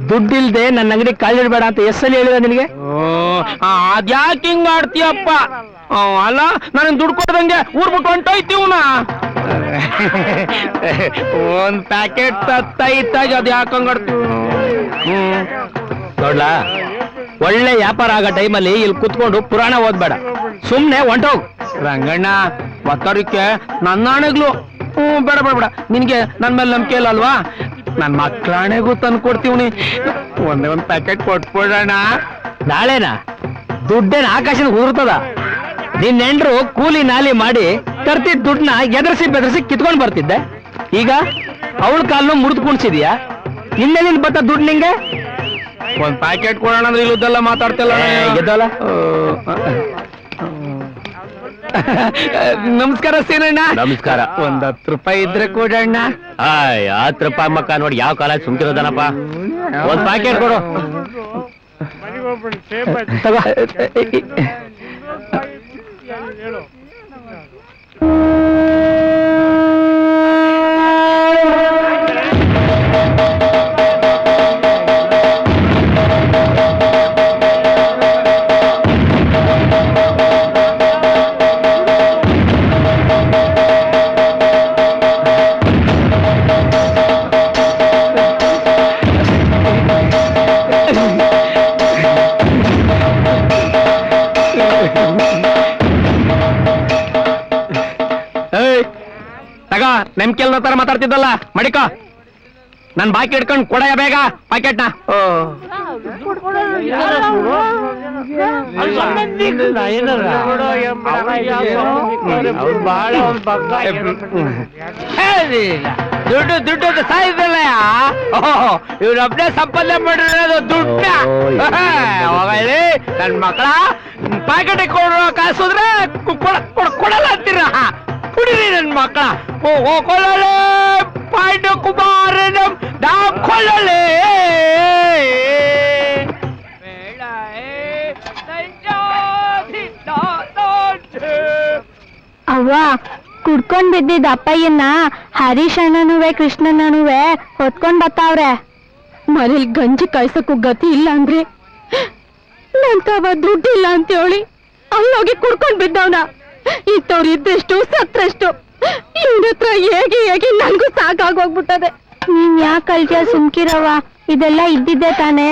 ದುಡ್ಡಿಲ್ದೆ ನನ್ನ ಅಂಗಡಿ ಕಾಲಿಡ್ಬೇಡ ಅಂತ ಎಷ್ಟಲ್ಲಿ ಹೇಳಿದ ನಿನಗೆ? ಅದ್ಯಾಕೆ ಹಿಂಗ್ ಮಾಡ್ತೀಯಪ್ಪ? ಅಲ್ಲ ನಾನು ದುಡ್ಡು ಕೊಡ್ದಂಗೆ ಊರ್ ಬಿಟ್ಟು ಹೊಂಟೋಯ್ತೀವ್ನ. ಒಂದ್ ಪ್ಯಾಕೆಟ್ ತತ್ತೈತಾಗ ಅದ್ ಯಾಕಂಗಾಡ್ತೀವಿ? ನೋಡ್ಲಾ, ಒಳ್ಳೆ ವ್ಯಾಪಾರ ಆಗೋ ಟೈಮಲ್ಲಿ ಇಲ್ಲಿ ಕುತ್ಕೊಂಡು ಪುರಾಣ ಓದ್ಬೇಡ, ಸುಮ್ನೆ ಹೊಂಟೋಗ್. ರಂಗಣ್ಣ ಒತ್ತರಿಕೆ ನನ್ನ ಹಣೆಗ್ಲು. ಬೇಡ ಬೇಡ ಬೇಡ, ನಿನ್ಗೆ ನನ್ ಮೇಲೆ ನಂಬಿಕೆ ಇಲ್ಲ ಅಲ್ವಾ? ನನ್ ಮಕ್ಕಳಾಣೆಗೂ ತಂದು ಕೊಡ್ತೀವಿ. ಒಂದೇ ಒಂದ್ ಪ್ಯಾಕೆಟ್ ಕೊಟ್ಬಿಡೋಣ. ನಾಳೆನಾ? ದುಡ್ಡೇನ ಆಕಾಶನ ಉದುರ್ತದ? ನಿನ್ ನೆಂಡ್ರು ಕೂಲಿ ನಾಲಿ ಮಾಡಿ ತರ್ತಿದ್ ದುಡ್ಡನ್ನ ಎದರ್ಸಿ ಬೆದರ್ಸಿ ಕಿತ್ಕೊಂಡ್ ಬರ್ತಿದ್ದೆ. ಈಗ ಅವಳ ಕಾಲ್ನು ಮುರಿದು ಕುಣ್ಸಿದ್ಯಾ? ಇನ್ನೇನಿನ್ ಬತ್ತ ದುಡ್ಡು ನಿಂಗೆ ಒಂದ್ ಪ್ಯಾಕೆಟ್ ಕೊಡೋಣ ಅಂದ್ರೆ ಇಲ್ಲದೆಲ್ಲ ಮಾತಾಡ್ತಿಲ್ಲ ಗೆದ್ದಲ್ಲ. ನಮಸ್ಕಾರ ಸೀನಣ್ಣ. ನಮಸ್ಕಾರ. ಒಂದ್ 10 ರೂಪಾಯಿ ಇದ್ರೆ ಕೊಡಣ್ಣ. 10 ರೂಪಾಯಿ ಮಕ್ಕ ನೋಡಿ ಯಾವ ಕಾಲ ಸುಮ್ಕಿರೋದನಪ್ಪ. ಒಂದ್ ಪ್ಯಾಕೆಟ್ ಕೊಡು. ತಗ ನೆಮ್ಕೆಲ್ ತರ ಮಾತಾಡ್ತಿದ್ದಲ್ಲ ಮಡಿಕ ನನ್ ಬಾಕಿ ಇಟ್ಕೊಂಡು ಕೊಡಯ ಬೇಗ ಪ್ಯಾಕೆಟ್ನ. ದುಡ್ಡು ದುಡ್ಡು ಸಾಯಿದಲ್ಲ ಇವ್ರೊಬ್ಬನೇ ಸಂಪಾದನೆ ಮಾಡಿರೋದು ದುಡ್ಡ. ಹೋಗಲಿ ನನ್ ಮಕ್ಕಳ ಪ್ಯಾಕೆಟ್ ಕೊಡುವ ಕಾಸುದ್ರೆ ಕೊಡಲ್ಲ ಅಂತೀರ. ಕುಡಿರಿ ನನ್ ಮಕ್ಕಳ. ಹೋಗಲೇ ಪಾಂಡ ಕುಮಾರನಂ ದಾಖಲೇ ಅವ್ವ ಕುಡ್ಕೊಂಡ್ ಬಿದ್ದಿದ್ದ ಅಪ್ಪಯ್ಯನ್ನ ಹರೀಶ್ ಅಣ್ಣನುವೆ ಕೃಷ್ಣಣ್ಣನುವೆ ಹೊತ್ಕೊಂಡ್ ಬತ್ತಾವ್ರೆ. ಮನೇಲಿ ಗಂಜಿ ಕಾಯ್ಸಕ್ಕೂ ಗತಿ ಇಲ್ಲ ಅಂದ್ರೆ ನಂತವ ದುಡ್ಡಿಲ್ಲ ಅಂತ ಹೇಳಿ ಅಲ್ಲೋಗಿ ಕುಡ್ಕೊಂಡ್ ಬಿದ್ದವನ. ಇಂಥವ್ರು ಇದ್ದಷ್ಟು ಸತ್ರಷ್ಟು. ಇವ್ರ ಹತ್ರ ಹೇಗೆ ಹೇಗೆ ನನ್ಗೂ ಸಾಕಾಗೋಗ್ಬಿಟ್ಟದೆ. ನೀನ್ ಯಾಕೆ ಕಲ್ತಿಯ ಸುಮ್ಕಿರವ, ಇದೆಲ್ಲ ಇದ್ದಿದ್ದೆ ತಾನೇ.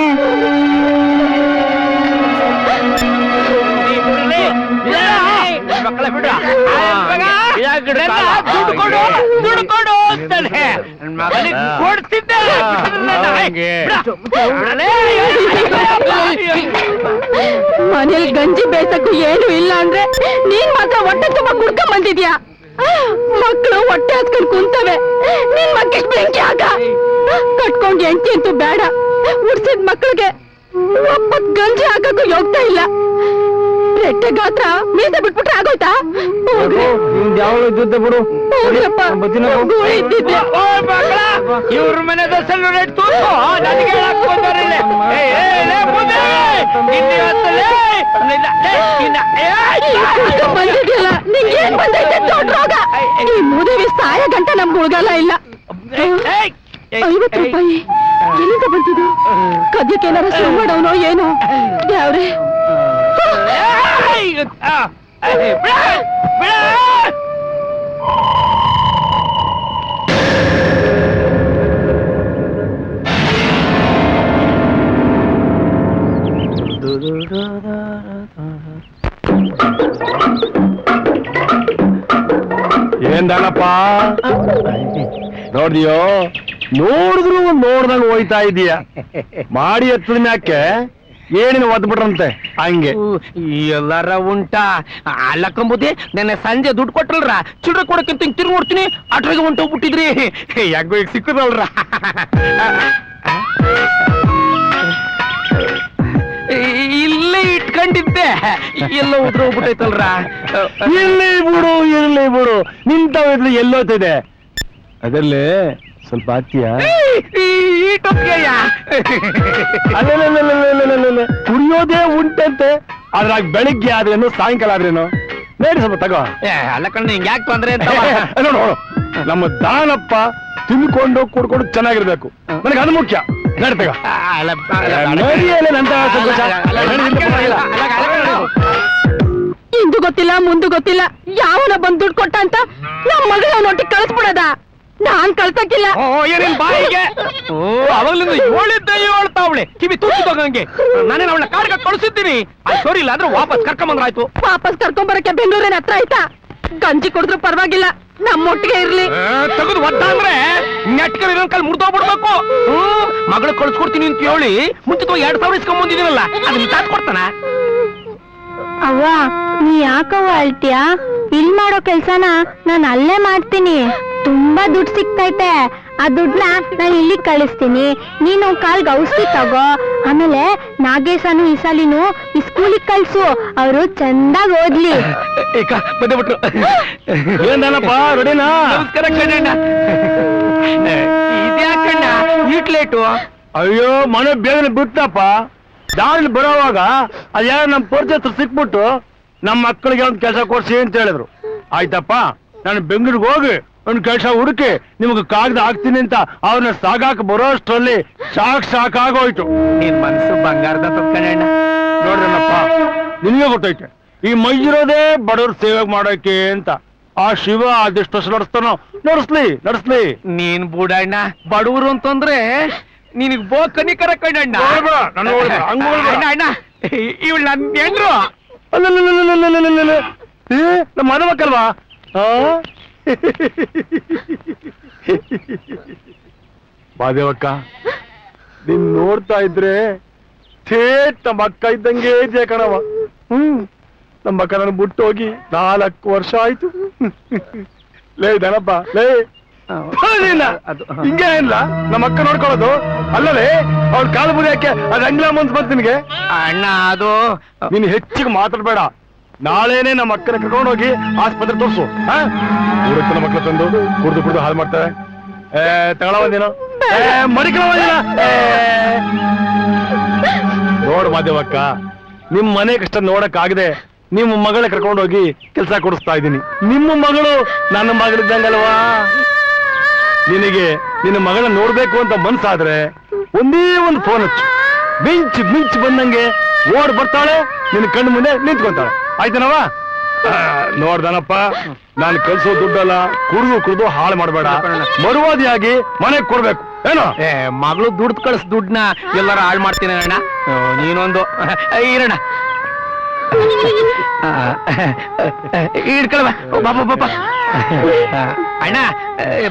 ಮನೇಲಿ ಗಂಜಿ ಬೇಸಕ್ಕೂ ಏನು ಇಲ್ಲ ಅಂದ್ರೆ ನೀನ್ ಮಾತ್ರ ಹೊಟ್ಟೆ ತುಂಬಾ ಕುಡ್ಕೊಂಡ್ ಬಂದಿದ್ಯಾ. ಮಕ್ಕಳು ಹೊಟ್ಟೆ ಹಸ್ಕೊಂಡ್ ಕುಂತವೆ. ನಿನ್ ಮಕ್ಕಿಷ್ಟು ಬೆಂಕಿ ಆಗ ಕಟ್ಕೊಂಡ್ ಎಂಟಿ ಅಂತೂ ಬೇಡ. ಉಡ್ಸಿದ್ ಮಕ್ಳಿಗೆ ಒಪ್ಪತ್ ಗಂಜಿ ಹಾಕಕ್ಕೂ ಯೋಗ್ತಾ ಇಲ್ಲ. ರೆಟ್ಟೆ ಗಾತ್ರ ಮೀಸೆ ಬಿಟ್ಬಿಟ್ರೆ ಆಗೋಯ್ತಾ? ಬಿಡು ಇದ್ದಿದ್ದೆ ಇವ್ರ ಮನೆ ದಸಲು ರೆಟ್ಟು ಬಂದಿದ್ಯಲ್ಲ ನಿಂಗೇನ್ ಬಂದೈತೆ ದೊಡ್ಡ ರೋಗ. ಈ ಮೂದೇವಿ ಸಾಯ ಗಂಟೆ ನಮ್ಗೆ ಉಳ್ಗಲ್ಲ ಇಲ್ಲ. 50 ರೂಪಾಯಿ ಎಲ್ಲಿಂದ ಬಂತಿದ್ದು? ಕದ್ಯಕ್ಕೆ ಏನಾರ ಶುರು ಮಾಡೋನೋ ಏನೋ ಯಾವ್ರೆ. ಏನ್ದಾನಪ್ಪ ನೋಡ್ದಿಯೋ? ನೋಡಿದ್ರು ನೋಡ್ದಂಗ್ ಹೋಯ್ತಾ ಇದೀಯ. ಮಾಡಿ ಎತ್ತದ ಮ್ಯಾಕೆ ಏನಿನ ಒದ್ಬಿಟ್ರಂತೆ ಹಂಗೆ. ಎಲ್ಲಾರ ಉಂಟಾ ಅಲ್ಲಕ್ಕಂಬುದಿ ನೆನ್ನೆ ಸಂಜೆ ದುಡ್ಡು ಕೊಟ್ಟಲ್ರ ಚಿಲ್ಡ್ರ ಕೊಡಕ್ಕಿಂತ ತಿರುಗಿ ನೋಡ್ತೀನಿ ಅಟ್ರಾಗೆ ಹೊಂಟೋಗ್ಬಿಟ್ಟಿದ್ರಿ. ಯಾಕೋ ಈಗ ಸಿಕ್ಕದಲ್ರ. ಇಲ್ಲೇ ಇಟ್ಕೊಂಡಿದ್ದೆ ಎಲ್ಲ ಉದ್ರೋಗ್ಬಿಟ್ಟೈತಲ್ರ. ಇರ್ಲಿ ಬಿಡು ನಿಂತವಿದ್ಲು ಎಲ್ಲೋತಿದೆ. ಅದರಲ್ಲಿ ಸ್ವಲ್ಪ ಹಾಕ್ತೀಯ? ಕುಡಿಯೋದೇ ಉಂಟಂತೆ. ಅದ್ರಾಗ ಬೆಳಿಗ್ಗೆ ಆದ್ರೇನು ಸಾಯಂಕಾಲ ಆದ್ರೇನು ನೋಡಿ ಸ್ವಲ್ಪ ತಗೋ. ಅಲ್ಲ ಕಣ್ಣ ಹಿಂಗ್ ಯಾಕೆ ತೊಂದ್ರೆ ಅಂತ ನೋಡು. ನಮ್ಮ ದಾನಪ್ಪ ತಿನ್ಕೊಂಡು ಕುಡ್ಕೊಂಡು ಚೆನ್ನಾಗಿರ್ಬೇಕು. ನನಗೆ ಅದು ಮುಖ್ಯ. ನಡಿ ತಗೋ. ಇಂದು ಗೊತ್ತಿಲ್ಲ ಮುಂದೆ ಗೊತ್ತಿಲ್ಲ ಯಾವನ ಬಂದ್ ದುಡ್ಡು ಕೊಟ್ಟ ಅಂತ ನಮ್ಮ ಮಗಳ ನೋಟಿ ಕಳಿಸ್ಬಿಡದ. ನಾನ್ ಕಳ್ಸಕ್ಕಿಲ್ಲ. ಏನೇನ್ ಬಾಯಿಗೆ ಅವಾಗ್ಲಿಂದ ಹೇಳಿದ್ದೆ ಹೇಳ್ತಾವಳೆ ಕಿವಿ ತುಚ್ಚಿ ತಗಂಗೆ. ನಾನೇನು ಅವಳ ಕಾಡ್ಗ ಕಳ್ಸಿದ್ದೀನಿ. ಸೋರಿ ಇಲ್ಲ ಅಂದ್ರೆ ವಾಪಸ್ ಕರ್ಕೊಂಬಂದ್ರಾಯ್ತು. ವಾಪಸ್ ಕರ್ಕೊಂಬರಕ್ಕೆ ಬೆಂಗಳೂರಿನ ಹತ್ರ ಆಯ್ತಾ? ಗಂಜಿ ಕುಡಿದ್ರು ಪರವಾಗಿಲ್ಲ, ನಮ್ಮೊಟ್ಟಿಗೆ ಇರ್ಲಿ. ತೆಗೆದು ಒದ್ದ ಅಂದ್ರೆ ನೆಟ್ಕಲ್ ಕಲ್ ಮುರ್ದೋಗ್ಬಿಡ್ಬೇಕು. ಮಗಳು ಕಳ್ಸ್ಕೊಡ್ತೀನಿ ಅಂತ ಹೇಳಿ ಮುಂಚಿತವಾಗಿ 2000 ಇಸ್ಕೊಂಬಂದಿದೀನಲ್ಲ ಅದನ್ನ ತಾತ್ಕೊಡ್ತಾನ. ಅವ್ವ ನೀ ಯಾಕವ್ವ ಅಳ್ತೀಯ? ಇಲ್ ಮಾಡೋ ಕೆಲ್ಸನ ನಾನ್ ಅಲ್ಲೇ ಮಾಡ್ತೀನಿ. ತುಂಬಾ ದುಡ್ಡು ಸಿಗ್ತೈತೆ. ಆ ದುಡ್ಡನ್ನ ನಾನು ಇಲ್ಲಿ ಕಳಿಸ್ತೀನಿ, ನೀನು ಕಾಲ್ಗೆ ಔಷಧಿ ತಗೋ. ಆಮೇಲೆ ನಾಗೇಶನು ಈಸಾಲಿನು ಈ ಸ್ಕೂಲಿಗೆ ಕಳ್ಸು, ಅವರು ಚಂದಾಗಿ ಓದ್ಲಿ. ಏಕ ಬಂದ್ಬಿಟ್ರು. ಏನಪ್ಪ ರೆಡಿನಾ? ನಮಸ್ಕಾರ ಕಣ್ಣಣ್ಣ. ಇದ್ಯಾಕಣ್ಣ ಇಟ್ಲೇಟು? ಅಯ್ಯೋ ಮನೆ ಬೇಗನೆ ಬಿಟ್ಟಪ್ಪ. ದಾರಿಲಿ ಬರೋವಾಗ ಅದ್ಯಾರು ನಮ್ಮ ಪರಿಚಯತ್ರ ಸಿಕ್ಬಿಟ್ಟು ನಮ್ಮ ಮಕ್ಕಳಿಗೆ ಒಂದು ಕೆಲಸ ಕೊಡ್ಸಿ ಅಂತ ಹೇಳಿದ್ರು. ಆಯ್ತಪ್ಪ, ನಾನು ಬೆಂಗಳೂರಿಗೆ ಹೋಗಿ ಒಂದು ಕೆಲಸ ಹುಡುಕಿ ನಿಮ್ಗೆ ಕಾಗದ ಹಾಕ್ತೀನಿ ಅಂತ ಅವ್ರನ್ನ ಸಾಗಾಕ ಬರೋ ಅಷ್ಟರಲ್ಲಿ ಸಾಕಾಗೋಯ್ತು. ನಿನ್ ಮನ್ಸು ಬಂಗಾರದ ಕಣ್ಣಣ್ಣ. ನೋಡ್ರನಪ್ಪ, ನಿನ್ಗೆ ಗೊತ್ತೈತೆ ಈ ಮೈಯಿರೋದೇ ಬಡವ್ರ ಸೇವೆ ಮಾಡೋಕೆ ಅಂತ. ಆ ಶಿವ ಅದೆಷ್ಟು ನಡೆಸ್ತಾನೋ ನಡೆಸ್ಲಿ. ನೀನ್ ಬೂಡಣ್ಣ, ಬಡವರು ಅಂತಂದ್ರೆ ನಿನಗ್ ಬೋ ಕನಿಕರ ಕಣ್ಣಣ್ಣ. ಅಣ್ಣ ಅಣ್ಣ, ಇವಳು ನನ್ ಹೆಂಡ್ರು. ಅಲ್ಲ ನಮ್ಮ ಮನೆ ಮಕ್ಕಲ್ವಾ? ಬಾದೇವಕ್ಕ, ನೀನ್ ನೋಡ್ತಾ ಇದ್ರೆ ಥೇಟ್ ನಮ್ಮ ಅಕ್ಕ ಇದ್ದಂಗೆ ಇದೆಯಾ ಕಣವ. ನಮ್ಮ ಅಕ್ಕ ನನ್ನ ಬಿಟ್ಟು ಹೋಗಿ 4 ವರ್ಷ ಆಯ್ತು. ಲೇ ದನಪ್ಪ, ಲೇ ಹಿಂಗೆ ಇಲ್ಲ ನಮ್ಮ ಅಕ್ಕ ನೋಡ್ಕೊಳ್ಳೋದು. ಅಲ್ಲಲೇ ಅವ್ಳ ಕಾಲು ಬುರಿ ಯಾಕೆ ಅದು ಅಂಗ್ಲ ಮನ್ಸ್ ಬಂತು ನಿನಗೆ? ಅಣ್ಣ ಅದು ನೀನು ಹೆಚ್ಚಿಗೆ ಮಾತಾಡ್ಬೇಡ. ನಾಳೆನೆ ನಮ್ಮ ಅಕ್ಕನ ಕರ್ಕೊಂಡು ಹೋಗಿ ಆಸ್ಪತ್ರೆ ತೋರ್ಸು. ಊರಕ್ಕೆ ನಮ್ಮ ಮಕ್ಕಳು ತಂದು ಕುಡ್ದು ಹಾಳು ಮಾಡ್ತಾರೆ. ತಗೊಳ ಒಂದೇನು ಮಡಿಕಳ ಒಂದಿನ. ನೋಡ್ ಮಾದೇವಕ್ಕ, ನಿಮ್ ಮನೆ ಕಷ್ಟ ನೋಡಕ್ ಆಗದೆ ನಿಮ್ಮ ಮಗಳ ಕರ್ಕೊಂಡು ಹೋಗಿ ಕೆಲಸ ಕೊಡಿಸ್ತಾ ಇದ್ದೀನಿ. ನಿಮ್ಮ ಮಗಳು ನನ್ನ ಮಗಳಿದ್ದಂಗಲ್ವಾ? ನಿನಗೆ ನಿನ್ನ ಮಗಳ ನೋಡ್ಬೇಕು ಅಂತ ಮನ್ಸಾದ್ರೆ ಒಂದೇ ಒಂದು ಫೋನ್ ಹಚ್ಚು. ಮಿಂಚ್ ಬಂದಂಗೆ ಓಡ್ ಬರ್ತಾಳೆ, ನಿನ್ನ ಕಣ್ಣು ಮುಂದೆ ನಿಂತ್ಕೊಂತಾಳೆ. ಆಯ್ತನವ? ನೋಡ್ದನಪ್ಪ, ನಾನು ಕಳ್ಸೋ ದುಡ್ಡಲ್ಲ, ಕುಡ್ದು ಹಾಳು ಮಾಡಬೇಡ. ಮರುವಾದಿಯಾಗಿ ಮನೆಗೆ ಕೊಡ್ಬೇಕು ಏನೋ. ಮಗಳು ದುಡ್ಡು ಕಳಿಸ್ ದುಡ್ಡನ್ನ ಎಲ್ಲಾರ ಹಾಳು ಮಾಡ್ತೀನಿ ಅಣ್ಣ. ನೀನೊಂದು ಇರೋಣ ಇಡ್ಕೊಳವ ಬಾಬಾ. ಅಣ್ಣ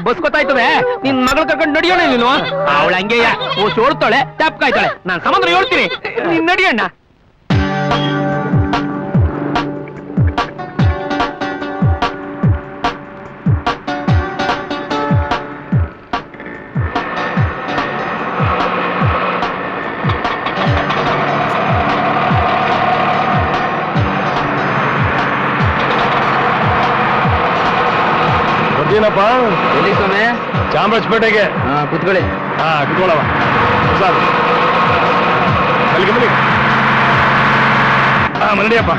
ಬಸ್ ಗೊತ್ತಾಯ್ತದೆ, ನಿನ್ ಮಗಳು ಕರ್ಕೊಂಡು ನಡಿಯೋಣ. ನೀನು ಅವಳ ಹಂಗೆಯ ಓಡ್ತಾಳೆ, ಚಾಪ್ಕಾಯ್ತಾಳೆ. ನಾನ್ ಸಮಂದ್ರ ಹೇಳ್ತೀನಿ, ನೀನ್ ನಡಿಯಣ್ಣ. ಏನಪ್ಪ? ಎಲ್ಲಿ ಸೊನ್ನೆ? ಚಾಮರಾಜಪೇಟೆಗೆ. ಕುತ್ಕೊಳ್ಳಿ. ಕುತ್ಕೊಳ್ಳವ ಸರ್. ಮಲ್ಲಿಗೆ ಮಲ್ಲಿಯಪ್ಪ.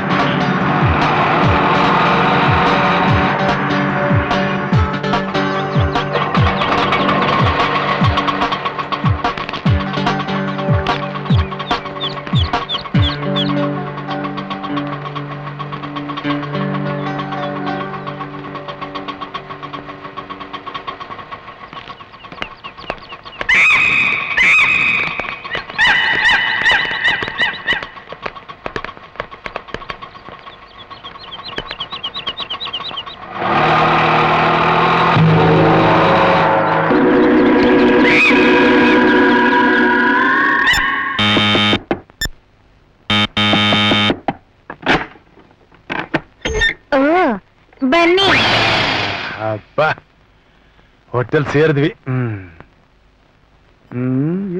ಬನ್ನಿ. ಅಪ್ಪ, ಹೋಟೆಲ್ ಸೇರಿದ್ವಿ.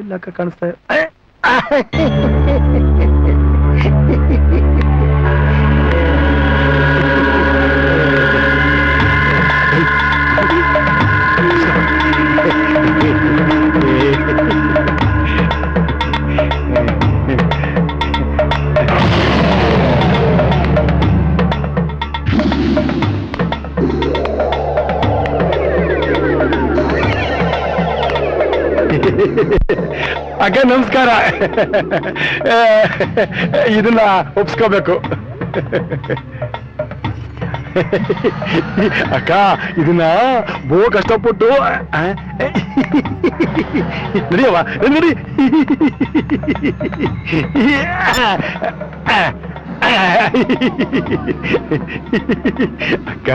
ಇಲ್ಲಕ್ಕ ಕಾಣಿಸ್ತಾ ಅಕ್ಕ ನಮಸ್ಕಾರ. ಇದನ್ನ ಒಪ್ಸ್ಕೋಬೇಕು. ಅಕ್ಕ ಇದನ್ನ ಬೋ ಕಷ್ಟಪಟ್ಟು ನಡಿಯವ ನಡಿ. ಅಕ್ಕ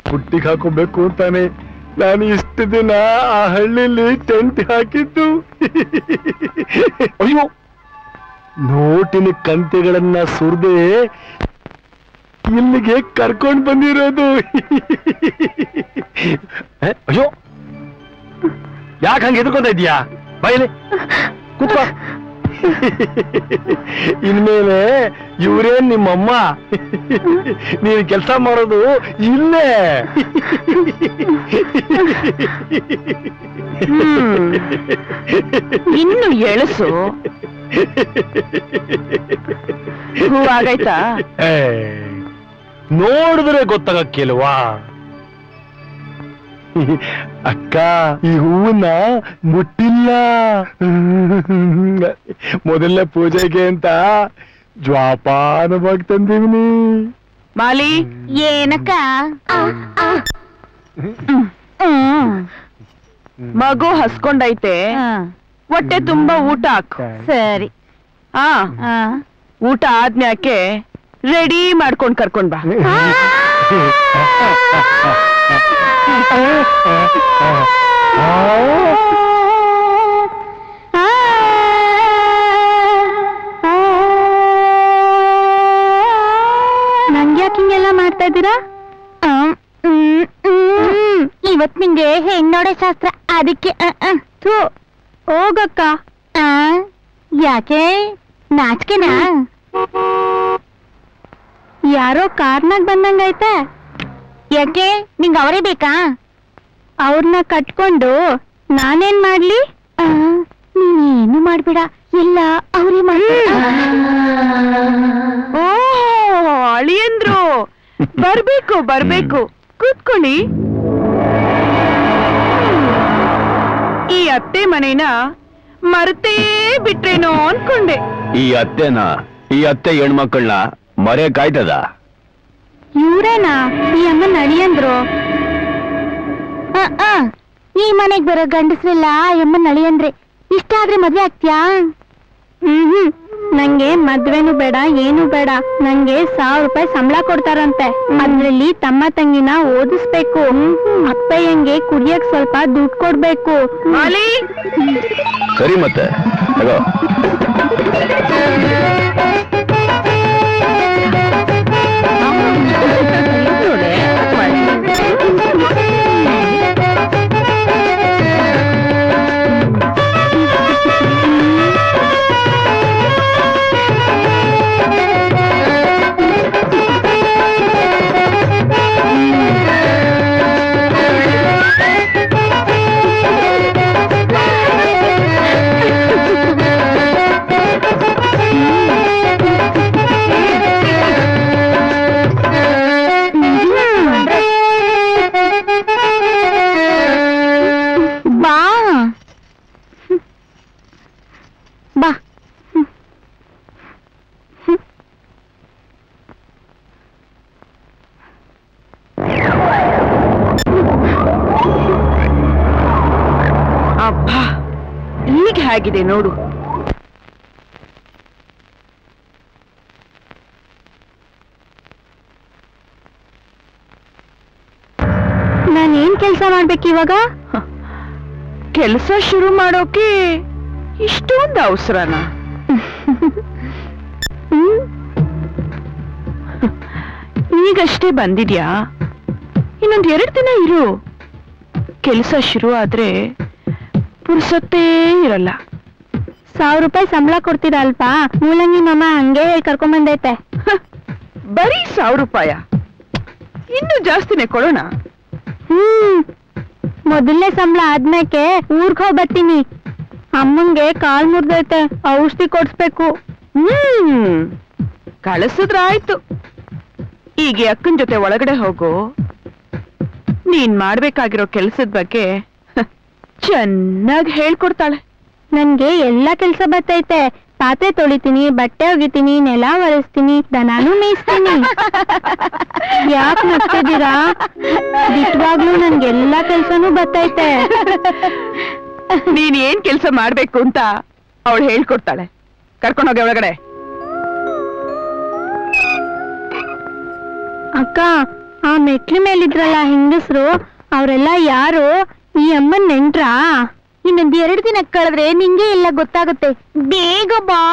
ಪುಟ್ಟಿಗೆ ಹಾಕೋಬೇಕು ಅಂತಾನೆ ನಾನು ಇಷ್ಟು ದಿನ ಆ ಹಳ್ಳಿಲಿ ಟೆಂಟ್ ಹಾಕಿದ್ದು. ಅಯ್ಯೋ, ನೋಟಿನ ಕಂತೆಗಳನ್ನ ಸುರಿದೆ ಇಲ್ಲಿಗೆ ಕರ್ಕೊಂಡು ಬಂದಿರೋದು. ಅಯ್ಯೋ ಯಾಕೆ ಹಂಗೆ ಎದ್ಕೊಂತ ಇದೀಯಾ ಬೈಲಿ ಕೂತ್ಕೋ ಇನ್ಮೇಲೆ ಇವ್ರೇನ್ ನಿಮ್ಮಮ್ಮ ನೀನು ಕೆಲಸ ಮಾಡೋದು ಇಲ್ಲೇ ಇನ್ನು ಎಳಸು ಹೂವಾಗೈತಾ ಏ, ನೋಡಿದ್ರೆ ಗೊತ್ತಾಗಕ್ಕಿಲ್ವಾ ಅಕ್ಕ ಈ ಹೂವನ್ನ ಮುಟ್ಟಿಲ್ಲ ಮೊದಲನೇ ಪೂಜೆಗೆ ಅಂತ ಜ್ವಾಪಾನವಾಗಿ ತಂದೀವ್ನಿ ಮಾಲಿ ಏನಕ್ಕ ಮಗು ಹಸ್ಕೊಂಡೈತೆ ಹೊಟ್ಟೆ ತುಂಬಾ ಊಟ ಹಾಕು ಸರಿ ಆ ಊಟ ಆದ್ಮ್ಯಾಕೆ ರೆಡಿ ಮಾಡ್ಕೊಂಡ್ ಕರ್ಕೊಂಡ್ ಬಾ ನಂಗ್ಯಾಕೆ ಹಿಂಗೆಲ್ಲ ಮಾಡ್ತಾ ಇದ್ದೀರಾ? ಇವತ್ ನಿಂಗೆ ಹೆಣ್ಣೋಡೆ ಶಾಸ್ತ್ರ ಅದಕ್ಕೆ ಥು, ಹೋಗಕ್ಕ. ಯಾಕೆ ನಾಚಿಕೆನಾ? ಯಾರೋ ಕಾರ್ನಾಗ್ ಬಂದಂಗೈತೆ. ಯಾಕೆ ನಿಂಗೆ ಅವರೇ ಬೇಕಾ? ಅವ್ರನ್ನ ಕಟ್ಕೊಂಡು ನಾನೇನ್ ಮಾಡ್ಲಿ? ನೀನೇನು ಮಾಡ್ಬೇಡ, ಇಲ್ಲ ಅವರೇ ಮಾಡ್ಬೇಡ. ಓ ಅಳಿಯಂದ್ರು ಬರ್ಬೇಕು ಬರ್ಬೇಕು ಕೂತ್ಕೊಳ್ಳಿ. ಈ ಅತ್ತೆ ಮನೇನ ಮರ್ತೇ ಬಿಟ್ರೇನೋ ಅನ್ಕೊಂಡೆ. ಈ ಅತ್ತೆ ಹೆಣ್ಮಕ್ಳನ್ನ ಮರೆ ಕಾಯ್ತದ. ಇವ್ರೇನಾ ಈ ಅಮ್ಮನ್ ಅಳಿಯಂದ್ರು? ಈ ಮನೆಗ್ ಬರೋ ಗಂಡಸ್ರೆಲ್ಲ ಅಮ್ಮನ್ ಅಳಿಯಂದ್ರೆ. ಇಷ್ಟ ಆದ್ರೆ ಮದ್ವೆ ಆಗ್ತ್ಯಾ? ನಂಗೆ ಮದ್ವೆನೂ ಬೇಡ, ಏನು ಬೇಡ. ನಂಗೆ 1000 ರೂಪಾಯಿ ಸಂಬಳ ಕೊಡ್ತಾರಂತೆ. ಅದ್ರಲ್ಲಿ ತಮ್ಮ ತಂಗಿನ ಓದಿಸ್ಬೇಕು. ಅಪ್ಪಯ್ಯಂಗೆ ಕುಡಿಯಕ್ ಸ್ವಲ್ಪ ದುಡ್ಡು ಕೊಡ್ಬೇಕು. ಮಾಲಿ ಸರಿ ಮತ್ತೆ ತಗೋ. ಬಾ ಅಬ್ಬಾ ಈಗ ಹೇಗಿದೆ ನೋಡು. ನಾನೇನ್ ಕೆಲ್ಸ ಮಾಡ್ಬೇಕಿವಾಗ? ಕೆಲಸ ಶುರು ಮಾಡೋಕೆ ಇಷ್ಟೊಂದು ಅವಸರನ? ಈಗಷ್ಟೇ ಬಂದಿದ್ಯಾ, ಇನ್ನೊಂದ್ 2 ದಿನ ಇರು. ಕೆಲಸ ಶುರು ಆದ್ರೆ ಪುರ್ಸತ್ತೇ ಇರಲ್ಲ. 1000 ರೂಪಾಯಿ ಸಂಬಳ ಕೊಡ್ತೀರಲ್ಪ, ಮೂಲಂಗಿ ಮಾಮ ಹಂಗೆ ಹೇಳಿ ಕರ್ಕೊಂಬಂದೈತೆ. ಬರೀ 1000 ರೂಪಾಯ? ಇನ್ನೂ ಜಾಸ್ತಿನೇ ಕೊಡೋಣ. ಮೊದಲನೇ ಸಂಬಳ ಆದ್ಮೇಕೆ ಊರ್ಗ್ ಹೋಗ್ ಬರ್ತೀನಿ. ಅಮ್ಮಂಗೆ ಕಾಲ್ ಮುರ್ದೈತೆ, ಔಷಧಿ ಕೊಡ್ಸ್ಬೇಕು. ಕಳಿಸಿದ್ರ ಆಯ್ತು. ಈಗ ಅಕ್ಕನ್ ಜೊತೆ ಒಳಗಡೆ ಹೋಗು. ನೀನ್ ಮಾಡ್ಬೇಕಾಗಿರೋ ಕೆಲ್ಸದ ಬಗ್ಗೆ ಚೆನ್ನಾಗಿ ಹೇಳ್ಕೊಡ್ತಾಳೆ. ನನ್ಗೆ ಎಲ್ಲಾ ಕೆಲ್ಸ ಬರ್ತೈತೆ. ಪಾತ್ರೆ ತೊಳಿತೀನಿ, ಬಟ್ಟೆ ಒಗಿತೀನಿ, ನೆಲ ಒರೆಸ್ತೀನಿ, ದನಾನು ಮೇಯಿಸ್ತೀನಿ. ಯಾಕೆ ನಗ್ತಿದ್ದೀರಾ? ದಿಟ್ವಾಗ್ಲೂ ನನ್ಗೆಲ್ಲಾ ಕೆಲ್ಸನೂ ಬರ್ತೈತೆ. ನೀನ್ ಏನ್ ಕೆಲ್ಸ ಮಾಡ್ಬೇಕು ಅಂತ ಅವಳು ಹೇಳ್ಕೊಡ್ತಾಳೆ. ಕರ್ಕೊಂಡೋಗಿ ಒಳಗಡೆ. ಅಕ್ಕ, ಆ ಮೆಟ್ಲಿ ಮೇಲಿದ್ರಲ್ಲ ಹೆಂಗಸ್ರು, ಅವರೆಲ್ಲ ಯಾರು? ಈ ಅಮ್ಮನ್ ನೆಂಟ್ರಾ? ಇನ್ನೊಂದ್ 2 ದಿನ ಕಳೆದ್ರೆ ನಿಂಗೆ ಎಲ್ಲ ಗೊತ್ತಾಗುತ್ತೆ. ಬೇಗ ಬಾ.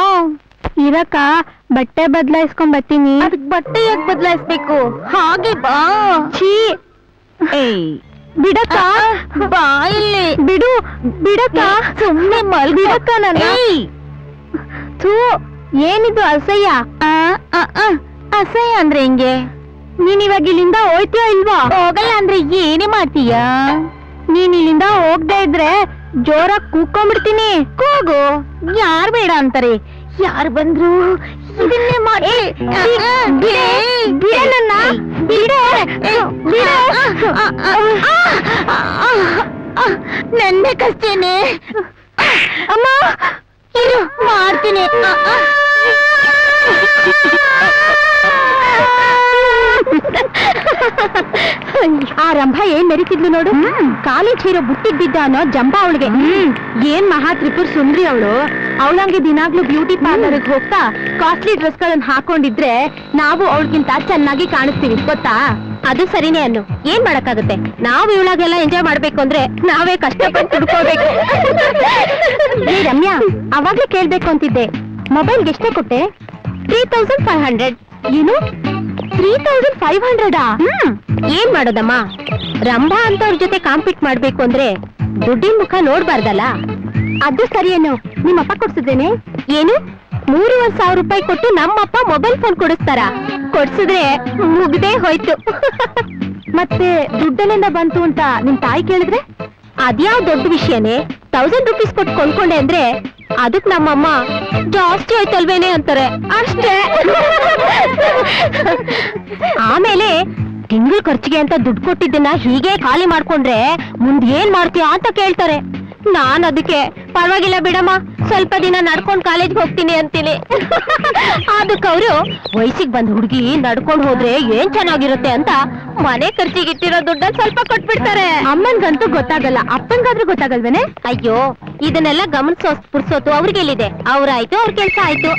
ಇರಕ್ಕ, ಬಟ್ಟೆ ಬದಲಾಯಿಸ್ಕೊಂಡ್ ಬರ್ತೀನಿ. ಅದಕ್ ಬಟ್ಟೆ ಯಾಕೆ ಬದಲಾಯಿಸ್ಬೇಕು? ಹಾಗೆ ಬಾ. ಛೀ. ಏಯ್ ಬಿಡಕ್ಕ ಬಾ ಇಲ್ಲಿ ಬಿಡು ಬಿಡಕ್ಕ ಸುಮ್ಮನೆ ಬಿಡಕ್ಕ ನನ್ನ ಥೂ ಏನಿದು ಅಸಹ್ಯ ಅಸಹ್ಯ ಅಂದ್ರೆ ಹೆಂಗೆ ನೀನ್ ಇವಾಗ ಇಲ್ಲಿಂದ ಹೋಯ್ತೀಯೋ ಇಲ್ವಾ ಹೋಗಲ್ಲ ಅಂದ್ರೆ ಏನೇ ಮಾಡ್ತೀಯ ನೀನ್ ಇಲ್ಲಿಂದ ಹೋಗದೆ ಇದ್ರೆ ಜೋರಾಗಿ ಕೂಕೊಂಡ್ಬಿಡ್ತೀನಿ ಕೂಗು ಯಾರ್ ಬೇಡ ಅಂತಾರೆ ಯಾರು ಬಂದ್ರು ಇದನ್ನೇ ಮಾಡಿ ನನ್ನೇ ಕಷ್ಟೇನೆ ಅಮ್ಮ ಇರು ಮಾಡ್ತೀನಿ ಆ ರಂಭ ಏನ್ ಮೆರಿತಿದ್ಲು ನೋಡು ಕಾಲೇಜ್ ಹೀರೋ ಬುಟ್ಟಿದ್ದಿದ್ದ ಅನ್ನೋ ಜಂಬ ಅವಳಿಗೆ ಏನ್ ಮಹಾ ತ್ರಿಪುರ್ ಸುಂದ್ರಿ ಅವಳು ಅವಳಂಗೆ ದಿನಾಗ್ಲೂ ಬ್ಯೂಟಿ ಪಾರ್ಲರ್ಗೆ ಹೋಗ್ತಾ ಕಾಸ್ಟ್ಲಿ ಡ್ರೆಸ್ ಗಳನ್ನ ಹಾಕೊಂಡಿದ್ರೆ ನಾವು ಅವಳಿಗಿಂತ ಚೆನ್ನಾಗಿ ಕಾಣಿಸ್ತೀವಿ ಗೊತ್ತಾ ಅದು ಸರಿನೇ ಅನ್ನು ಏನ್ ಮಾಡಕ್ಕಾಗುತ್ತೆ ನಾವು ಇವಳಾಗೆಲ್ಲ ಎಂಜಾಯ್ ಮಾಡ್ಬೇಕು ಅಂದ್ರೆ ನಾವೇ ಕಷ್ಟಪಟ್ಟು ದುಡ್ಕೋಬೇಕು ರಮ್ಯಾ ಅವಾಗ್ಲೇ ಕೇಳ್ಬೇಕು ಅಂತಿದ್ದೆ ಮೊಬೈಲ್ಗೆ ಎಷ್ಟೇ ಕೊಟ್ಟೆ 3500 ಏನು 3500 ಏನ್ ಮಾಡೋದಮ್ಮ ರಂಭಾ ಅಂತವ್ರ ಜೊತೆ ಕಾಂಪೀಟ್ ಮಾಡ್ಬೇಕು ಅಂದ್ರೆ ದುಡ್ಡಿನ ಮುಖ ನೋಡ್ಬಾರ್ದಲ್ಲ ಅದು ಸರಿಯೇನು ನಿಮ್ಮಪ್ಪ ಕೊಡ್ಸಿದ್ದೇನೆ ಏನು 3,500 ರೂಪಾಯಿ ಕೊಟ್ಟು ನಮ್ಮಪ್ಪ ಮೊಬೈಲ್ ಫೋನ್ ಕೊಡಿಸ್ತಾರ ಕೊಡ್ಸಿದ್ರೆ ಮುಗ್ದೇ ಹೋಯ್ತು ಮತ್ತೆ ದುಡ್ಡಲ್ಲಿಂದ ಬಂತು ಅಂತ ನಿಮ್ ತಾಯಿ ಕೇಳಿದ್ರೆ ಅದ್ಯಾವ್ ದೊಡ್ಡ ವಿಷಯನೇ 1000 ರೂಪೀಸ್ ಕೊಟ್ಟು ಕೊಂಡ್ಕೊಂಡೆ ಅಂದ್ರೆ ಅದಕ್ ನಮ್ಮಮ್ಮ ಜಾಸ್ತಿ ಆಯ್ತಲ್ವೇನೆ ಅಂತಾರೆ ಅಷ್ಟೇ ಆಮೇಲೆ ತಿಂಗಳ ಖರ್ಚಿಗೆ ಅಂತ ದುಡ್ಡು ಕೊಟ್ಟಿದ್ದನ್ನ ಹೀಗೆ ಖಾಲಿ ಮಾಡ್ಕೊಂಡ್ರೆ ಮುಂದ್ ಏನ್ ಮಾಡ್ತೀಯಾ ಅಂತ ಕೇಳ್ತಾರೆ ನಾನ್ ಅದಕ್ಕೆ ಪರವಾಗಿಲ್ಲ ಬಿಡಮ್ಮ ಸ್ವಲ್ಪ ದಿನ ನಡ್ಕೊಂಡ್ ಕಾಲೇಜ್ಗೆ ಹೋಗ್ತೀನಿ ಅಂತೀನಿ ಅದಕ್ಕೆ ಅವರು ವಯಸ್ಸಿಗೆ ಬಂದ್ ಹುಡುಗಿ ನಡ್ಕೊಂಡ್ ಹೋದ್ರೆ ಏನ್ ಚೆನ್ನಾಗಿರುತ್ತೆ ಅಂತ ಮನೆ ಖರ್ಚಿಗೆ ಇಟ್ಟಿರೋ ದುಡ್ಡ ಸ್ವಲ್ಪ ಕೊಟ್ಬಿಡ್ತಾರೆ ಅಮ್ಮನ್ಗಂತೂ ಗೊತ್ತಾಗಲ್ಲ ಅಪ್ಪನ್ಗಾದ್ರೂ ಗೊತ್ತಾಗಲ್ವೇನೆ ಅಯ್ಯೋ ಇದನ್ನೆಲ್ಲ ಗಮನಿಸೋ ಪುರ್ಸೋತು ಅವ್ರಿಗೆಲ್ಲಿದೆ ಅವ್ರಾಯ್ತು ಅವ್ರ ಕೆಲ್ಸ ಆಯ್ತು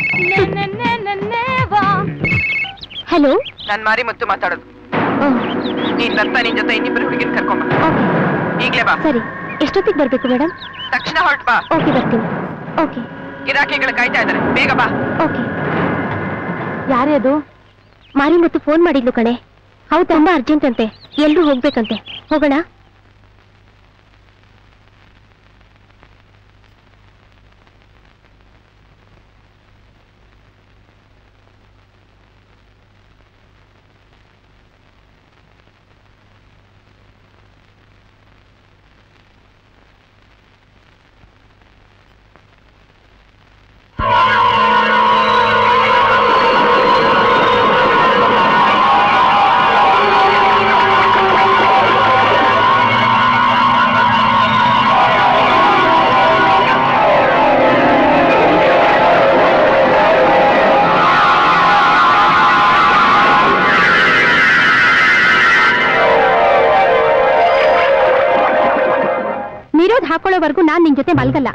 ಹಲೋ ನಾನ್ ಮಾರಿ ಮತ್ತು ಮಾತಾಡೋದು ನೀನ್ ಬರ್ತಾ ನಿನ್ ಜೊತೆ ಇನ್ನಿಬ್ಬರು ಹುಡುಗಿನ ಕರ್ಕೊಂಬ ಈಗ್ಲೇ ಬಾ ಸರಿ ಎಷ್ಟೊತ್ತಿಗೆ ಬರ್ಬೇಕು ಮೇಡಮ್ ತಕ್ಷಣ ಹೊರಟ್ ಬಾ ಓಕೆ ಬರ್ತೀನಿ ಓಕೆ ಗಿರಾಕಿಗಳು ಕಾಯ್ತಾ ಇದಾರೆ ಬೇಗ ಬಾ ಓಕೆ ಯಾರೇ ಅದು ಮಾರಿ ಮತ್ತು ಫೋನ್ ಮಾಡಿದ್ಲು ಕಣೆ ಹೌದು ತುಂಬಾ ಅರ್ಜೆಂಟ್ ಅಂತೆ ಎಲ್ರೂ ಹೋಗ್ಬೇಕಂತೆ ಹೋಗೋಣ ಹಾಕೊಳ್ಳೋವರೆಗೂ ನಾನ್ ನಿನ್ ಜೊತೆ ಮಲ್ಗಲ್ಲ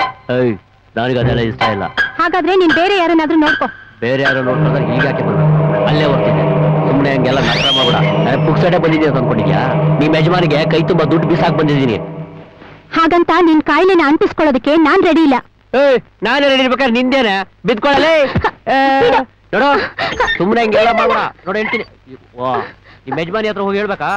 ನನಗೆ ಅದೆಲ್ಲ ಇಷ್ಟ ಇಲ್ಲ ಹಾಗಾದ್ರೆ ನೀನ್ ಬೇರೆ ಯಾರನ್ನಾದ್ರೂ ನೋಡ್ಕೋ ಬೇರೆ ಯಾರು ನೋಡ್ಕೊಂಡ್ರೆ ಈಗ ಯಾಕೆ ಬರ್ಬೇಕು ಅಲ್ಲೇ ಹೋಗ್ತಿದ್ದೆ ಸುಮ್ಮನೆ ಹಂಗೆಲ್ಲ ನಗರ ಮಾಡ್ಬೇಡ ನಾನು ಪುಕ್ಸಟೆ ಬಂದಿದ್ದೀನಿ ಅಂತ ಅನ್ಕೊಂಡಿದ್ಯಾ ನಿಮ್ ಯಜಮಾನಿಗೆ ಕೈ ತುಂಬಾ ದುಡ್ಡು ಬೀಸಾಕ್ ಬಂದಿದ್ದೀನಿ ಹಾಗಂತ ನಿನ್ ಕಾಯಿಲೆನ ಅಂಟಿಸ್ಕೊಳ್ಳೋದಕ್ಕೆ ನಾನ್ ರೆಡಿ ಇಲ್ಲ ನಾನೇ ರೆಡಿ ಇರ್ಬೇಕಾದ್ರೆ ನಿಂದೇನೆ ಬಿದ್ಕೊಳ್ಳಲೇ ನೋಡೋ ಸುಮ್ಮನೆ ಹಂಗೆಲ್ಲ ಮಾಡ್ಬೇಡ ನೋಡ ಹೇಳ್ತೀನಿ ವಾ ನಿಮ್ ಯಜಮಾನಿ ಹತ್ರ ಹೋಗಿ ಹೇಳ್ಬೇಕಾ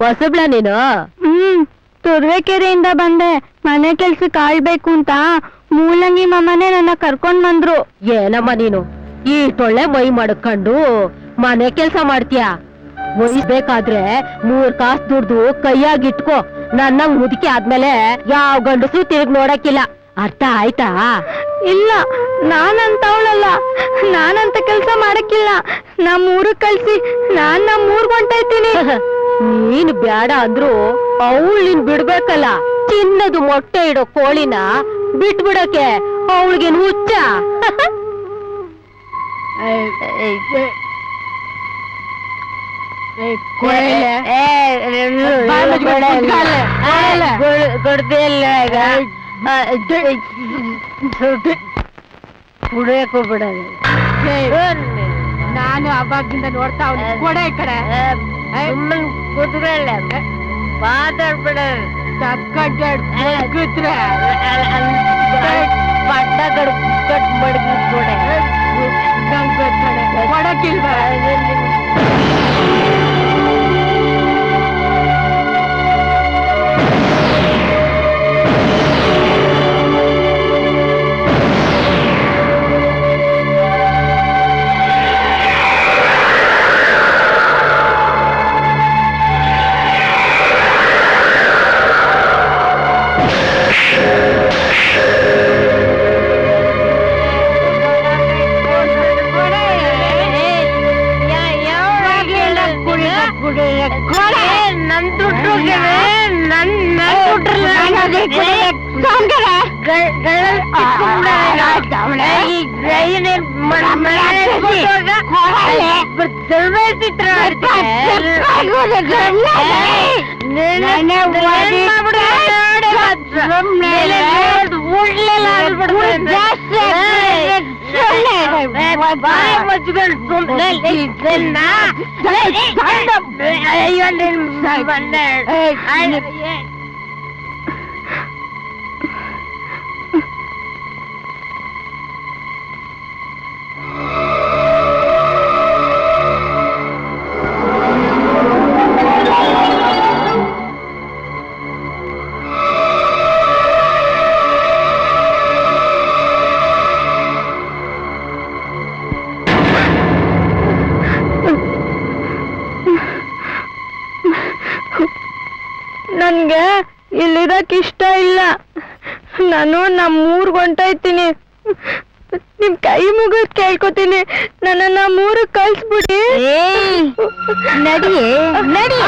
ಹೊಸಬ್ಳ ನೀನು ತುರುವೇಕೆರೆಯಿಂದ ಬಂದೆ ಮನೆ ಕೆಲ್ಸಕ್ಕೆ ಆಳ್ಬೇಕು ಅಂತ ಮೂಲಂಗಿ ಮಾಮನೇ ನನ್ನ ಕರ್ಕೊಂಡ್ ಬಂದ್ರು ಏನಮ್ಮ ನೀನು ಈ ಟೊಳ್ಳೆ ಮೈ ಮಾಡ್ಕೊಂಡು ಮನೆ ಕೆಲ್ಸ ಮಾಡ್ತೀಯ ವಹಿಸ್ಬೇಕಾದ್ರೆ 3 ಕಾಸು ದುಡ್ದು ಕೈಯಾಗಿಟ್ಕೋ ನನ್ನ ಮುದುಕಿ ಆದ್ಮೇಲೆ ಯಾವ ಗಂಡಸು ತಿರುಗಿ ನೋಡಕ್ಕಿಲ್ಲ ಅರ್ಥ ಆಯ್ತಾ ಇಲ್ಲ ನಾನಂತವಳಲ್ಲ ನಾನಂತ ಕೆಲ್ಸ ಮಾಡಕ್ಕಿಲ್ಲ ನಮ್ಮೂರಿಗೆ ಕಳ್ಸಿ ನಾನ್ ನಮ್ಮೂರ್ಗ್ ಹೊಂಟೈತೀನಿ ನೀನ್ ಬ್ಯಾಡ ಅಂದ್ರು ಅವಳು ನೀನ್ ಬಿಡ್ಬೇಕಲ್ಲ ಚಿನ್ನದು ಮೊಟ್ಟೆ ಇಡೋ ಕೋಳಿನ ಬಿಟ್ಬಿಡಕ್ಕೆ ಅವಳಿಗೇನು ಹುಚ್ಚ? ಕುಡಿಯಕ್ಕೂ ಬಿಡೋದು. ನಾನು ಅವಾಗಿಂದ ನೋಡ್ತಾ ಕೊಡೆ ಕಡೆ ಕೂತ್ಕೊಳ್ಳ ಮಾತಾಡ್ಬಿಡ ಕೂತ್ರೆ ಪಟ್ಟ ಕಟ್ ಮಡಗಿ ಕೊಡೆ ಕೊಡಕ್ಕಿಲ್ವಾ? ನನ್ಗೆ ಇಲ್ಲಿರಕ್ ಇಷ್ಟ ಇಲ್ಲ. ನಾನು ನಮ್ಮೂರ್ಗ್ ಹೊಂಟೋಯ್ತೀನಿ. ನಿಮ್ ಕೈ ಮುಗಿದ್ ಕೇಳ್ಕೊತೀನಿ, ನನ್ನ ನಮ್ಮೂರಿಗೆ ಕಳ್ಸ್ಬಿಡಿ. ನಡಿ ನಡಿ.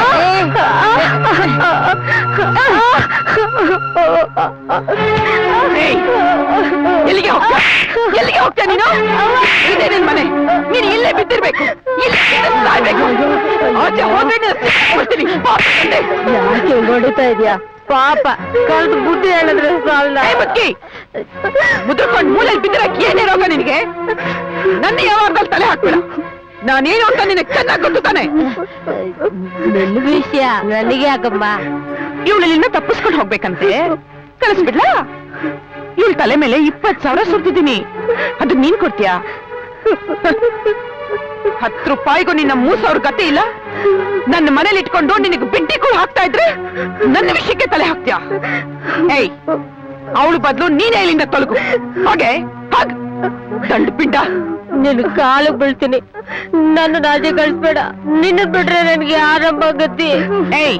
ಎಲ್ಲಿಗೆ ಹೋಗ್ತಾ ನೀನು? ಇದೇ ನಿನ್ ಮನೆ, ನೀನು ಇಲ್ಲೇ ಬಿದ್ದಿರ್ಬೇಕು, ಇಲ್ಲೇ ಸಾಯ್ಬೇಕು. ಆಚೆ ಹೋದ್ರೆ ಯಾಕೆ ಹೊಡಿತಾ ಇದೀಯಾ? ಪಾಪ ಕಲ್ತು ಬುದ್ಧಿ ಹೇಳಿದ್ರೆ ಸಾಲ. ಮುದ್ರಕೊಂಡು ಮೂಲೆಯಲ್ಲಿ ಬಿದ್ದಿರಕ್ಕೆ ಏನೇ ರೋಗ ನಿನಗೆ? ನನ್ನ ಯಾವಾಗದಲ್ಲಿ ತಲೆ ಹಾಕ್ಬೇಡ. ನಾನೇನು ಅಂತ ನಿನಗೆ ಚೆನ್ನಾಗಿ ಗೊತ್ತು ತಾನೆ. ವಿಷಯ ನನಗೆ ಯಾಕಮ್ಮ? ಇವಳಲ್ಲಿಂದ ತಪ್ಪಿಸ್ಕೊಂಡು ಹೋಗ್ಬೇಕಂತೆ, ಕಳಿಸ್ಬಿಡ್ಲಾ? ಇವಳ ತಲೆ ಮೇಲೆ 20,000 ಸುರ್ತಿದ್ದೀನಿ, ಅದು ನೀನ್ ಕೊಡ್ತೀಯಾ? 10 ರೂಪಾಯಿಗೂ ನಿನ್ನ 3,000 ಗತಿ ಇಲ್ಲ. ನನ್ನ ಮನೇಲಿ ಇಟ್ಕೊಂಡು ನಿನಗೆ ಬಿಡ್ಡಿ ಕೂಡ ಹಾಕ್ತಾ ಇದ್ರೆ ನನ್ನ ವಿಷಯಕ್ಕೆ ತಲೆ ಹಾಕ್ತೀಯಾ? ಏಯ್, ಅವಳು ಬದಲು ನೀನೇ ಇಲ್ಲಿಂದ ತೊಲಗು. ಹಾಗೆ ಹಾಗ ದಂಡು ಪಿಂಡ. ನಿನ್ ಕಾಲು ಬೀಳ್ತೀನಿ, ನನ್ನ ರಾಜೆ ಕಳಿಸ್ಬೇಡ. ನಿನ್ನ ಬಿಟ್ರೆ ನನ್ಗೆ ಆರಂಭ ಗತಿ. ಏಯ್,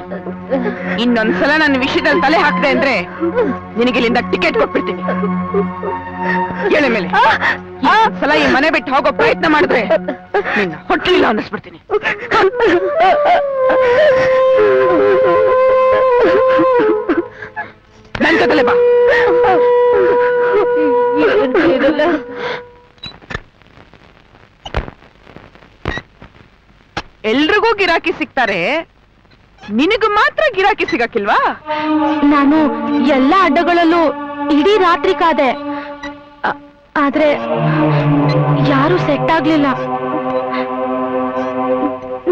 ಇನ್ನೊಂದ್ಸಲ ನನ್ನ ವಿಷಯದಲ್ಲಿ ತಲೆ ಹಾಕ್ದೆ ಅಂದ್ರೆ ನಿನಗೆ ಇಲ್ಲಿಂದ ಟಿಕೆಟ್ ಕೊಟ್ಬಿಡ್ತೀನಿ. ಎಳೆ ಮೇಲೆ ಸಲ ಈ ಮನೆ ಬಿಟ್ಟು ಹೋಗೋ ಪ್ರಯತ್ನ ಮಾಡಿದ್ರೆ ನಿನ್ನ ಹೊಟ್ಟಲಿಲ್ಲ ಅನ್ನಿಸ್ಬಿಡ್ತೀನಿ. ನನ್ ಜೊತೆಲೆ ಬಾ. ಎಲ್ರಿಗೂ ಗಿರಾಕಿ ಸಿಗ್ತಾರೆ, ನಿನಗೂ ಮಾತ್ರ ಗಿರಾಕಿ ಸಿಗಕ್ಕಿಲ್ವಾ? ನಾನು ಎಲ್ಲ ಅಡ್ಡಗಳಲ್ಲೂ ಇಡೀ ರಾತ್ರಿ ಕಾದೆ, ಆದ್ರೆ ಯಾರು ಸೆಟ್ ಆಗ್ಲಿಲ್ಲ.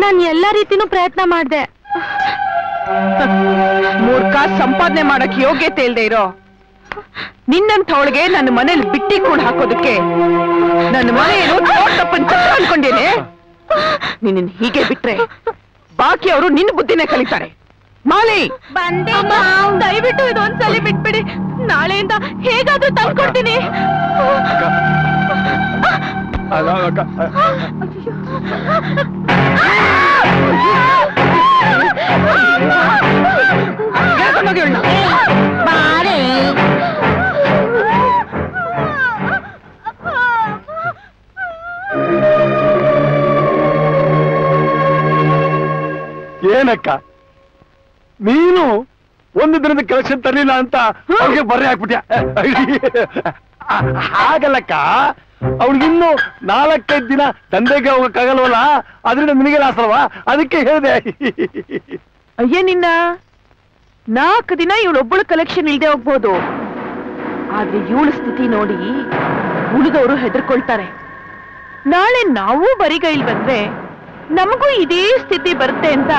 ನಾನ್ ಎಲ್ಲ ರೀತಿನೂ ಪ್ರಯತ್ನ ಮಾಡ್ದೆ. 3 ಕಾಸು ಸಂಪಾದನೆ ಮಾಡಕ್ ಯೋಗ್ಯತೆ ಇಲ್ದೇ ಇರೋ ನಿನ್ನಂಥವಳಿಗೆ ನನ್ನ ಮನೇಲಿ ಬಿಟ್ಟಿ ಕೂಡ ಹಾಕೋದಕ್ಕೆ ನನ್ನ ಮನೆ ಏನು ತಪ್ಪನ್ ಚಕ್ರ ಅನ್ಕೊಂಡೇನೆ. ನಿನ್ನ ಹೀಗೆ ಬಿಟ್ರೆ ಬಾಕಿ ಅವರು ನಿನ್ನ ಬುದ್ಧಿನೇ ಕಲಿತಾರೆ. ಮಾಲಿ, ದಯವಿಟ್ಟು ಇದೊಂದ್ಸಲಿ ಬಿಟ್ಬಿಡಿ. ನಾಳೆಯಿಂದ ಹೇಗಾದ್ರೂ ತಂದ್ಕೊಡ್ತೀನಿ. ಏನಕ್ಕ ನೀನು ಒಂದು ದಿನದ ಕಲೆಕ್ಷನ್ ತರಲಿಲ್ಲ ಅಂತ ಅವ್ರಿಗೆ ಬರ್ರೆ ಹಾಕ್ಬಿಟ್ಯ. ಹಾಗಲ್ಲಕ್ಕ, ಅವ್ಳಿಗಿನ್ನು 4-5 ದಿನ ತಂದೆಗೆ ಹೋಗಕ್ಕಾಗಲ್ವಲ್ಲ, ಅದರಿಂದ ನಿನಗೆ ಲಾಸ್ ಅಲ್ವಾ, ಅದಕ್ಕೆ ಹೇಳಿದೆ. ಅಯ್ಯ ನಿನ್ನ 4 ದಿನ ಇವಳೊಬ್ಬಳು ಕಲೆಕ್ಷನ್ ಇಲ್ದೆ ಹೋಗ್ಬೋದು, ಆದ್ರೆ ಇವಳ ಸ್ಥಿತಿ ನೋಡಿ ಉಳಿದವರು ಹೆದರ್ಕೊಳ್ತಾರೆ. ನಾಳೆ ನಾವು ಬರಿಗೈಲ್ ಬಂದ್ರೆ ನಮಗೂ ಇದೇ ಸ್ಥಿತಿ ಬರುತ್ತೆ ಅಂತ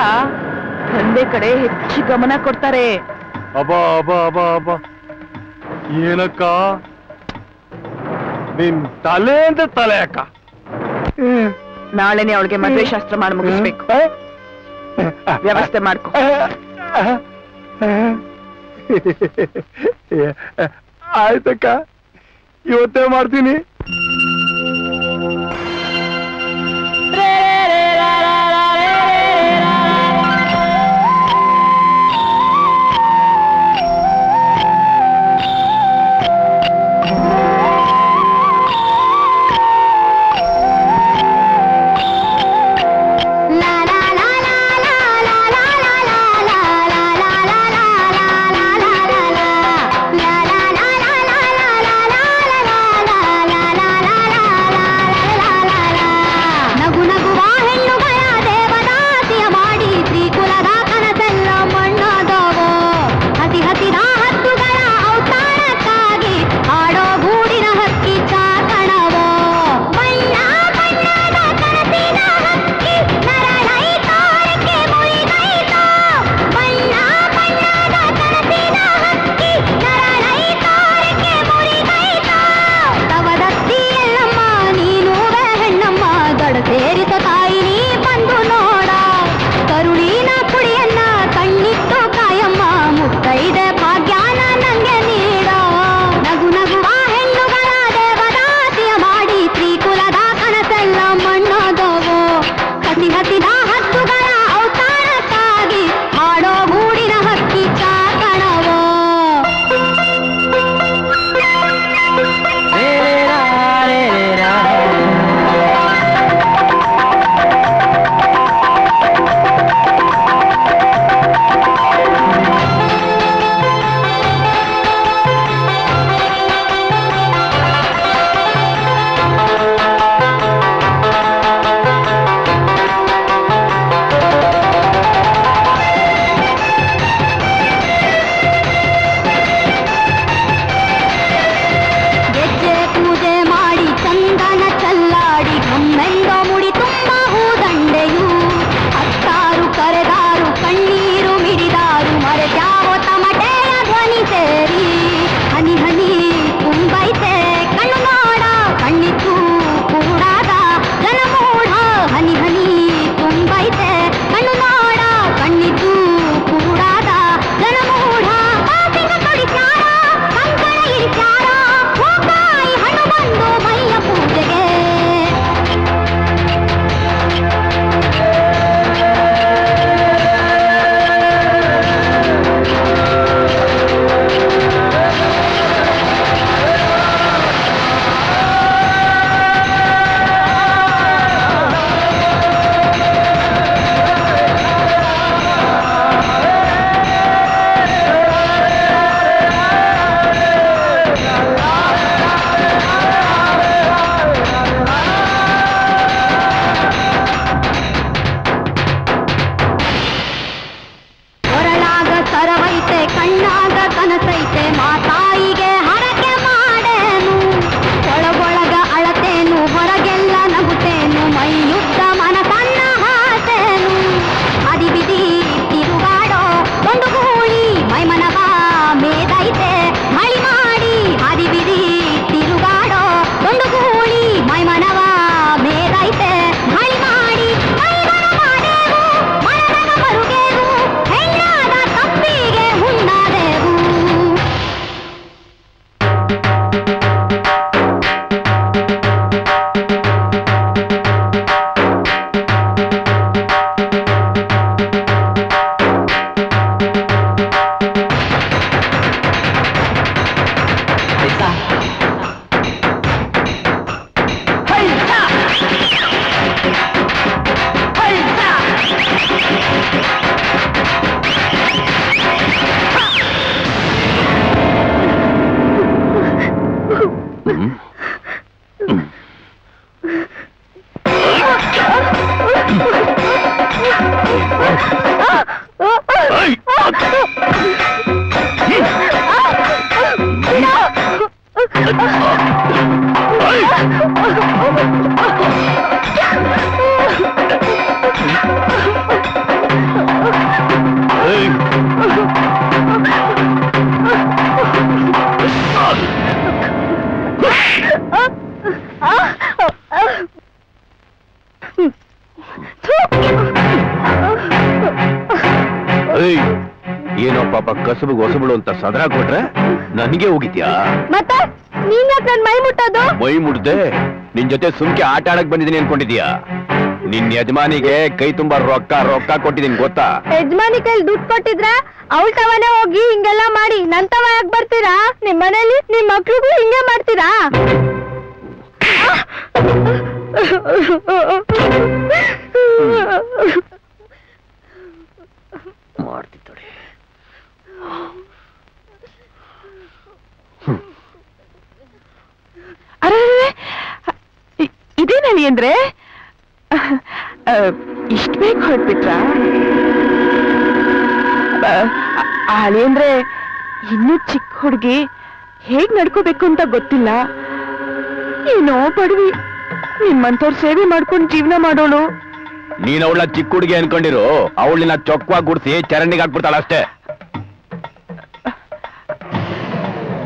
ತಂದೆ ಕಡೆ ಹೆಚ್ಚು ಗಮನ ಕೊಡ್ತಾರೆ. ಅಬ್ಬಾ ಅಬ್ಬಾ ಅಬ್ಬಾ ಅಬ್ಬಾ, ಏನಕ್ಕ ನಿನ್ ತಲೆ ಅಂತ ತಲೆ ಅಕ್ಕ. ನಾಳೆನೆ ಅವಳಿಗೆ ಮದುವೆ ಶಾಸ್ತ್ರ ಮಾಡಿ ಮುಗಿಸ್ಬೇಕು. ವ್ಯವಸ್ಥೆ ಮಾಡ್ಕೊ. ಆಯ್ತಕ್ಕ, ಇವತ್ತೇ ಮಾಡ್ತೀನಿ. la la la ಏನೋ ಪಾಪ ಕಸಬು ಹೊಸಬಳು ಅಂತ ಸದರ ಕೊಟ್ರೆ ನನಗೆ ಹೋಗಿದ್ಯಾ? ಮತ್ತೆ ನೀನ್ ಯಾಕೆ ನನ್ ಮೈ ಮುಟ್ಟೋದು? ಮೈ ಮುಡ್ದೆ ನಿನ್ ಜೊತೆ ಸುಮ್ಕೆ ಆಟ ಆಡಕ್ ಬಂದಿದ್ದೀನಿ ಅನ್ಕೊಂಡಿದ್ಯಾ? ನಿನ್ ಯಜಮಾನಿಗೆ ಕೈ ತುಂಬಾ ರೊಕ್ಕ ರೊಕ್ಕ ಕೊಟ್ಟಿದ್ದೀನಿ ಗೊತ್ತಾ? ಯಜಮಾನಿ ಕೈಲಿ ದುಡ್ಡು ಕೊಟ್ಟಿದ್ರೆ ಅವಳ ತವನೇ ಹೋಗಿ ಹಿಂಗೆಲ್ಲ ಮಾಡಿ ನನ್ ತವ ಯಾಕೆ ಬರ್ತೀರಾ? ನಿಮ್ ಮನೇಲಿ ನಿಮ್ ಮಕ್ಳಿಗೂ ಹಿಂಗೆ ಮಾಡ್ತೀರಾ? ಮಾಡ್ತಿದ್ದಾಳೆ. ಅರೆ ಇದೇನಳಿ ಅಂದ್ರೆ ಇಷ್ಟ ಬೇಗ ಹೊರಟ್ಬಿಟ್ರ? ಅಳಿ ಅಂದ್ರೆ ಇನ್ನೂ ಚಿಕ್ಕ ಹುಡುಗಿ ಹೇಗ್ ನಡ್ಕೋಬೇಕು ಅಂತ ಗೊತ್ತಿಲ್ಲ. ಏನೋ ಬಡವಿ ನಿಮ್ಮಂತವ್ರ ಸೇವೆ ಮಾಡ್ಕೊಂಡು ಜೀವನ ಮಾಡೋಳು. ನೀನ್ ಅವಳ ಚಿಕ್ಕ ಹುಡುಗಿ ಅನ್ಕೊಂಡಿರು, ಅವಳನ್ನ ಚೊಕ್ವಾಗಿ ಗುಡ್ಸಿ ಚರಂಡಿಗೆ ಹಾಕ್ಬಿಡ್ತಾಳ ಅಷ್ಟೇ.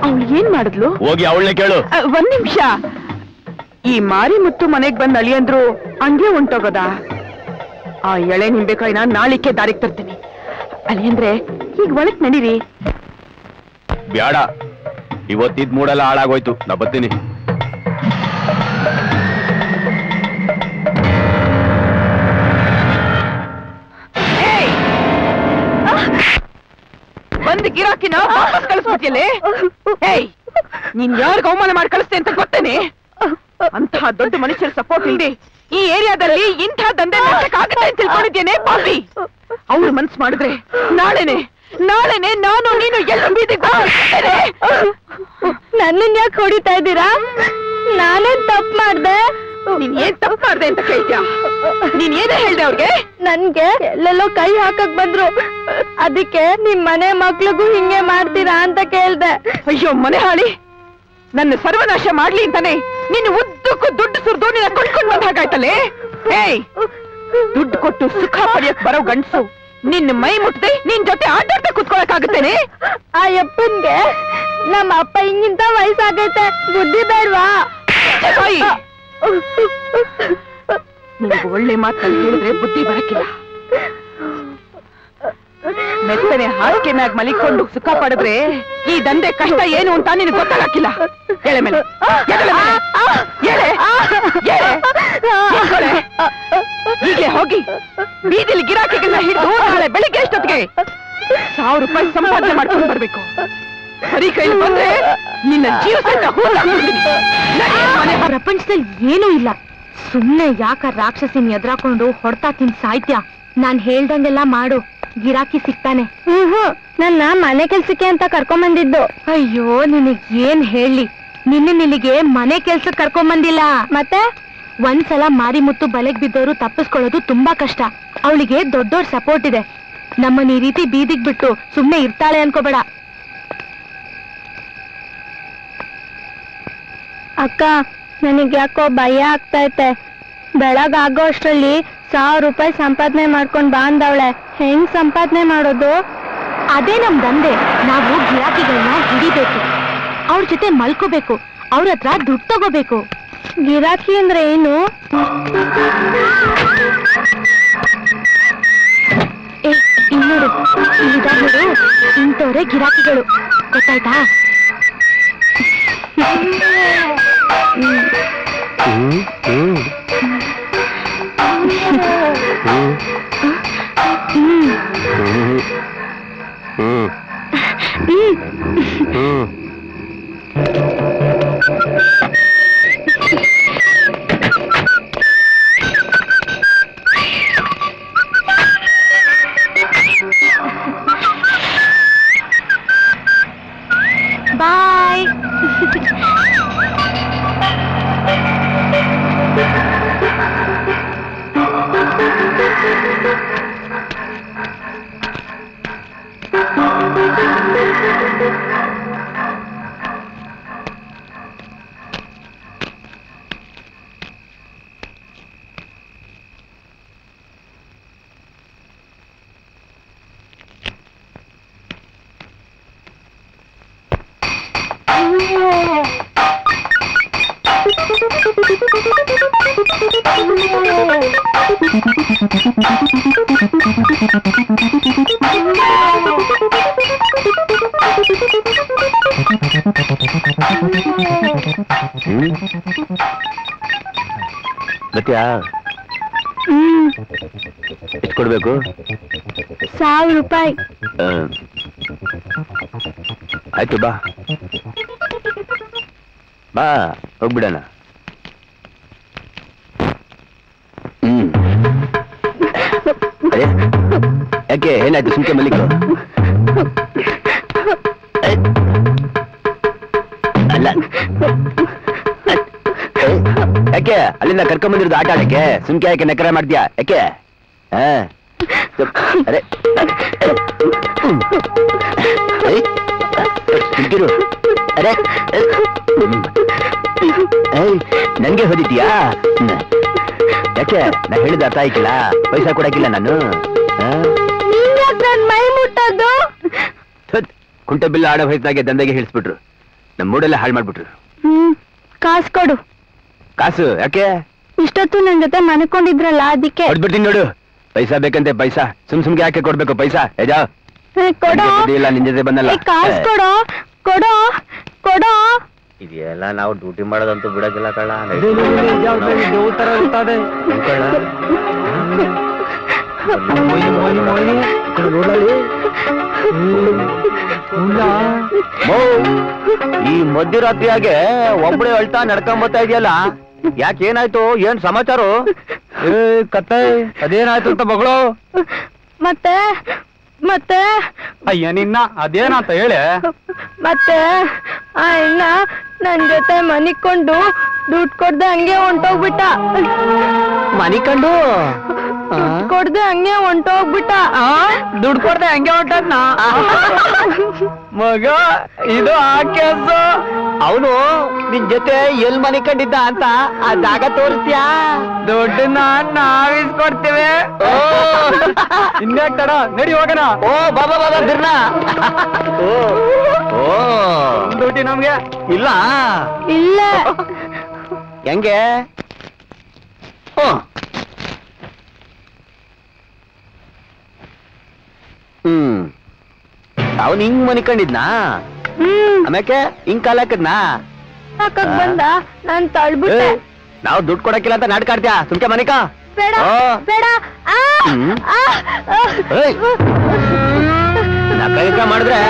ಅವಳು ಏನ್ ಮಾಡಿದ್ಲು? ಹೋಗಿ ಅವಳನ್ನೇ ಕೇಳು. ಒಂದ್ ನಿಮಿಷ. ಈ ಮಾರಿ ಮುತ್ತು ಮನೆಗ್ ಬಂದ್ ಅಳಿ ಅಂದ್ರು ಹಂಗೆ ಹೊಂಟೋಗೋದ? ಆ ಎಳೆ ನಿಂಬೆಕಾಯಿನ ನಾಳಿಕೆ ದಾರಿಗೆ ತರ್ತೀನಿ. ಅಳಿ ಅಂದ್ರೆ ಈಗ ಒಳಗ್ ನಡೀರಿ. ಬ್ಯಾಡ, ಇವತ್ತಿದ್ ಮೂಡೆಲ್ಲ ಹಾಳಾಗೋಯ್ತು. ನಾ ಬರ್ತೀನಿ. ಬಂದ್ ಗಿರಾಕಿನ ವಾಪಸ್ ಕಳಿಸ್ಬಿಟ್ಟಿಯಲ್ಲೇ? ಏಯ್, ನೀನ್ ಯಾರಿಗ ಅವಮಾನ ಮಾಡಿ ಕಳಿಸ್ತೆ ಅಂತ ಗೊತ್ತೇನೆ? ಅಂತಹ ದೊಡ್ಡ ಮನುಷ್ಯರ ಸಪೋರ್ಟ್ ಇಲ್ದೆ ಈ ಏರಿಯಾದಲ್ಲಿ ಇಂಥ ದಂಧೆ ನಡೆಸಕ್ಕಾಗತ್ತೆ ಅಂತ ತಿಳ್ಕೊಂಡಿದ್ದೇನೆ ಪಾಪಿ. ಅವ್ರು ಮನ್ಸ್ ಮಾಡಿದ್ರೆ ನಾಳೆನೆ ನಾನು ನೀನು ಎಲ್ಲ ಬೀದಿಗೆ ನನ್ನನ್ ಯಾಕೆ ಹೊಡಿತಾ ಇದ್ದೀರಾ? ನಾನೇನ್ ತಪ್ಪು ಮಾಡ್ದೆ? ನೀನ್ ಏನ್ ತಪ್ಪು ಮಾಡ್ದೆ ಅಂತ ಕೇಳ್ತ್ಯಾ? ನೀನ್ ಏನೇ ಹೇಳ್ದೆ ಅವ್ರಿಗೆ? ನನ್ಗೆ ಎಲ್ಲೆಲ್ಲೋ ಕೈ ಹಾಕಕ್ ಬಂದ್ರು, ಅದಕ್ಕೆ ನಿಮ್ ಮನೆ ಮಕ್ಳಿಗೂ ಹಿಂಗೆ ಮಾಡ್ತೀರಾ ಅಂತ ಕೇಳ್ದೆ. ಅಯ್ಯೋ ಮನೆ ಹಾಳಿ, ನನ್ನ ಸರ್ವನಾಶ ಮಾಡ್ಲಿ ಅಂತಾನೆ ನಿನ್ನ ಉದ್ದಕ್ಕೂ ದುಡ್ಡು ಸುರಿದು ನಿನ್ನ ಕೊಂಡ್ಕೊಂಡ್ ಬಂದ ಹಾಗಾಯ್ತಲ್ಲೇ. ಏಯ್, ದುಡ್ಡು ಕೊಟ್ಟು ಸುಖ ಪಡೆಯಕ್ ಬರೋ ಗಂಡ್ಸು ನಿನ್ನ ಮೈ ಮುಟ್ಟದೆ ನಿನ್ ಜೊತೆ ಆಟಾಡ್ತಾ ಕುತ್ಕೊಳಕಾಗುತ್ತೇನೆ? ಆ ಯಪ್ಪನ್ಗೆ ನಮ್ಮ ಅಪ್ಪ ಹಿಂಗಿಂತ ವಯಸ್ಸಾಗೈತೆ, ಬುದ್ಧಿ ಬೇಡ್ವಾ? ನಿನಗೆ ಒಳ್ಳೆ ಮಾತಲ್ಲಿ ಹೇಳಿದ್ರೆ ಬುದ್ಧಿ ಬರಕಿಲ್ಲ. ಮೆತ್ತನೆ ಹಾಸಿಗೆ ಮ್ಯಾಗ ಮಲಿಕೊಂಡು ಸುಖ ಪಡೆದ್ರೆ ಈ ದಂಧೆ ಕಷ್ಟ ಏನು ಅಂತ ನಿನಗೆ ಗೊತ್ತಾಗಕ್ಕಿಲ್ಲ. ಎಳೆ ಮೇಲೆ ಹೀಗೆ ಹೋಗಿ ಬೀದಿಲಿ ಗಿರಾಕಿಗಳನ್ನ ಹಿಡಿದು ನಾಳೆ ಬೆಳಿಗ್ಗೆ ಎಷ್ಟೊತ್ತಿಗೆ 1000 ರೂಪಾಯಿ ಸಂಪಾದನೆ ಮಾಡ್ಕೊಂಡು ಬರ್ಬೇಕು. ಸರಿ ಕೈಲಿ ಬಂದ್ರೆ ನಿನ್ನ ಜೀವ ಪ್ರಪಂಚದಲ್ಲಿ ಏನೂ ಇಲ್ಲ. ಸುಮ್ನೆ ಯಾಕ ರಾಕ್ಷಸಿನ ಎದ್ರಾಕೊಂಡು ಹೊಡ್ತಾ ತಿನ್ ಸಾಯ್ತ್ಯ? ನಾನ್ ಹೇಳ್ದಂಗೆಲ್ಲ ಮಾಡು, ಗಿರಾಕಿ ಸಿಗ್ತಾನೆ. ನನ್ನ ಮನೆ ಕೆಲ್ಸಕ್ಕೆ ಅಂತ ಕರ್ಕೊಂಬಂದಿದ್ದು. ಅಯ್ಯೋ, ನಿನಗ್ ಏನ್ ಹೇಳಿ, ನಿನಗೆ ಮನೆ ಕೆಲ್ಸಕ್ಕೆ ಕರ್ಕೊಂಬಂದಿಲ್ಲ. ಮತ್ತೆ ಒಂದ್ಸಲ ಮಾರಿ ಮುತ್ತು ಬಲೆಗ್ ಬಿದ್ದವರು ತಪ್ಪಿಸ್ಕೊಳ್ಳೋದು ತುಂಬಾ ಕಷ್ಟ. ಅವಳಿಗೆ ದೊಡ್ಡೋರ್ ಸಪೋರ್ಟ್ ಇದೆ. ನಮ್ಮನ್ನ ಈ ರೀತಿ ಬೀದಿಗ್ ಬಿಟ್ಟು ಸುಮ್ನೆ ಇರ್ತಾಳೆ ಅನ್ಕೋಬೇಡ. ಅಕ್ಕ, ನನಗ್ ಯಾಕೋ ಭಯ ಆಗ್ತೈತೆ. ಬೆಳಗಾಗೋ ಅಷ್ಟ್ರಲ್ಲಿ 1000 ರೂಪಾಯಿ ಸಂಪಾದನೆ ಮಾಡ್ಕೊಂಡ್ ಬಾಂದವಳೆ. ಹೆಂಗ್ ಸಂಪಾದನೆ ಮಾಡೋದು? ಅದೇ ನಮ್ ದಂಧೆ. ನಾವು ಗಿರಾಕಿಗಳನ್ನ ಹಿಡಿಬೇಕು, ಅವ್ರ ಜೊತೆ ಮಲ್ಕೋಬೇಕು, ಅವ್ರ ಹತ್ರ ದುಡ್ಡು ತಗೋಬೇಕು. ಗಿರಾಕಿ ಅಂದ್ರೆ ಏನು? ಇನ್ನೋಡು, ನೋಡು, ಇಂಥವ್ರೆ ಗಿರಾಕಿಗಳು, ಗೊತ್ತಾಯ್ತಾ? ಬಾಯ್. ಗತಿಯಾ ಎಷ್ಟು ಕೊಡ್ಬೇಕು? 1000 ರೂಪಾಯಿ. ಆಯ್ತು ಬಾ ಬಾ ಹೋಗ್ಬಿಡಣ. ಅದೇ ಯಾಕೆ ಏನಾಯ್ತು? ಸುಮ್ಕೆ ಮಲ್ಲಿಕ ಅಲ್ಲ ಯಾಕೆ ಅಲ್ಲಿಂದ ಕರ್ಕೊಂಬಂದಿರೋದು ಆಟ ಆಡಕ್ಕೆ? ಸುಮ್ಕೆ ಯಾಕೆ ನಕರ ಮಾಡ್ತೀಯಾ? ಯಾಕೆ? ಅರೆ ಸುಮ್ಕಿರು. ಅರೆ ನನ್ಗೆ ಹೊದಿತೀಯಾ? ಯಾಕೆ ನಾ ಹೇಳಿದ ಅರ್ಥ ಆಯ್ಕಿಲ್ಲ? ಪೈಸಾ ಕೊಡಕ್ಕಿಲ್ಲ ನಾನು. ಮೈ ಮುಟ್ಟೋದು ಕುಂಟೆ ಬಿಲ್ಲ ಆಡೋ ವಯಸ್ಸಾಗೆ ದಂಧೆಗೆ ಹಿಡಿಸ್ಬಿಟ್ರು. ನಮ್ ಮೂಡೆಲ್ಲ ಹಾಳು ಮಾಡ್ಬಿಟ್ರು. ಕಾಸು ಕೊಡು. ಕಾಸು ಯಾಕೆ? ಇಷ್ಟೊತ್ತು ನನ್ ಜೊತೆ ಮನ್ಕೊಂಡಿದ್ರಲ್ಲ ಅದಕ್ಕೆ. ಕೊಡ್ಬಿಡ್ತೀನಿ ನೋಡು. ಪೈಸಾ ಬೇಕಂತೆ ಪೈಸಾ. ಸುಮ್ಗೆ ಯಾಕೆ ಕೊಡ್ಬೇಕು ಪೈಸಾ? ಯಜಾ ಕೊಡೋ. ಇಲ್ಲ ನಿನ್ ಜೊತೆ ಬಂದಲ್ಲ. ಕಾಸು ಕೊಡೋ ಕೊಡೋ ಕೊಡೋ. ಇದೆಲ್ಲ ನಾವು ಡ್ಯೂಟಿ ಮಾಡೋದಂತೂ ಬಿಡಕ್ಕಿಲ್ಲ ಕಳ್ಳ. ಈ ಮಧ್ಯರಾತ್ರಿಯಾಗೆ ಒಬ್ಬಳೆ ಅಳ್ತಾ ನಡ್ಕೊಂಡ್ ಬರ್ತಾ ಇದೆಯಲ್ಲ, ಯಾಕೇನಾಯ್ತು? ಏನ್ ಸಮಾಚಾರ? ಕತ್ತೆ ಅದೇನಾಯ್ತು ಅಂತ ಮಗಳು? ಮತ್ತೆ ಮತ್ತೆ ಅಯ್ಯ ನಿನ್ನ ಅದೇನಂತ ಹೇಳಿ. ಮತ್ತೆ ಆ ಅಣ್ಣ ನನ್ ಜೊತೆ ಮನಿಕೊಂಡು ದುಡ್ಡು ಕೊಡ್ದೆ ಹಂಗೆ ಹೊಂಟೋಗ್ಬಿಟ್ಟ. ಮನಿಕಂಡು ಕೊಡ್ದೆ ಹಂಗೆ ಹೊಂಟೋಗ್ಬಿಟ್ಟ. ದುಡ್ಡು ಕೊಡ್ದೆ ಹಂಗೆ ಹೊಂಟದ್ನ ಮಗ. ಇದು ಆ ಕೇಸು. ಅವನು ನಿನ್ ಜೊತೆ ಎಲ್ ಮನಿಕಂಡಿದ್ದ ಅಂತ ಆ ಜಾಗ ತೋರಿಸ್ತೀಯಾ? ದುಡ್ಡನ್ನ ನಾವಿಸ್ಕೊಡ್ತೇವೆ. ಇನ್ಯಾಕ್ ತಡ, ನಡಿ ಹೋಗೋಣ. ಓ ಬಾಬಾ ಬಾಬಾ ಬಿರ್ನ. ಓ ಡ್ಯೂಟಿ ನಮ್ಗೆ ಇಲ್ಲ ಇಲ್ಲ. ಹೆಂಗೆ? ಅವನ್ ಹಿಂಗ್ ಮನಿಕೊಂಡಿದ್ನಾ? ಆಮ್ಯಾಕೆ ಹಿಂಗ್ ಕಾಲ ಹಾಕದ್ನಾ? ಹಾಕಕ್ ಬಂದ ನಾನ್ ತಳ್ಬಿಟ್ಟೆ. ನಾವು ದುಡ್ಡು ಕೊಡಕ್ಕಿಲ್ಲ ಅಂತ ನಾಟಕ ಆಡ್ತೀಯಾ? ಸುಮ್ಕೆ ಮನಿಕ. ಬೇಡ ಬೇಡ. ನಕಲಿಕ ಮಾಡಿದ್ರೆ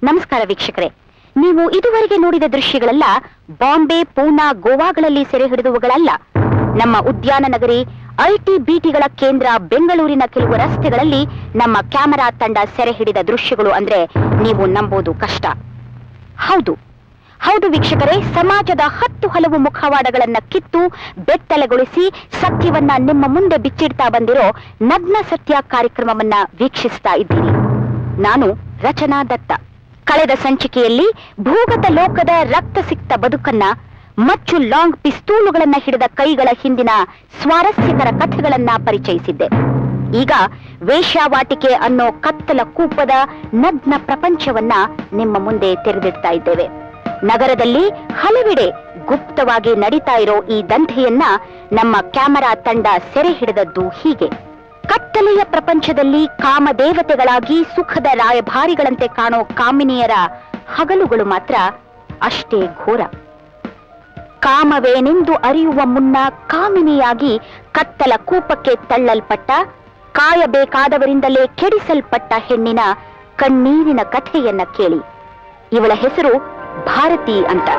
ನಮಸ್ಕಾರ ವೀಕ್ಷಕರೇ, ನೀವು ಇದುವರೆಗೆ ನೋಡಿದ ದೃಶ್ಯಗಳೆಲ್ಲ ಬಾಂಬೆ, ಪೂನಾ, ಗೋವಾಗಳಲ್ಲಿ ಸೆರೆ ಹಿಡಿದವುಗಳಲ್ಲ. ನಮ್ಮ ಉದ್ಯಾನ ನಗರಿ, ಐಟಿ ಬಿಟಿಗಳ ಕೇಂದ್ರ ಬೆಂಗಳೂರಿನ ಕೆಲವು ರಸ್ತೆಗಳಲ್ಲಿ ನಮ್ಮ ಕ್ಯಾಮೆರಾ ತಂಡ ಸೆರೆ ಹಿಡಿದ ದೃಶ್ಯಗಳು ಅಂದ್ರೆ ನೀವು ನಂಬೋದು ಕಷ್ಟ. ಹೌದು ಹೌದು ವೀಕ್ಷಕರೇ, ಸಮಾಜದ 10 ಹಲವು ಮುಖವಾಡಗಳನ್ನ ಕಿತ್ತು ಬೆತ್ತಲೆಗೊಳಿಸಿ ಸತ್ಯವನ್ನ ನಿಮ್ಮ ಮುಂದೆ ಬಿಚ್ಚಿಡ್ತಾ ಬಂದಿರೋ ನಗ್ನ ಸತ್ಯ ಕಾರ್ಯಕ್ರಮವನ್ನ ವೀಕ್ಷಿಸ್ತಾ ಇದ್ದೀರಿ. ನಾನು ರಚನಾ ದತ್ತ. ಕಳೆದ ಸಂಚಿಕೆಯಲ್ಲಿ ಭೂಗತ ಲೋಕದ ರಕ್ತಸಿಕ್ತ ಬದುಕನ್ನ, ಮಚ್ಚು ಲಾಂಗ್ ಪಿಸ್ತೂಲುಗಳನ್ನ ಹಿಡಿದ ಕೈಗಳ ಹಿಂದಿನ ಸ್ವಾರಸ್ಯಕರ ಕಥೆಗಳನ್ನ ಪರಿಚಯಿಸಿದ್ದೆ. ಈಗ ವೇಶ್ಯಾವಾಟಿಕೆ ಅನ್ನೋ ಕತ್ತಲ ಕೂಪದ ನಗ್ನ ಪ್ರಪಂಚವನ್ನ ನಿಮ್ಮ ಮುಂದೆ ತೆರೆದಿಡ್ತಾ ಇದ್ದೇವೆ. ನಗರದಲ್ಲಿ ಹಲವೆಡೆ ಗುಪ್ತವಾಗಿ ನಡೀತಾ ಇರೋ ಈ ದಂಧೆಯನ್ನ ನಮ್ಮ ಕ್ಯಾಮೆರಾ ತಂಡ ಸೆರೆ ಹಿಡಿದದ್ದು ಹೀಗೆ. ಕತ್ತಲೆಯ ಪ್ರಪಂಚದಲ್ಲಿ ಕಾಮದೇವತೆಗಳಾಗಿ ಸುಖದ ರಾಯಭಾರಿಗಳಂತೆ ಕಾಣೋ ಕಾಮಿನಿಯರ ಹಗಲುಗಳು ಮಾತ್ರ ಅಷ್ಟೇ ಘೋರ. ಕಾಮವೇನೆಂದು ಅರಿಯುವ ಮುನ್ನ ಕಾಮಿನಿಯಾಗಿ ಕತ್ತಲ ಕೂಪಕ್ಕೆ ತಳ್ಳಲ್ಪಟ್ಟ, ಕಾಯಬೇಕಾದವರಿಂದಲೇ ಕೆಡಿಸಲ್ಪಟ್ಟ ಹೆಣ್ಣಿನ ಕಣ್ಣೀರಿನ ಕಥೆಯನ್ನ ಕೇಳಿ. ಇವಳ ಹೆಸರು ಭಾರತಿ ಅಂತ.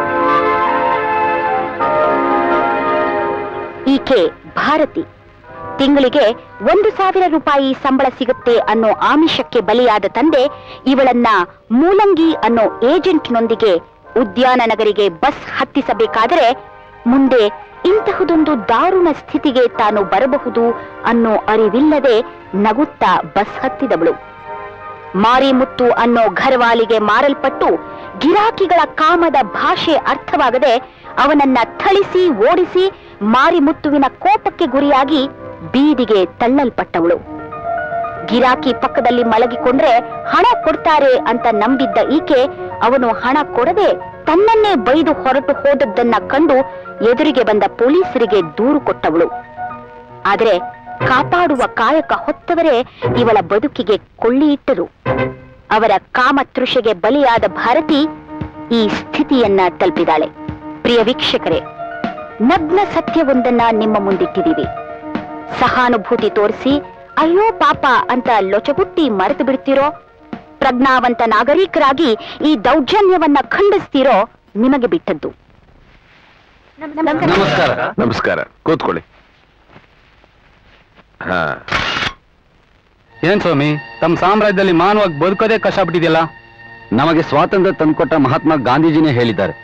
ಈಕೆ ಭಾರತಿ ತಿಂಗಳಿಗೆ 1,000 ರೂಪಾಯಿ ಸಂಬಳ ಸಿಗುತ್ತೆ ಅನ್ನೋ ಆಮಿಷಕ್ಕೆ ಬಲಿಯಾದ ತಂದೆ ಇವಳನ್ನ ಮೂಲಂಗಿ ಅನ್ನೋ ಏಜೆಂಟ್ನೊಂದಿಗೆ ಉದ್ಯಾನ ನಗರಿಗೆ ಬಸ್ ಹತ್ತಿಸಬೇಕಾದರೆ ಮುಂದೆ ಇಂತಹದೊಂದು ದಾರುಣ ಸ್ಥಿತಿಗೆ ತಾನು ಬರಬಹುದು ಅನ್ನೋ ಅರಿವಿಲ್ಲದೆ ನಗುತ್ತಾ ಬಸ್ ಹತ್ತಿದವಳು. ಮಾರಿಮುತ್ತು ಅನ್ನೋ ಘರ್ವಾಲಿಗೆ ಮಾರಲ್ಪಟ್ಟು ಗಿರಾಕಿಗಳ ಕಾಮದ ಭಾಷೆ ಅರ್ಥವಾಗದೆ ಅವನನ್ನ ಥಳಿಸಿ ಓಡಿಸಿ ಮಾರಿಮುತ್ತುವಿನ ಕೋಪಕ್ಕೆ ಗುರಿಯಾಗಿ ಬೀದಿಗೆ ತಳ್ಳಲ್ಪಟ್ಟವಳು. ಗಿರಾಕಿ ಪಕ್ಕದಲ್ಲಿ ಮಲಗಿಕೊಂಡ್ರೆ ಹಣ ಕೊಡ್ತಾರೆ ಅಂತ ನಂಬಿದ್ದ ಈಕೆ ಅವನು ಹಣ ಕೊಡದೆ ತನ್ನನ್ನೇ ಬೈದು ಹೊರಟು ಹೋದದ್ದನ್ನ ಕಂಡು ಎದುರಿಗೆ ಬಂದ ಪೊಲೀಸರಿಗೆ ದೂರು ಕೊಟ್ಟವಳು. ಆದರೆ ಕಾಪಾಡುವ ಕಾಯಕ ಹೊತ್ತವರೇ ಇವಳ ಬದುಕಿಗೆ ಕೊಳ್ಳಿಯಿಟ್ಟರು. ಅವರ ಕಾಮತೃಷೆಗೆ ಬಲಿಯಾದ ಭಾರತಿ ಈ ಸ್ಥಿತಿಯನ್ನ ತಲುಪಿದಾಳೆ. ಪ್ರಿಯ ವೀಕ್ಷಕರೇ, ನಗ್ನ ಸತ್ಯವೊಂದನ್ನ ನಿಮ್ಮ ಮುಂದಿಟ್ಟಿದ್ದೀವಿ. ಸಹಾನುಭೂತಿ ತೋರಿಸಿ ಅಯ್ಯೋ ಪಾಪ ಅಂತ ಲೊಚಗುಟ್ಟಿ ಮರೆತು ಬಿಡ್ತೀರೋ, ಪ್ರಜ್ಞಾವಂತ ನಾಗರಿಕರಾಗಿ ಈ ದೌರ್ಜನ್ಯವನ್ನ ಖಂಡಿಸ್ತೀರೋ ನಿಮಗೆ ಬಿಟ್ಟದ್ದು. ನಮಸ್ಕಾರ. ನಮಸ್ಕಾರ, ಕೂತ್ಕೊಳ್ಳಿ. ಹಾ, ಏನ್ ಸ್ವಾಮಿ, ತಮ್ಮ ಸಾಮ್ರಾಜ್ಯದಲ್ಲಿ ಮಾನವಾಗಿ ಬದುಕೋದೇ ಕಷ್ಟ ಬಿಟ್ಟಿದೆಯಲ್ಲ? ನಮಗೆ ಸ್ವಾತಂತ್ರ್ಯ ತಂದುಕೊಟ್ಟ ಮಹಾತ್ಮ ಗಾಂಧೀಜಿನೇ ಹೇಳಿದ್ದಾರೆ,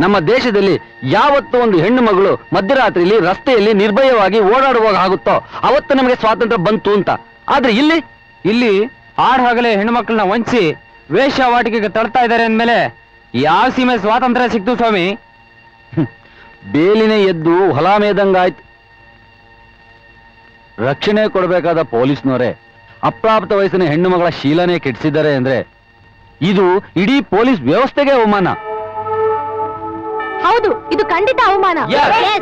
ನಮ್ಮ ದೇಶದಲ್ಲಿ ಯಾವತ್ತು ಒಂದು ಹೆಣ್ಣು ಮಗಳು ಮಧ್ಯರಾತ್ರಿಯಲ್ಲಿ ರಸ್ತೆಯಲ್ಲಿ ನಿರ್ಭಯವಾಗಿ ಓಡಾಡುವಾಗ ಆಗುತ್ತೋ ಅವತ್ತು ನಮಗೆ ಸ್ವಾತಂತ್ರ್ಯ ಬಂತು ಅಂತ. ಆದ್ರೆ ಇಲ್ಲಿ ಆಡ್ ಹಗಲೇ ಹೆಣ್ಮಕ್ಳನ್ನ ವಂಚಿ ವೇಶ್ಯಾವಾಟಿಕೆಗೆ ತಳ್ತಾ ಇದ್ದಾರೆ ಅಂದ್ಮೇಲೆ ಯಾವ ಸೀಮೆ ಸ್ವಾತಂತ್ರ್ಯ ಸಿಕ್ತು ಸ್ವಾಮಿ? ಬೇಲಿನೇ ಎದ್ದು ಹೊಲ ಮೇದಂಗಾಯ್ತು. ರಕ್ಷಣೆ ಕೊಡಬೇಕಾದ ಪೊಲೀಸ್ನವರೇ ಅಪ್ರಾಪ್ತ ವಯಸ್ಸಿನ ಹೆಣ್ಣು ಮಗಳ ಶೀಲನೆ ಕೆಡಿಸಿದ್ದಾರೆ ಅಂದ್ರೆ ಇದು ಇಡೀ ಪೊಲೀಸ್ ವ್ಯವಸ್ಥೆಗೆ ಅವಮಾನ. ಹೌದು, ಇದು ಖಂಡಿತ ಅವಮಾನ.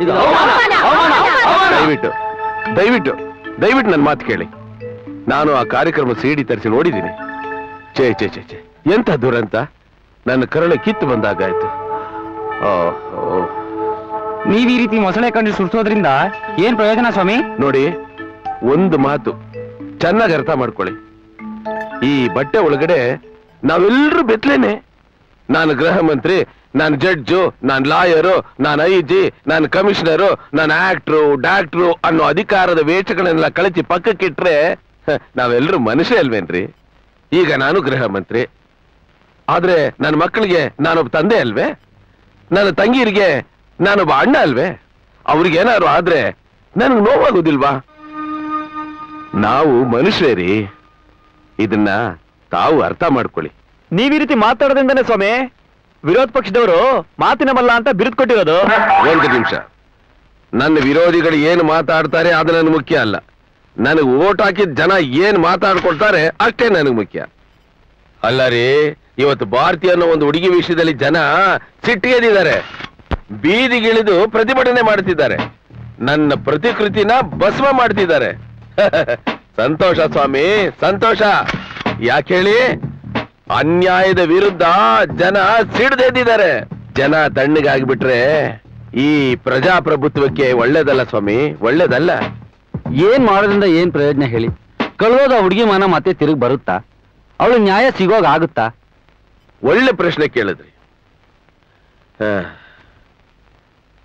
ಇದು ಅವಮಾನ, ಅವಮಾನ, ಅವಮಾನ. ದಯವಿಟ್ಟು ನನ್ನ ಮಾತು ಕೇಳಿ. ನಾನು ಆ ಕಾರ್ಯಕ್ರಮ ಸಿಡಿ ತರಿಸಿ ನೋಡಿದ್ದೀನಿ. ಛೇ ಛೇ ಛೇ ಛೇ, ಎಂತ ದುರಂತ! ನನ್ನ ಕರಳ ಕಿತ್ತು ಬಂದಾಗಾಯ್ತು. ನೀವ್ ಈ ರೀತಿ ಮೊಸಳೆ ಕಂಡು ಸುರಿಸೋದ್ರಿಂದ ಏನ್ ಪ್ರಯೋಜನ ಸ್ವಾಮಿ? ನೋಡಿ, ಒಂದು ಮಾತು ಚೆನ್ನಾಗಿ ಅರ್ಥ ಮಾಡ್ಕೊಳ್ಳಿ. ಈ ಬಟ್ಟೆ ಒಳಗಡೆ ನಾವೆಲ್ಲರೂ ಬೆತ್ತಲೇನೆ. ನಾನು ಗೃಹ ಮಂತ್ರಿ, ನಾನು ಜಡ್ಜು, ನಾನು ಲಾಯರು, ನಾನು ಐಜಿ, ನಾನು ಕಮಿಷನರು, ನಾನು ಆಕ್ಟ್ರು, ಡಾಕ್ಟ್ರು ಅನ್ನೋ ಅಧಿಕಾರದ ವೇಷಗಳನ್ನೆಲ್ಲ ಕಳಚಿ ಪಕ್ಕಕ್ಕಿಟ್ರೆ ನಾವೆಲ್ಲರೂ ಮನುಷ್ಯ ಅಲ್ವೇನ್ರಿ? ಈಗ ನಾನು ಗೃಹ ಮಂತ್ರಿ, ಆದ್ರೆ ನನ್ನ ಮಕ್ಕಳಿಗೆ ನಾನೊಬ್ಬ ತಂದೆ ಅಲ್ವೇ? ನನ್ನ ತಂಗಿಯರಿಗೆ ನಾನೊಬ್ಬ ಅಣ್ಣ ಅಲ್ವೇ? ಅವ್ರಿಗೇನಾದ್ರು ಆದ್ರೆ ನನಗೆ ನೋವಾಗೋದಿಲ್ವಾ? ನಾವು ಮನುಷ್ಯರಿ, ಇದನ್ನ ತಾವು ಅರ್ಥ ಮಾಡ್ಕೊಳ್ಳಿ. ನೀವ್ ಈ ರೀತಿ ಮಾತಾಡೋದ್ರಿಂದನೇ ಸ್ವಾಮಿ ವಿರೋಧ ಪಕ್ಷದವರು ಮಾತಿನ ಮಲ್ಲ ಅಂತ ಬಿರುದು ಕೊಟ್ಟಿರೋದು. ಒಂದು ನಿಮಿಷ, ನನ್ನ ವಿರೋಧಿಗಳು ಏನು ಮಾತಾಡ್ತಾರೆ ಅದು ನನಗೆ ಮುಖ್ಯ ಅಲ್ಲ. ನನಗೆ ಓಟ್ ಹಾಕಿದ ಜನ ಏನ್ ಮಾತಾಡ್ಕೊಳ್ತಾರೆ ಅಷ್ಟೇ ನನಗೆ ಮುಖ್ಯ. ಅಲ್ಲ ರೀ, ಇವತ್ತು ಭಾರತಿ ಅನ್ನೋ ಒಂದು ಹುಡುಗಿ ವಿಷಯದಲ್ಲಿ ಜನ ಸಿಟ್ಟಿಗೆದಿದ್ದಾರೆ, ಬೀದಿಗಿಳಿದು ಪ್ರತಿಭಟನೆ ಮಾಡ್ತಿದ್ದಾರೆ, ನನ್ನ ಪ್ರತಿಕೃತಿನ ಭಸ್ಮ ಮಾಡ್ತಿದ್ದಾರೆ. ಸಂತೋಷ ಸ್ವಾಮಿ, ಸಂತೋಷ. ಯಾಕೆ ಹೇಳಿ? ಅನ್ಯಾಯದ ವಿರುದ್ಧ ಜನ ಸಿಡ್ದೆದ್ದಿದ್ದಾರೆ. ಜನ ತಣ್ಣಗಾಗ್ಬಿಟ್ರೆ ಈ ಪ್ರಜಾಪ್ರಭುತ್ವಕ್ಕೆ ಒಳ್ಳೇದಲ್ಲ ಸ್ವಾಮಿ, ಒಳ್ಳೇದಲ್ಲ. ಏನ್ ಮಾಡೋದ್ರಿಂದ ಏನ್ ಪ್ರಯೋಜನ ಹೇಳಿ? ಕಳೆದೋದ ಹುಡುಗಿ ಮಾನ ಮತ್ತೆ ತಿರುಗಿ ಬರುತ್ತಾ? ಅವಳು ನ್ಯಾಯ ಸಿಗೋಗ ಆಗುತ್ತಾ? ಒಳ್ಳೆ ಪ್ರಶ್ನೆ ಕೇಳಿದ್ರಿ.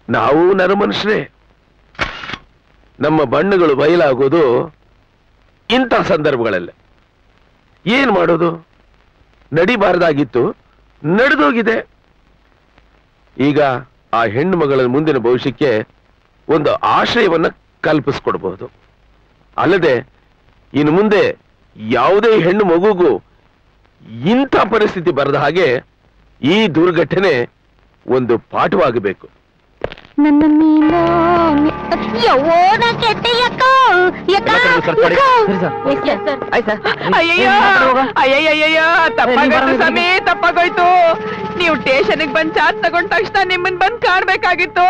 ನಾವು ನರಮನುಷ್ಯರೇ. ನಮ್ಮ ಬಣ್ಣಗಳು ಬಯಲಾಗೋದು ಇಂಥ ಸಂದರ್ಭಗಳಲ್ಲೇ. ಏನ್ ಮಾಡೋದು? ನಡಿಬಾರದಾಗಿತ್ತು, ನಡೆದೋಗಿದೆ. ಈಗ ಆ ಹೆಣ್ಣು ಮಗಳ ಮುಂದಿನ ಭವಿಷ್ಯಕ್ಕೆ ಒಂದು ಆಶ್ರಯವನ್ನ ಕಲ್ಪಿಸ್ಕೊಡ್ಬಹುದು. ಅಲ್ಲದೆ ಇನ್ನು ಮುಂದೆ ಯಾವುದೇ ಹೆಣ್ಣು ಮಗುಗೂ ಇಂಥ ಪರಿಸ್ಥಿತಿ ಬರದ ಹಾಗೆ ಈ ದುರ್ಘಟನೆ ಒಂದು ಪಾಠವಾಗಬೇಕು. ನನ್ನ ನೀನು ಯವ್ವೋನ ಕೆಟ್ಟ ಯಕ್ಕ ಯಕ್ಕ ಅಯ್ಯಯ್ಯೋ ತಪ್ಪಾಗೋಯ್ತು ಸ್ವಾಮಿ, ತಪ್ಪಾಗೋಯ್ತು. ನೀವು ಸ್ಟೇಷನ್ಗೆ ಬಂದ್ ಚಾರ್ಜ್ ತಗೊಂಡ ತಕ್ಷಣ ನಿಮ್ಮನ್ ಬಂದ್ ಕಾಣ್ಬೇಕಾಗಿತ್ತು.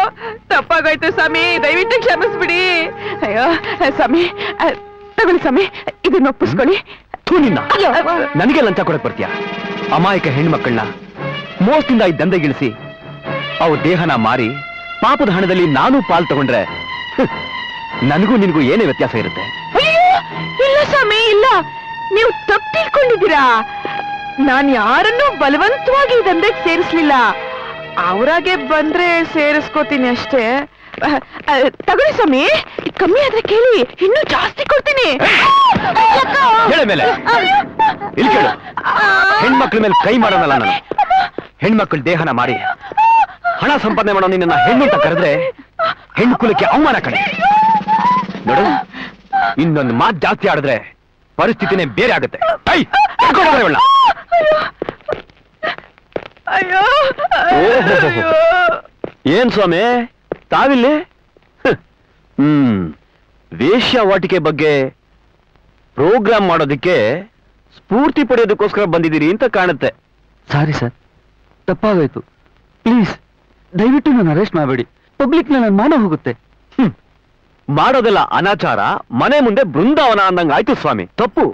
ತಪ್ಪಾಗೋಯ್ತು ಸ್ವಾಮಿ, ದಯವಿಟ್ಟು ಕ್ಷಮಿಸ್ಬಿಡಿ. ಅಯ್ಯೋ ಸ್ವಾಮಿ, ತಗೊಳ್ಳಿ ಸ್ವಾಮಿ, ಇದನ್ನ ಒಪ್ಪಿಸ್ಕೊಳ್ಳಿ. ನನಗೆ ಲಂಚ ಕೊಡಕ್ ಬರ್ತೀಯ? ಅಮಾಯಕ ಹೆಣ್ಮಕ್ಕಳನ್ನ ಮೋಸದಿಂದ ಈ ದಂಧೆಗಿಳಿಸಿ ಅವ್ರ ದೇಹನ ಮಾರಿ ಪಾಪದ ಹಣದಲ್ಲಿ ನಾನು ಪಾಲ್ ತಗೊಂಡ್ರೆ ನನಗೂ ನಿನಗೂ ಏನೇ ವ್ಯತ್ಯಾಸ ಇರುತ್ತೆ? ಅಯ್ಯೋ ಇಲ್ಲ ಸ್ವಾಮಿ, ಇಲ್ಲ. ನೀವು ತಪ್ಪು ತಿಳ್ಕೊಂಡಿದ್ದೀರಾ. ನಾನ್ ಯಾರನ್ನೂ ಬಲವಂತವಾಗಿ ದಂಧೆಗೆ ಸೇರಿಸ್ಲಿಲ್ಲ. ಅವರಾಗೆ ಬಂದ್ರೆ ಸೇರಿಸ್ಕೋತೀನಿ ಅಷ್ಟೇ. ತಗೊಳ್ಳಿ ಸ್ವಾಮಿ, ಕಮ್ಮಿ ಆದ್ರೆ ಕೇಳಿ, ಇನ್ನೂ ಜಾಸ್ತಿ ಕೊಡ್ತೀನಿ. ಹೇಳ ಮೇಲೆ ಇಲ್ಲಿ ಕೇಳು, ಹೆಣ್ಮಕ್ಳ ಮೇಲೆ ಕೈ ಮಾಡೋನಲ್ಲ ನಾನು. ಹೆಣ್ಮಕ್ಳ ದೇಹನ ಮಾರಿ ಹಣ ಸಂಪಾದನೆ ಮಾಡೋ ನಿನ್ನ ಹೆಣ್ಣು ಅಂತ ಕರೆದ್ರೆ ಹೆಣ್ಣು ಕುಲಕ್ಕೆ ಅವಮಾನ ಕಣೆ. ನೋಡು, ಇನ್ನೊಂದು ಮಾತು ಜಾಸ್ತಿ ಆಡಿದ್ರೆ ಪರಿಸ್ಥಿತಿನೇ ಬೇರೆ ಆಗುತ್ತೆ. ಅಯ್ಯೋ ಏನ್ ಸ್ವಾಮಿ ತಾವಿಲ್ಲಿ? ವೇಶ್ಯಾವಾಟಿಕೆ ಬಗ್ಗೆ ಪ್ರೋಗ್ರಾಮ್ ಮಾಡೋದಕ್ಕೆ ಸ್ಫೂರ್ತಿ ಪಡೆಯೋದಕ್ಕೋಸ್ಕರ ಬಂದಿದ್ದೀರಿ ಅಂತ ಕಾಣುತ್ತೆ. Sorry sir, ತಪ್ಪಾಗೋಯ್ತು. ಪ್ಲೀಸ್ ದಯವಿಟ್ಟು ನಾನು ಅರೆಸ್ಟ್ ಮಾಡಬೇಡಿ. ಪಬ್ಲಿಕ್ ನನ್ನ ಮಾನ ಹೋಗುತ್ತೆ. ಮಾಡೋದೆಲ್ಲ ಅನಾಚಾರ, ಮನೆ ಮುಂದೆ ಬೃಂದಾವನ ಅಂದಂಗ ಆಯ್ತು ಸ್ವಾಮಿ. ತಪ್ಪು.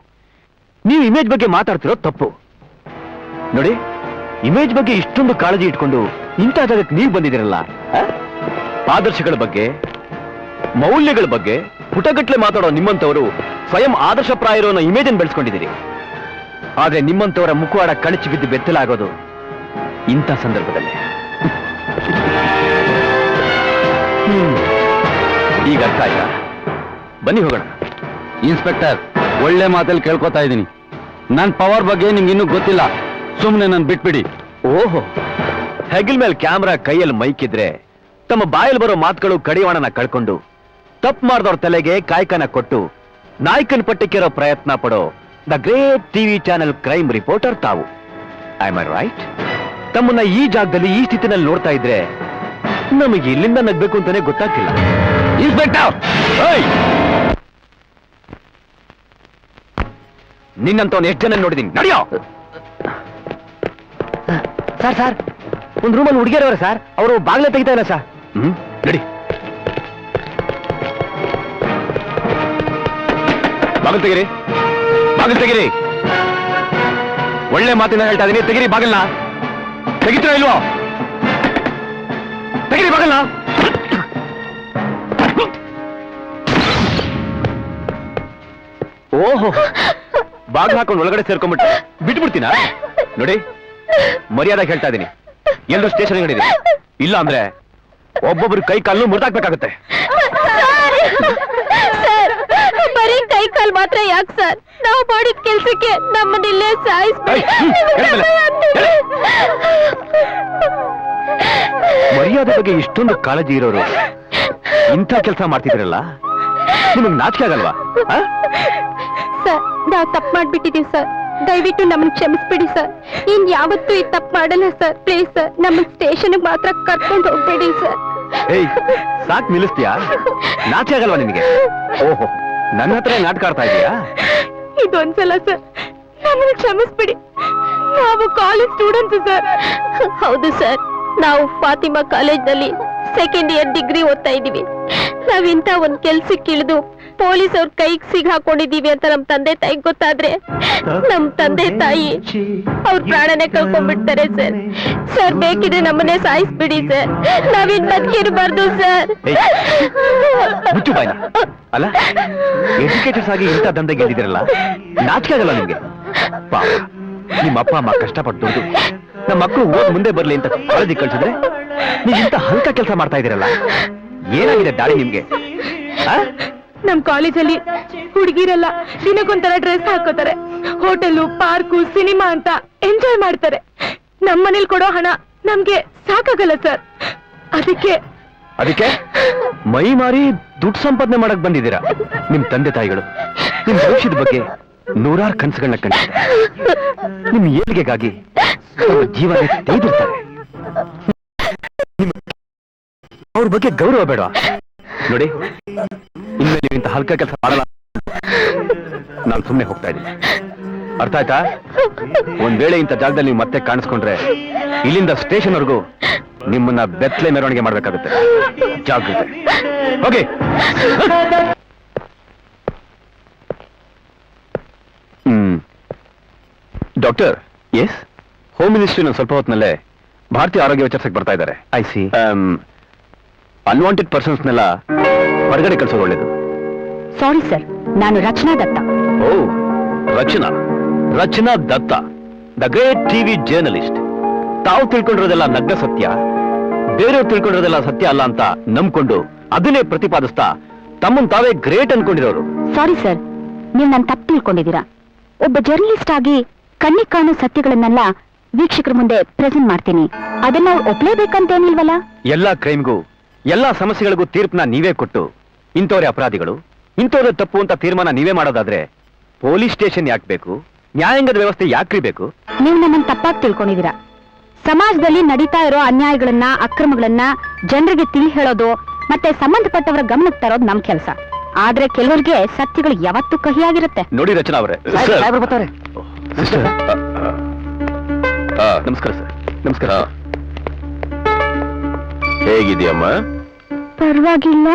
ನೀವು ಇಮೇಜ್ ಬಗ್ಗೆ ಮಾತಾಡ್ತಿರೋ ತಪ್ಪು. ನೋಡಿ, ಇಮೇಜ್ ಬಗ್ಗೆ ಇಷ್ಟೊಂದು ಕಾಳಜಿ ಇಟ್ಕೊಂಡು ಇಂಥ ಜಾಗಕ್ಕೆ ನೀವು ಬಂದಿದ್ದೀರಲ್ಲ, ಆದರ್ಶಗಳ ಬಗ್ಗೆ, ಮೌಲ್ಯಗಳ ಬಗ್ಗೆ ಪುಟಗಟ್ಲೆ ಮಾತಾಡೋ ನಿಮ್ಮಂತವರು ಸ್ವಯಂ ಆದರ್ಶಪ್ರಾಯರೋ ಅನ್ನೋ ಇಮೇಜ್ ಅನ್ನು ಬೆಳೆಸ್ಕೊಂಡಿದ್ದೀರಿ. ಆದ್ರೆ ನಿಮ್ಮಂತವರ ಮುಖವಾಡ ಕಳಚಿ ಬಿದ್ದು ಬೆತ್ತಲಾಗೋದು ಇಂಥ ಸಂದರ್ಭದಲ್ಲಿ. ಈಗ ಅರ್ಥ ಆಯ್ತಾ? ಬನ್ನಿ ಹೋಗೋಣ. ಇನ್ಸ್ಪೆಕ್ಟರ್, ಒಳ್ಳೆ ಮಾತಲ್ಲಿ ಕೇಳ್ಕೊತಾ ಇದ್ದೀನಿ. ನನ್ನ ಪವರ್ ಬಗ್ಗೆ ನಿಮ್ಗೆ ಇನ್ನೂ ಗೊತ್ತಿಲ್ಲ. ಸುಮ್ಮನೆ ನಾನು ಬಿಟ್ಬಿಡಿ. ಓಹೋ, ಹೆಗಲ್ ಮೇಲೆ ಕ್ಯಾಮ್ರಾ, ಕೈಯಲ್ಲಿ ಮೈಕ್ ಇದ್ರೆ ತಮ್ಮ ಬಾಯಲ್ಲಿ ಬರೋ ಮಾತುಗಳು ಕಡಿವಾಣನ ಕಳ್ಕೊಂಡು ತಪ್ಪು ಮಾಡಿದವ್ರ ತಲೆಗೆ ಕಾಯ್ಕನ ಕೊಟ್ಟು ನಾಯಕನ ಪಟ್ಟಕ್ಕಿರೋ ಪ್ರಯತ್ನ ಪಡೋ the great TV channel crime reporter ತಾವು. I am right? ತಮ್ಮನ್ನ ಈ ಜಾಗದಲ್ಲಿ ಈ ಸ್ಥಿತಿನಲ್ಲಿ ನೋಡ್ತಾ ಇದ್ರೆ ನಮಗೆ ಇಲ್ಲಿಂದ ನಗ್ಬೇಕು ಅಂತಾನೆ ಗೊತ್ತಾಗ್ತಿಲ್ಲ. ಇನ್ಸ್ಪೆಕ್ಟರ್, ನಿನ್ನಂತವನ್ ಎಷ್ಟು ಜನ ನೋಡಿದೀನಿ. ನಡೆಯೋ. ಸರ್ ಸರ್, ಒಂದು ರೂಮಲ್ಲಿ ಹುಡುಗಿಯರವ್ರೆ ಸರ್, ಅವರು ಬಾಗ್ಲೆ ತೆಗಿತಾ ಇಲ್ಲ ಸರ್. ನಡಿ. ಬಾಗಿಲು ತೆಗಿರಿ, ಬಾಗಿಲು ತೆಗಿರಿ. ಒಳ್ಳೆ ಮಾತಿನ ಹೇಳ್ತಾ ಇದೀನಿ, ತೆಗಿರಿ ಬಾಗಿಲ್ನ. ತೆಗಿತೀರಾ ಇಲ್ವೋ? ತೆಗಿರಿ ಬಾಗಿಲ್ನ. ಓಹೋ, ಬಾಗಿಲು ಹಾಕೊಂಡು ಒಳಗಡೆ ಸೇರ್ಕೊಂಡ್ಬಿಟ್ಟು ಬಿಟ್ಬಿಡ್ತೀನಾ? ನೋಡಿ, ಮರ್ಯಾದೆ ಹೇಳ್ತಾ ಇದೀನಿ, ಎಲ್ಲರೂ ಸ್ಟೇಷನ್ ಹಿಡಿದಿ. ಇಲ್ಲ ಅಂದ್ರೆ ಒಬ್ಬೊಬ್ರು ಕೈ ಕಾಲು ಮುರಿದಾಕ್ಬೇಕಾಗತ್ತೆ. ಸರ್, ಬರೀ ಕೈ ಕಾಲ್ ಮಾತ್ರ ಯಾಕೆ ಸರ್? ನಾವು ಮಾಡಿದ ಕೆಲ್ಸಕ್ಕೆ ನಮ್ಮನ್ನಿಲ್ಲೇ ಸಾಯಿಸ್ಬೇಡಿ. ಮರ್ಯಾದೆ ಬಗ್ಗೆ ಇಷ್ಟೊಂದು ಕಾಳಜಿ ಇರೋರು ಇಂಥ ಕೆಲಸ ಮಾಡ್ತಿದ್ರಲ್ಲ, ನಿಮಗ್ ನಾಚಿಕೆ ಆಗಲ್ವಾ? ಸರ್, ನಾವು ತಪ್ಪು ಮಾಡ್ಬಿಟ್ಟಿದೀವಿ ಸರ್. ದಯವಿಟ್ಟು ನಮ್ಮನ್ನು ಕ್ಷಮಿಸ್ಬಿಡಿ ಸರ್. ಇನ್ ಯಾವತ್ತೂ ಈ ತಪ್ಪು ಮಾಡಲ್ಲ ಸರ್. ಪ್ಲೀಸ್ ಸರ್, ನಮ್ಮ ಸ್ಟೇಷನ್ ಮಾತ್ರ ಕರ್ಕೊಂಡು ಹೋಗ್ಬೇಡಿ ಸರ್. ಏಯ್, ಸಾಕ್ ನಿಲ್ಲಿಸ್ತೀಯಾ? ನಾಚಿಕೆ ಆಗಲ್ವಾ ನಿನಗೆ? ಓಹೋ, ನನ್ನ ಹತ್ರ ನಾಟಕ ಆಡ್ತಾ ಇದೀಯಾ? ಇದೊಂದ್ಸಲ ಸರ್, ನಮ್ಮನ್ನು ಕ್ಷಮಿಸ್ಬಿಡಿ. ನಾವು ಕಾಲೇಜ್ ಸ್ಟೂಡೆಂಟ್ಸ್ ಸರ್. ಹೌದು ಸರ್, ನಾವು ಫಾತಿಮಾ ಕಾಲೇಜ್ನಲ್ಲಿ ಸೆಕೆಂಡ್ ಇಯರ್ ಡಿಗ್ರಿ ಓದ್ತಾ ಇದೀವಿ. ನಾವಿಂತ ಒಂದ್ ಕೆಲ್ಸಕ್ಕೆ ಇಳಿದು ಪೊಲೀಸ್ ಅವ್ರ ಕೈಗೆ ಸಿಗಾಕೊಂಡಿದೀವಿ ಅಂತ ನಮ್ ತಂದೆ ತಾಯಿ ಗೊತ್ತಾದ್ರೆ ನಮ್ ತಂದೆ ತಾಯಿ ಅವ್ರ ಪ್ರಾಣನೇ ಕಳ್ಕೊಂಡ್ಬಿಡ್ತಾರೆ ಸರ್. ಸರ್, ಬೇಕಿದ್ರೆ ನಮ್ಮನ್ನೇ ಸಾಯಿಸ್ಬಿಡಿ ಸರ್. ನಾವಿನ್ ಬದುಕಿರಬಾರ್ದು ಸರ್. ಮುಚ್ಚು ಬಾಯ್ನ. ಅಲ್ಲ, ಎಜುಕೇಟರ್ಸ್ ಆಗಿ ಇಂಥ ದಂಧೆ ಗೆದ್ದಿದಿರಲ್ಲ, ನಾಚಿಕೆ ಆಗಲ್ಲ ನಿಮ್ಗೆ? ಪಾಪ, ನಿಮ್ಮ ಅಪ್ಪ ಅಮ್ಮ ಕಷ್ಟಪಟ್ಟು ದುಡ್ದು ನಮ್ಮ ಮಕ್ಕಳು ಓದ್ ಮುಂದೆ ಬರ್ಲಿ ಅಂತ ಕಾಳಜಿ ಕಳ್ಸಿದ್ರೆ ನೀವು ಇಂಥ ಹಲ್ಕ ಕೆಲಸ ಮಾಡ್ತಾ ಇದೀರಲ್ಲ, ಏನಾಗಿದೆ ದಾಳಿ ನಿಮ್ಗೆ? ನಮ್ ಕಾಲೇಜಲ್ಲಿ ಹುಡುಗಿರೆಲ್ಲ ದಿನಕ್ಕೊಂಥರ ಡ್ರೆಸ್ ಹಾಕೋತಾರೆ, ಹೋಟೆಲು, ಪಾರ್ಕು, ಸಿನಿಮಾ ಅಂತ ಎಂಜಾಯ್ ಮಾಡ್ತಾರೆ. ನಮ್ ಮನೇಲಿ ಕೊಡೋ ಹಣ ನಮ್ಗೆ ಸಾಕಾಗಲ್ಲ ಸರ್. ಅದಕ್ಕೆ ಮೈ ಮಾರಿ ದುಡ್ಡು ಸಂಪಾದನೆ ಮಾಡಕ್ ಬಂದಿದ್ದೀರಾ. ನಿಮ್ ತಂದೆ ತಾಯಿಗಳು ನಿಮ್ ಭವಿಷ್ಯದ ಬಗ್ಗೆ ನೂರಾರು ಕನಸುಗಳನ್ನ ಕಂಡಿದ್ದಾರೆ. ನಿಮ್ ಏಳಿಗೆಗಾಗಿ ಜೀವನ ತೆಗೆದಿರ್ತಾರೆ. ಅವ್ರ ಬಗ್ಗೆ ಗೌರವ ಬೇಡ? ನೋಡಿ, ಇನ್ಮೇಲೆ ನೀವು ಇಂಥ ಹಲ್ಕ ಕೆಲಸ ಮಾಡಲ್ಲ. ನಾನು ಸುಮ್ಮನೆ ಹೋಗ್ತಾ ಇದ್ದೀನಿ. ಅರ್ಥ ಆಯ್ತಾ? ಒಂದ್ ವೇಳೆ ಇಂಥ ಜಾಗದಲ್ಲಿ ನೀವು ಮತ್ತೆ ಕಾಣಿಸ್ಕೊಂಡ್ರೆ ಇಲ್ಲಿಂದ ಸ್ಟೇಷನ್ ವರೆಗೂ ನಿಮ್ಮನ್ನ ಬೆತ್ತಲೆ ಮೆರವಣಿಗೆ ಮಾಡ್ಬೇಕಾಗುತ್ತೆ. ಜಾಗ್ರತೆ. Okay. Doctor. Yes. Home ministry ಸ್ವಲ್ಪ ಹೊತ್ತಿನಲ್ಲೇ ಭಾರತೀಯ ಆರೋಗ್ಯ ವಿಚಾರಿಸಕ್ಕೆ ಬರ್ತಾ ಇದ್ದಾರೆ. I C. ಅನ್ವಾಂಟೆಡ್ ಪರ್ಸನ್ಸ್ನೆಲ್ಲ ಹೊರಗಡೆ ಕಳಿಸೋದು ಒಳ್ಳೇದು. ಸಾರಿ ಸರ್, ನಾನು ರಚನಾ ದತ್ತ. ಓ, ರಚನಾ ದತ್ತ, ದ ಗ್ರೇಟ್ ಟಿವಿ ಜರ್ನಲಿಸ್ಟ್. ತಾವು ತಿಳ್ಕೊಂಡಿರೋದೆಲ್ಲ ನಗ್ನ ಸತ್ಯ, ಬೇರೆಯವ್ರು ತಿಳ್ಕೊಂಡಿರೋದೆಲ್ಲ ಸತ್ಯ ಅಲ್ಲ ಅಂತ ನಂಬ್ಕೊಂಡು ಅದನ್ನೇ ಪ್ರತಿಪಾದಿಸ್ತಾ ತಮ್ಮನ್ ತಾವೇ ಗ್ರೇಟ್ ಅನ್ಕೊಂಡಿರೋರು. ಸಾರಿ ಸರ್, ನೀವು ನನ್ನ ತಪ್ಪು ತಿಳ್ಕೊಂಡಿದ್ದೀರಾ. ಒಬ್ಬ ಜರ್ನಲಿಸ್ಟ್ ಆಗಿ ಕಣ್ಣಿಗೆ ಕಾಣೋ ಸತ್ಯಗಳನ್ನೆಲ್ಲ ವೀಕ್ಷಕರ ಮುಂದೆ ಪ್ರೆಸೆಂಟ್ ಮಾಡ್ತೀನಿ. ಅದನ್ನ ಅವ್ರು ಒಪ್ಲೇಬೇಕಂತೇನಿಲ್ವಲ್ಲ. ಎಲ್ಲಾ ಕ್ರೈಮ್ಗೂ ಎಲ್ಲಾ ಸಮಸ್ಯೆಗಳಿಗೂ ತೀರ್ಪನ್ನ ನೀವೇ ಕೊಟ್ಟು ಇಂಥವ್ರೆ ಅಪರಾಧಿಗಳು, ಇಂಥವ್ರೆ ತಪ್ಪು ಅಂತ ತೀರ್ಮಾನ ನೀವೇ ಮಾಡೋದಾದ್ರೆ ಪೊಲೀಸ್ ಸ್ಟೇಷನ್ ಯಾಕೆ ಬೇಕು? ನ್ಯಾಯಾಂಗದ ವ್ಯವಸ್ಥೆ ಯಾಕ್ರಿ ಬೇಕು? ನೀವು ನನ್ನನ್ನು ತಪ್ಪಾಗಿ ತಿಳ್ಕೊಂಡಿದ್ದೀರಾ. ಸಮಾಜದಲ್ಲಿ ನಡೀತಾ ಇರೋ ಅನ್ಯಾಯಗಳನ್ನ, ಅಕ್ರಮಗಳನ್ನ ಜನರಿಗೆ ತಿಳಿ ಹೇಳೋದು ಮತ್ತೆ ಸಂಬಂಧಪಟ್ಟವರ ಗಮನಕ್ಕೆ ತರೋದು ನಮ್ ಕೆಲಸ. ಆದ್ರೆ ಕೆಲವರಿಗೆ ಸತ್ಯಗಳು ಯಾವತ್ತೂ ಕಹಿಯಾಗಿರುತ್ತೆ. ನೋಡಿ ರಚನಾ ಅವರೇ, ಬರ್ತಾರೆ. ನಮಸ್ಕಾರ ಸರ್. ನಮಸ್ಕಾರ. ಹೇಗಿದೆಯಮ್ಮ? ಪರವಾಗಿಲ್ಲ.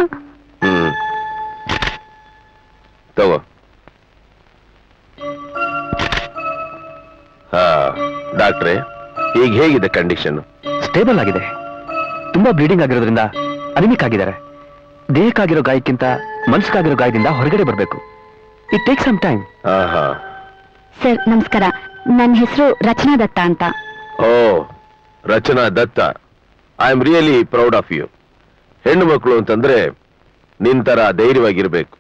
ತಗೋ. ಡಾಕ್ಟ್ರೆ, ಈಗ ಹೇಗಿದೆ ಕಂಡೀಷನ್? ಸ್ಟೇಬಲ್ ಆಗಿದೆ. ತುಂಬಾ ಬ್ಲೀಡಿಂಗ್ ಆಗಿರೋದ್ರಿಂದ ಅನಿಮಿಕ್ ಆಗಿದ್ದಾರೆ. ದೇಹಕ್ಕಾಗಿರೋ ಗಾಯಕ್ಕಿಂತ ಮನಸ್ಸಿಗಾಗಿರೋ ಗಾಯದಿಂದ ಹೊರಗಡೆ ಬರಬೇಕು. It take some time. Sir ನಮಸ್ಕಾರ, ನನ್ನ ಹೆಸರು ರಚನಾ ದತ್ತ ಅಂತ. ಓ, Rachana Datta. I am really proud of you. ಹೆಣ್ಣು ಮಕ್ಕಳು ಅಂತಂದ್ರೆ ನಿನ್ ತರ ಧೈರ್ಯವಾಗಿರ್ಬೇಕು.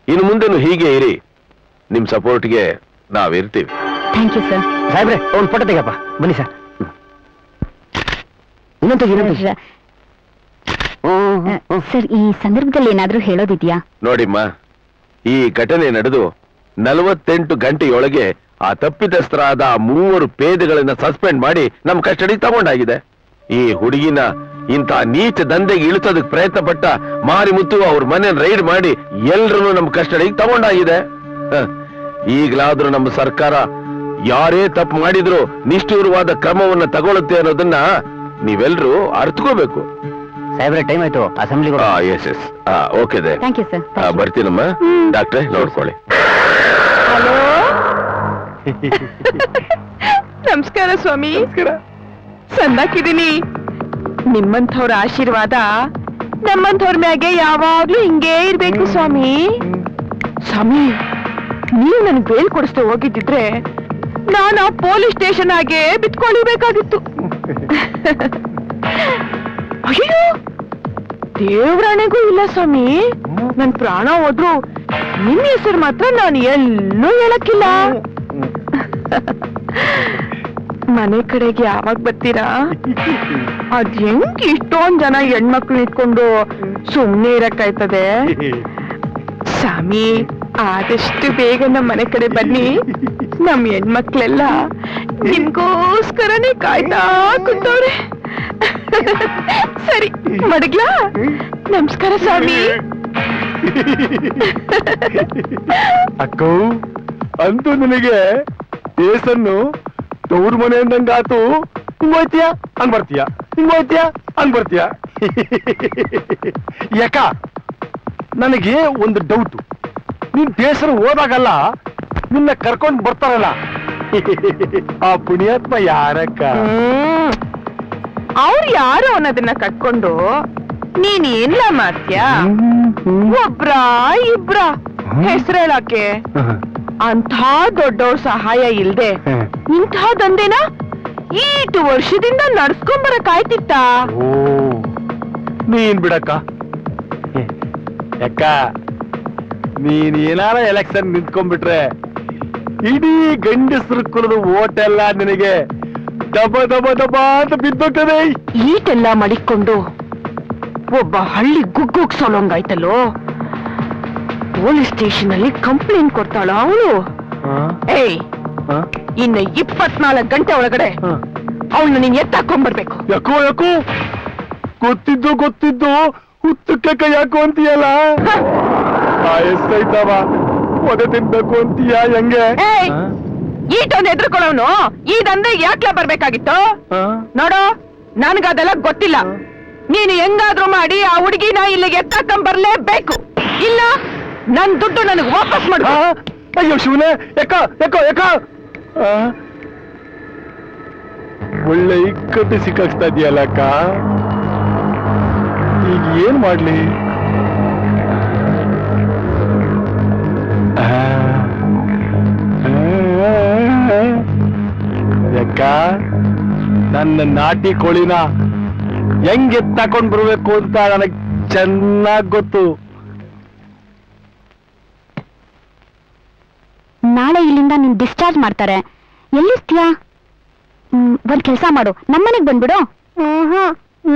ಇನ್ನು ಮುಂದೆನು ಹೀಗೆ ಇರಿ. ನಿಮ್ ಸಪೋರ್ಟ್ಗೆ ನಾವಿರ್ತೀವಿ. Thank you sir. ಸಾಹೇಬ್ರೆ, ಒಂದು ಫೋಟೋ ತೆಗಪ್ಪ. ಬನ್ನಿ ಸರ್. ಸರ್, ಈ ಸಂದರ್ಭದಲ್ಲಿ ಏನಾದ್ರೂ ಹೇಳೋದಿದ್ಯಾ? ನೋಡಿಮ್ಮ, ಈ ಘಟನೆ ನಡೆದು 48 ಗಂಟೆಯೊಳಗೆ ಆ ತಪ್ಪಿತಸ್ಥರಾದ 3 ಪೇದೆಗಳನ್ನ ಸಸ್ಪೆಂಡ್ ಮಾಡಿ ನಮ್ ಕಸ್ಟಡಿ ತಗೊಂಡಾಗಿದೆ. ಈ ಹುಡುಗಿನ ಇಂಥ ನೀಚ ದಂಧೆಗೆ ಇಳಿಸೋದಕ್ಕೆ ಪ್ರಯತ್ನ ಪಟ್ಟ ಮಾರಿಮುತ್ತು ಅವ್ರ ಮನೆ ರೈಡ್ ಮಾಡಿ ಎಲ್ರನ್ನೂ ನಮ್ ಕಸ್ಟಡಿಗೆ ತಗೊಂಡಾಗಿದೆ. ಈಗಲಾದ್ರೂ ನಮ್ಮ ಸರ್ಕಾರ ಯಾರೇ ತಪ್ಪು ಮಾಡಿದ್ರು ನಿಷ್ಠೂರವಾದ ಕ್ರಮವನ್ನ ತಗೊಳುತ್ತೆ ಅನ್ನೋದನ್ನ ನೀವೆಲ್ರೂ ಅರ್ಥಕೋಬೇಕು. ಸಾಹೇಬ್ರೆ, ಟೈಮ್ ಆಯ್ತು. ಅಸೆಂಬ್ಲಿ. Yes yes. ಓಕೆ ದೇ. Thank you sir. ಬರ್ತೀನಮ್ಮ. ಡಾಕ್ಟ್ರೆ, ನೋಡ್ಕೊಳ್ಳಿ. ಹಲೋ. ನಮಸ್ಕಾರ ಸ್ವಾಮಿ. ಸಂದಾಕಿದ್ದೀನಿ. ನಿಮ್ಮಂಥವ್ರ ಆಶೀರ್ವಾದ ನಮ್ಮಂಥವ್ರ ಮ್ಯಾಗೆ ಯಾವಾಗ್ಲೂ ಹಿಂಗೇ ಇರ್ಬೇಕು ಸ್ವಾಮಿ. ಸ್ವಾಮಿ, ನೀವು ನನ್ಗೆ ಬೇಲ್ ಕೊಡಿಸ್ದೆ ಹೋಗಿದ್ದಿದ್ರೆ ನಾನು ಆ ಪೊಲೀಸ್ ಸ್ಟೇಷನ್ ಆಗೆ ಬಿತ್ಕೊಳ್ಬೇಕಾಗಿತ್ತು. ಅಯ್ಯೋ, ದೇವ್ರಾಣೆಗೂ ಇಲ್ಲ ಸ್ವಾಮಿ. ನನ್ ಪ್ರಾಣ ಹೋದ್ರು ನಿನ್ನ ಹೆಸರು ಮಾತ್ರ ನಾನು ಎಲ್ಲೂ ಹೇಳಕ್ಕಿಲ್ಲ. ಮನೆ ಕಡೆಗೆ ಯಾವಾಗ ಬರ್ತೀರಾ? ಅದ್ ಹೆಂಗ್ ಇಷ್ಟೊಂದ್ ಜನ ಹೆಣ್ಮಕ್ಳು ಇಟ್ಕೊಂಡು ಸುಮ್ನೆ ಇರಕ್ಕಾಯ್ತದೆ? ಸ್ವಾಮಿ, ಆದಷ್ಟು ಬೇಗ ನಮ್ಮ ಮನೆ ಕಡೆ ಬನ್ನಿ. ನಮ್ ಹೆಣ್ಮಕ್ಳೆಲ್ಲ ನಿಮ್ಗೋಸ್ಕರನೇ ಕಾಯ್ತಾ ಕೂತವ್ರೆ. ಸರಿ, ಮಡಗ್ಲಾ? ನಮಸ್ಕಾರ ಸ್ವಾಮಿ. ಅಕ್ಕ, ಅಂತೂ ನಿನಗೆ ಕೇಸನ್ನು ತವ್ರ ಮನೆ ಅಂದಂಗಾತು. ಹಿಂಗೋಯ್ತೀಯ ಅನ್ಬರ್ತೀಯ, ಹಿಂಗೋಯ್ತೀಯ ಅನ್ಬರ್ತೀಯ. ಯಾಕ, ನನಗೆ ಒಂದು ಡೌಟು. ನೀನ್ ದೇಶರು ಹೋದಾಗಲ್ಲ ನಿನ್ನ ಕರ್ಕೊಂಡ್ ಬರ್ತಾರಲ್ಲ, ಆ ಪುಣ್ಯಾತ್ಮ ಯಾರಕ್ಕ? ಅವ್ರು ಯಾರು ಅನ್ನೋದನ್ನ ಕಟ್ಕೊಂಡು ನೀನ್ ಏನ್ಲ ಮಾಡ್ತೀಯ? ಒಬ್ರ ಇಬ್ರ ಹೆಸರು ಹೇಳಕ್ಕೆ? ಅಂಥ ದೊಡ್ಡವ್ರ ಸಹಾಯ ಇಲ್ದೆ ಇಂಥ ದಂಧೆನ ಈಟು ವರ್ಷದಿಂದ ನಡ್ಸ್ಕೊಂಬರಕ್ಕಾಯ್ತಿತ್ತ? ಓ, ನೀನ್ ಬಿಡಕ್ಕ. ಯಾಕ, ನೀನ್ ಏನಾರ ಎಲೆಕ್ಷನ್ ನಿಂತ್ಕೊಂಡ್ಬಿಟ್ರೆ ಇಡೀ ಗಂಡಸರು ಕುಲದ ಓಟ್ ಎಲ್ಲ ನಿನಗೆ ದಬ ದಬ ದಬ ಅಂತ ಬಿದ್ದೋಗ್ತದೆ. ಈಟೆಲ್ಲ ಮಡಿಕೊಂಡು ಒಬ್ಬ ಹಳ್ಳಿ ಗುಗ್ಗುಗ್ಸೋಲಂಗಾಯ್ತಲ್ಲೋ. ಪೊಲೀಸ್ ಸ್ಟೇಷನ್ ಅಲ್ಲಿ ಕಂಪ್ಲೇಂಟ್ ಕೊಡ್ತಾಳ ಅವಳು. ಏಯ್, ಇನ್ನು 24 ಗಂಟೆ ಒಳಗಡೆ ಅವಳನ್ನ ನೀನ್ ಎತ್ತಾಕೊಂಡ್ಬರ್ಬೇಕು. ಯಾಕೋ ಯಾಕೋ ಗೊತ್ತಿದ್ದು ಹುತ್ತಕ್ಕೆ ಕೈ ಯಾಕೋ ಅಂತೀಯಲ್ಲ? ಎಷ್ಟೈತವ ಒದೆ ತಿನ್ಬೇಕು ಅಂತೀಯ ಹೆಂಗೆ? ಈಟೊಂದು ಎದ್ರುಕೊಳ್ಳೋನು ಈ ದಂಧೆಗೆ ಯಾಕ್ಲ ಬರ್ಬೇಕಾಗಿತ್ತು? ನೋಡು, ನನ್ಗದೆಲ್ಲ ಗೊತ್ತಿಲ್ಲ. ನೀನು ಹೆಂಗಾದ್ರೂ ಮಾಡಿ ಆ ಹುಡುಗಿನ ಇಲ್ಲಿಗೆ ಎತ್ತಾಕೊಂಡ್ಬರ್ಲೇಬೇಕು. ಇಲ್ಲ ನನ್ ದುಡ್ಡು ನನಗೆ ವಾಪಸ್ ಮಾಡು. ಅಯ್ಯೋ ಶಿವನೇ, ಯಾಕ ಯಾಕೋ ಯಾಕ ಒಳ್ಳೆ ಇಕ್ಕಟ್ಟು ಸಿಕ್ಕಾಕ್ಸ್ತಾ ಇದೆಯಲ್ಲ ಅಕ್ಕ. ಈಗ ಏನ್ ಮಾಡ್ಲಿ? ಯಾಕ, ನನ್ನ ನಾಟಿ ಕೋಳಿನ ಹೆಂಗೆ ತಕೊಂಡ್ ಬರ್ಬೇಕು ಅಂತ ನನಗ್ ಚೆನ್ನಾಗ್ ಗೊತ್ತು. ನಾಳೆ ಇಲ್ಲಿಂದ ನಿನ್ ಡಿಸ್ಚಾರ್ಜ್ ಮಾಡ್ತಾರೆ. ಎಲ್ಲಿರ್ತೀಯಾ? ಒಂದ್ ಕೆಲ್ಸ ಮಾಡು, ನಮ್ಮನೆಗ್ ಬಂದ್ಬಿಡು.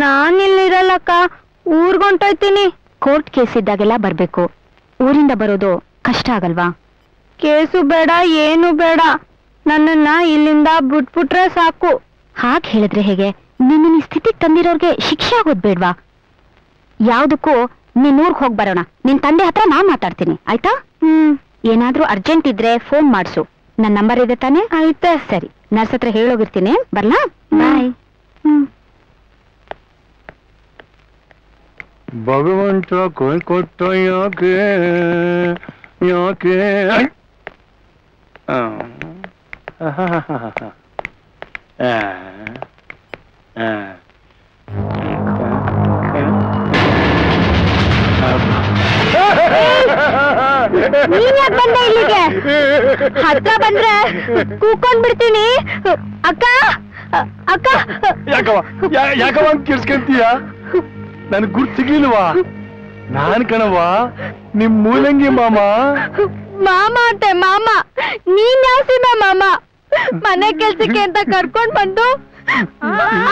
ನಾನಿಲ್ಲಿರಲ್ಲಕ್ಕ, ಊರ್ಗೊಂಟೋಯ್ತೀನಿ. ಕೋರ್ಟ್ ಕೇಸ್ ಇದ್ದಾಗೆಲ್ಲ ಬರ್ಬೇಕು. ಊರಿಂದ ಬರೋದು ಕಷ್ಟ ಆಗಲ್ವಾ? ಕೇಸು ಬೇಡ, ಏನು ಬೇಡ, ನನ್ನನ್ನ ಇಲ್ಲಿಂದ ಬಿಟ್ಬಿಟ್ರೆ ಸಾಕು. ಹಾಗೆ ಹೇಳಿದ್ರೆ ಹೇಗೆ? ನಿನ್ನ ಈ ಸ್ಥಿತಿಗೆ ತಂದಿರೋರ್ಗೆ ಶಿಕ್ಷೆ ಆಗೋದ್ ಬೇಡ್ವಾ? ಯಾವ್ದಕ್ಕೂ ನೀನ್ ಊರ್ಗ್ ಹೋಗ್ ಬರೋಣ. ನಿನ್ ತಂದೆ ಹತ್ರ ನಾನ್ ಮಾತಾಡ್ತೀನಿ, ಆಯ್ತಾ? ಏನಾದ್ರೂ ಅರ್ಜೆಂಟ್ ಇದ್ರೆ ಫೋನ್ ಮಾಡ್ಸು. ನನ್ ನಂಬರ್ ಇದೆ ತಾನೆ? ಆಯ್ತಾ, ಸರಿ. ನರ್ಸ್ ಹತ್ರ ಹೇಳೋಗಿರ್ತೀನಿ, ಬರ್ಲಾ? ಬಾಯ್. ಭಗವಂತ ಕೈ ಕೊಟ್ಟ ಯಾಕೆ ಯಾಕೆ ನೀನ್ ಯಾಕ್ ಬಂದೆ ಇಲ್ಲಿಗೆ? ಹತ್ರ ಬಂದ್ರೆ ಕೂಕೊಂಡ್ ಬಿಡ್ತೀನಿ. ಅಕ್ಕ, ಅಕ್ಕ. ಯಾಕವ ಅಂತ ಕಿರ್ಸ್ಕೊಂತೀಯ? ನನ್ ಗುರ್ತು ಸಿಗ್ಲಿಲ್ವಾ? ನಾನ್ ಕಣವ ನಿಮ್ ಮೂಲಂಗಿ ಮಾಮ. ಮಾಮ ಅಂತೆ ಮಾಮ? ನೀನ್ ಯಾವ ಸೀಮೆ ಮಾಮ? ಮನೆ ಕೆಲ್ಸಕ್ಕೆ ಅಂತ ಕರ್ಕೊಂಡ್ ಬಂದು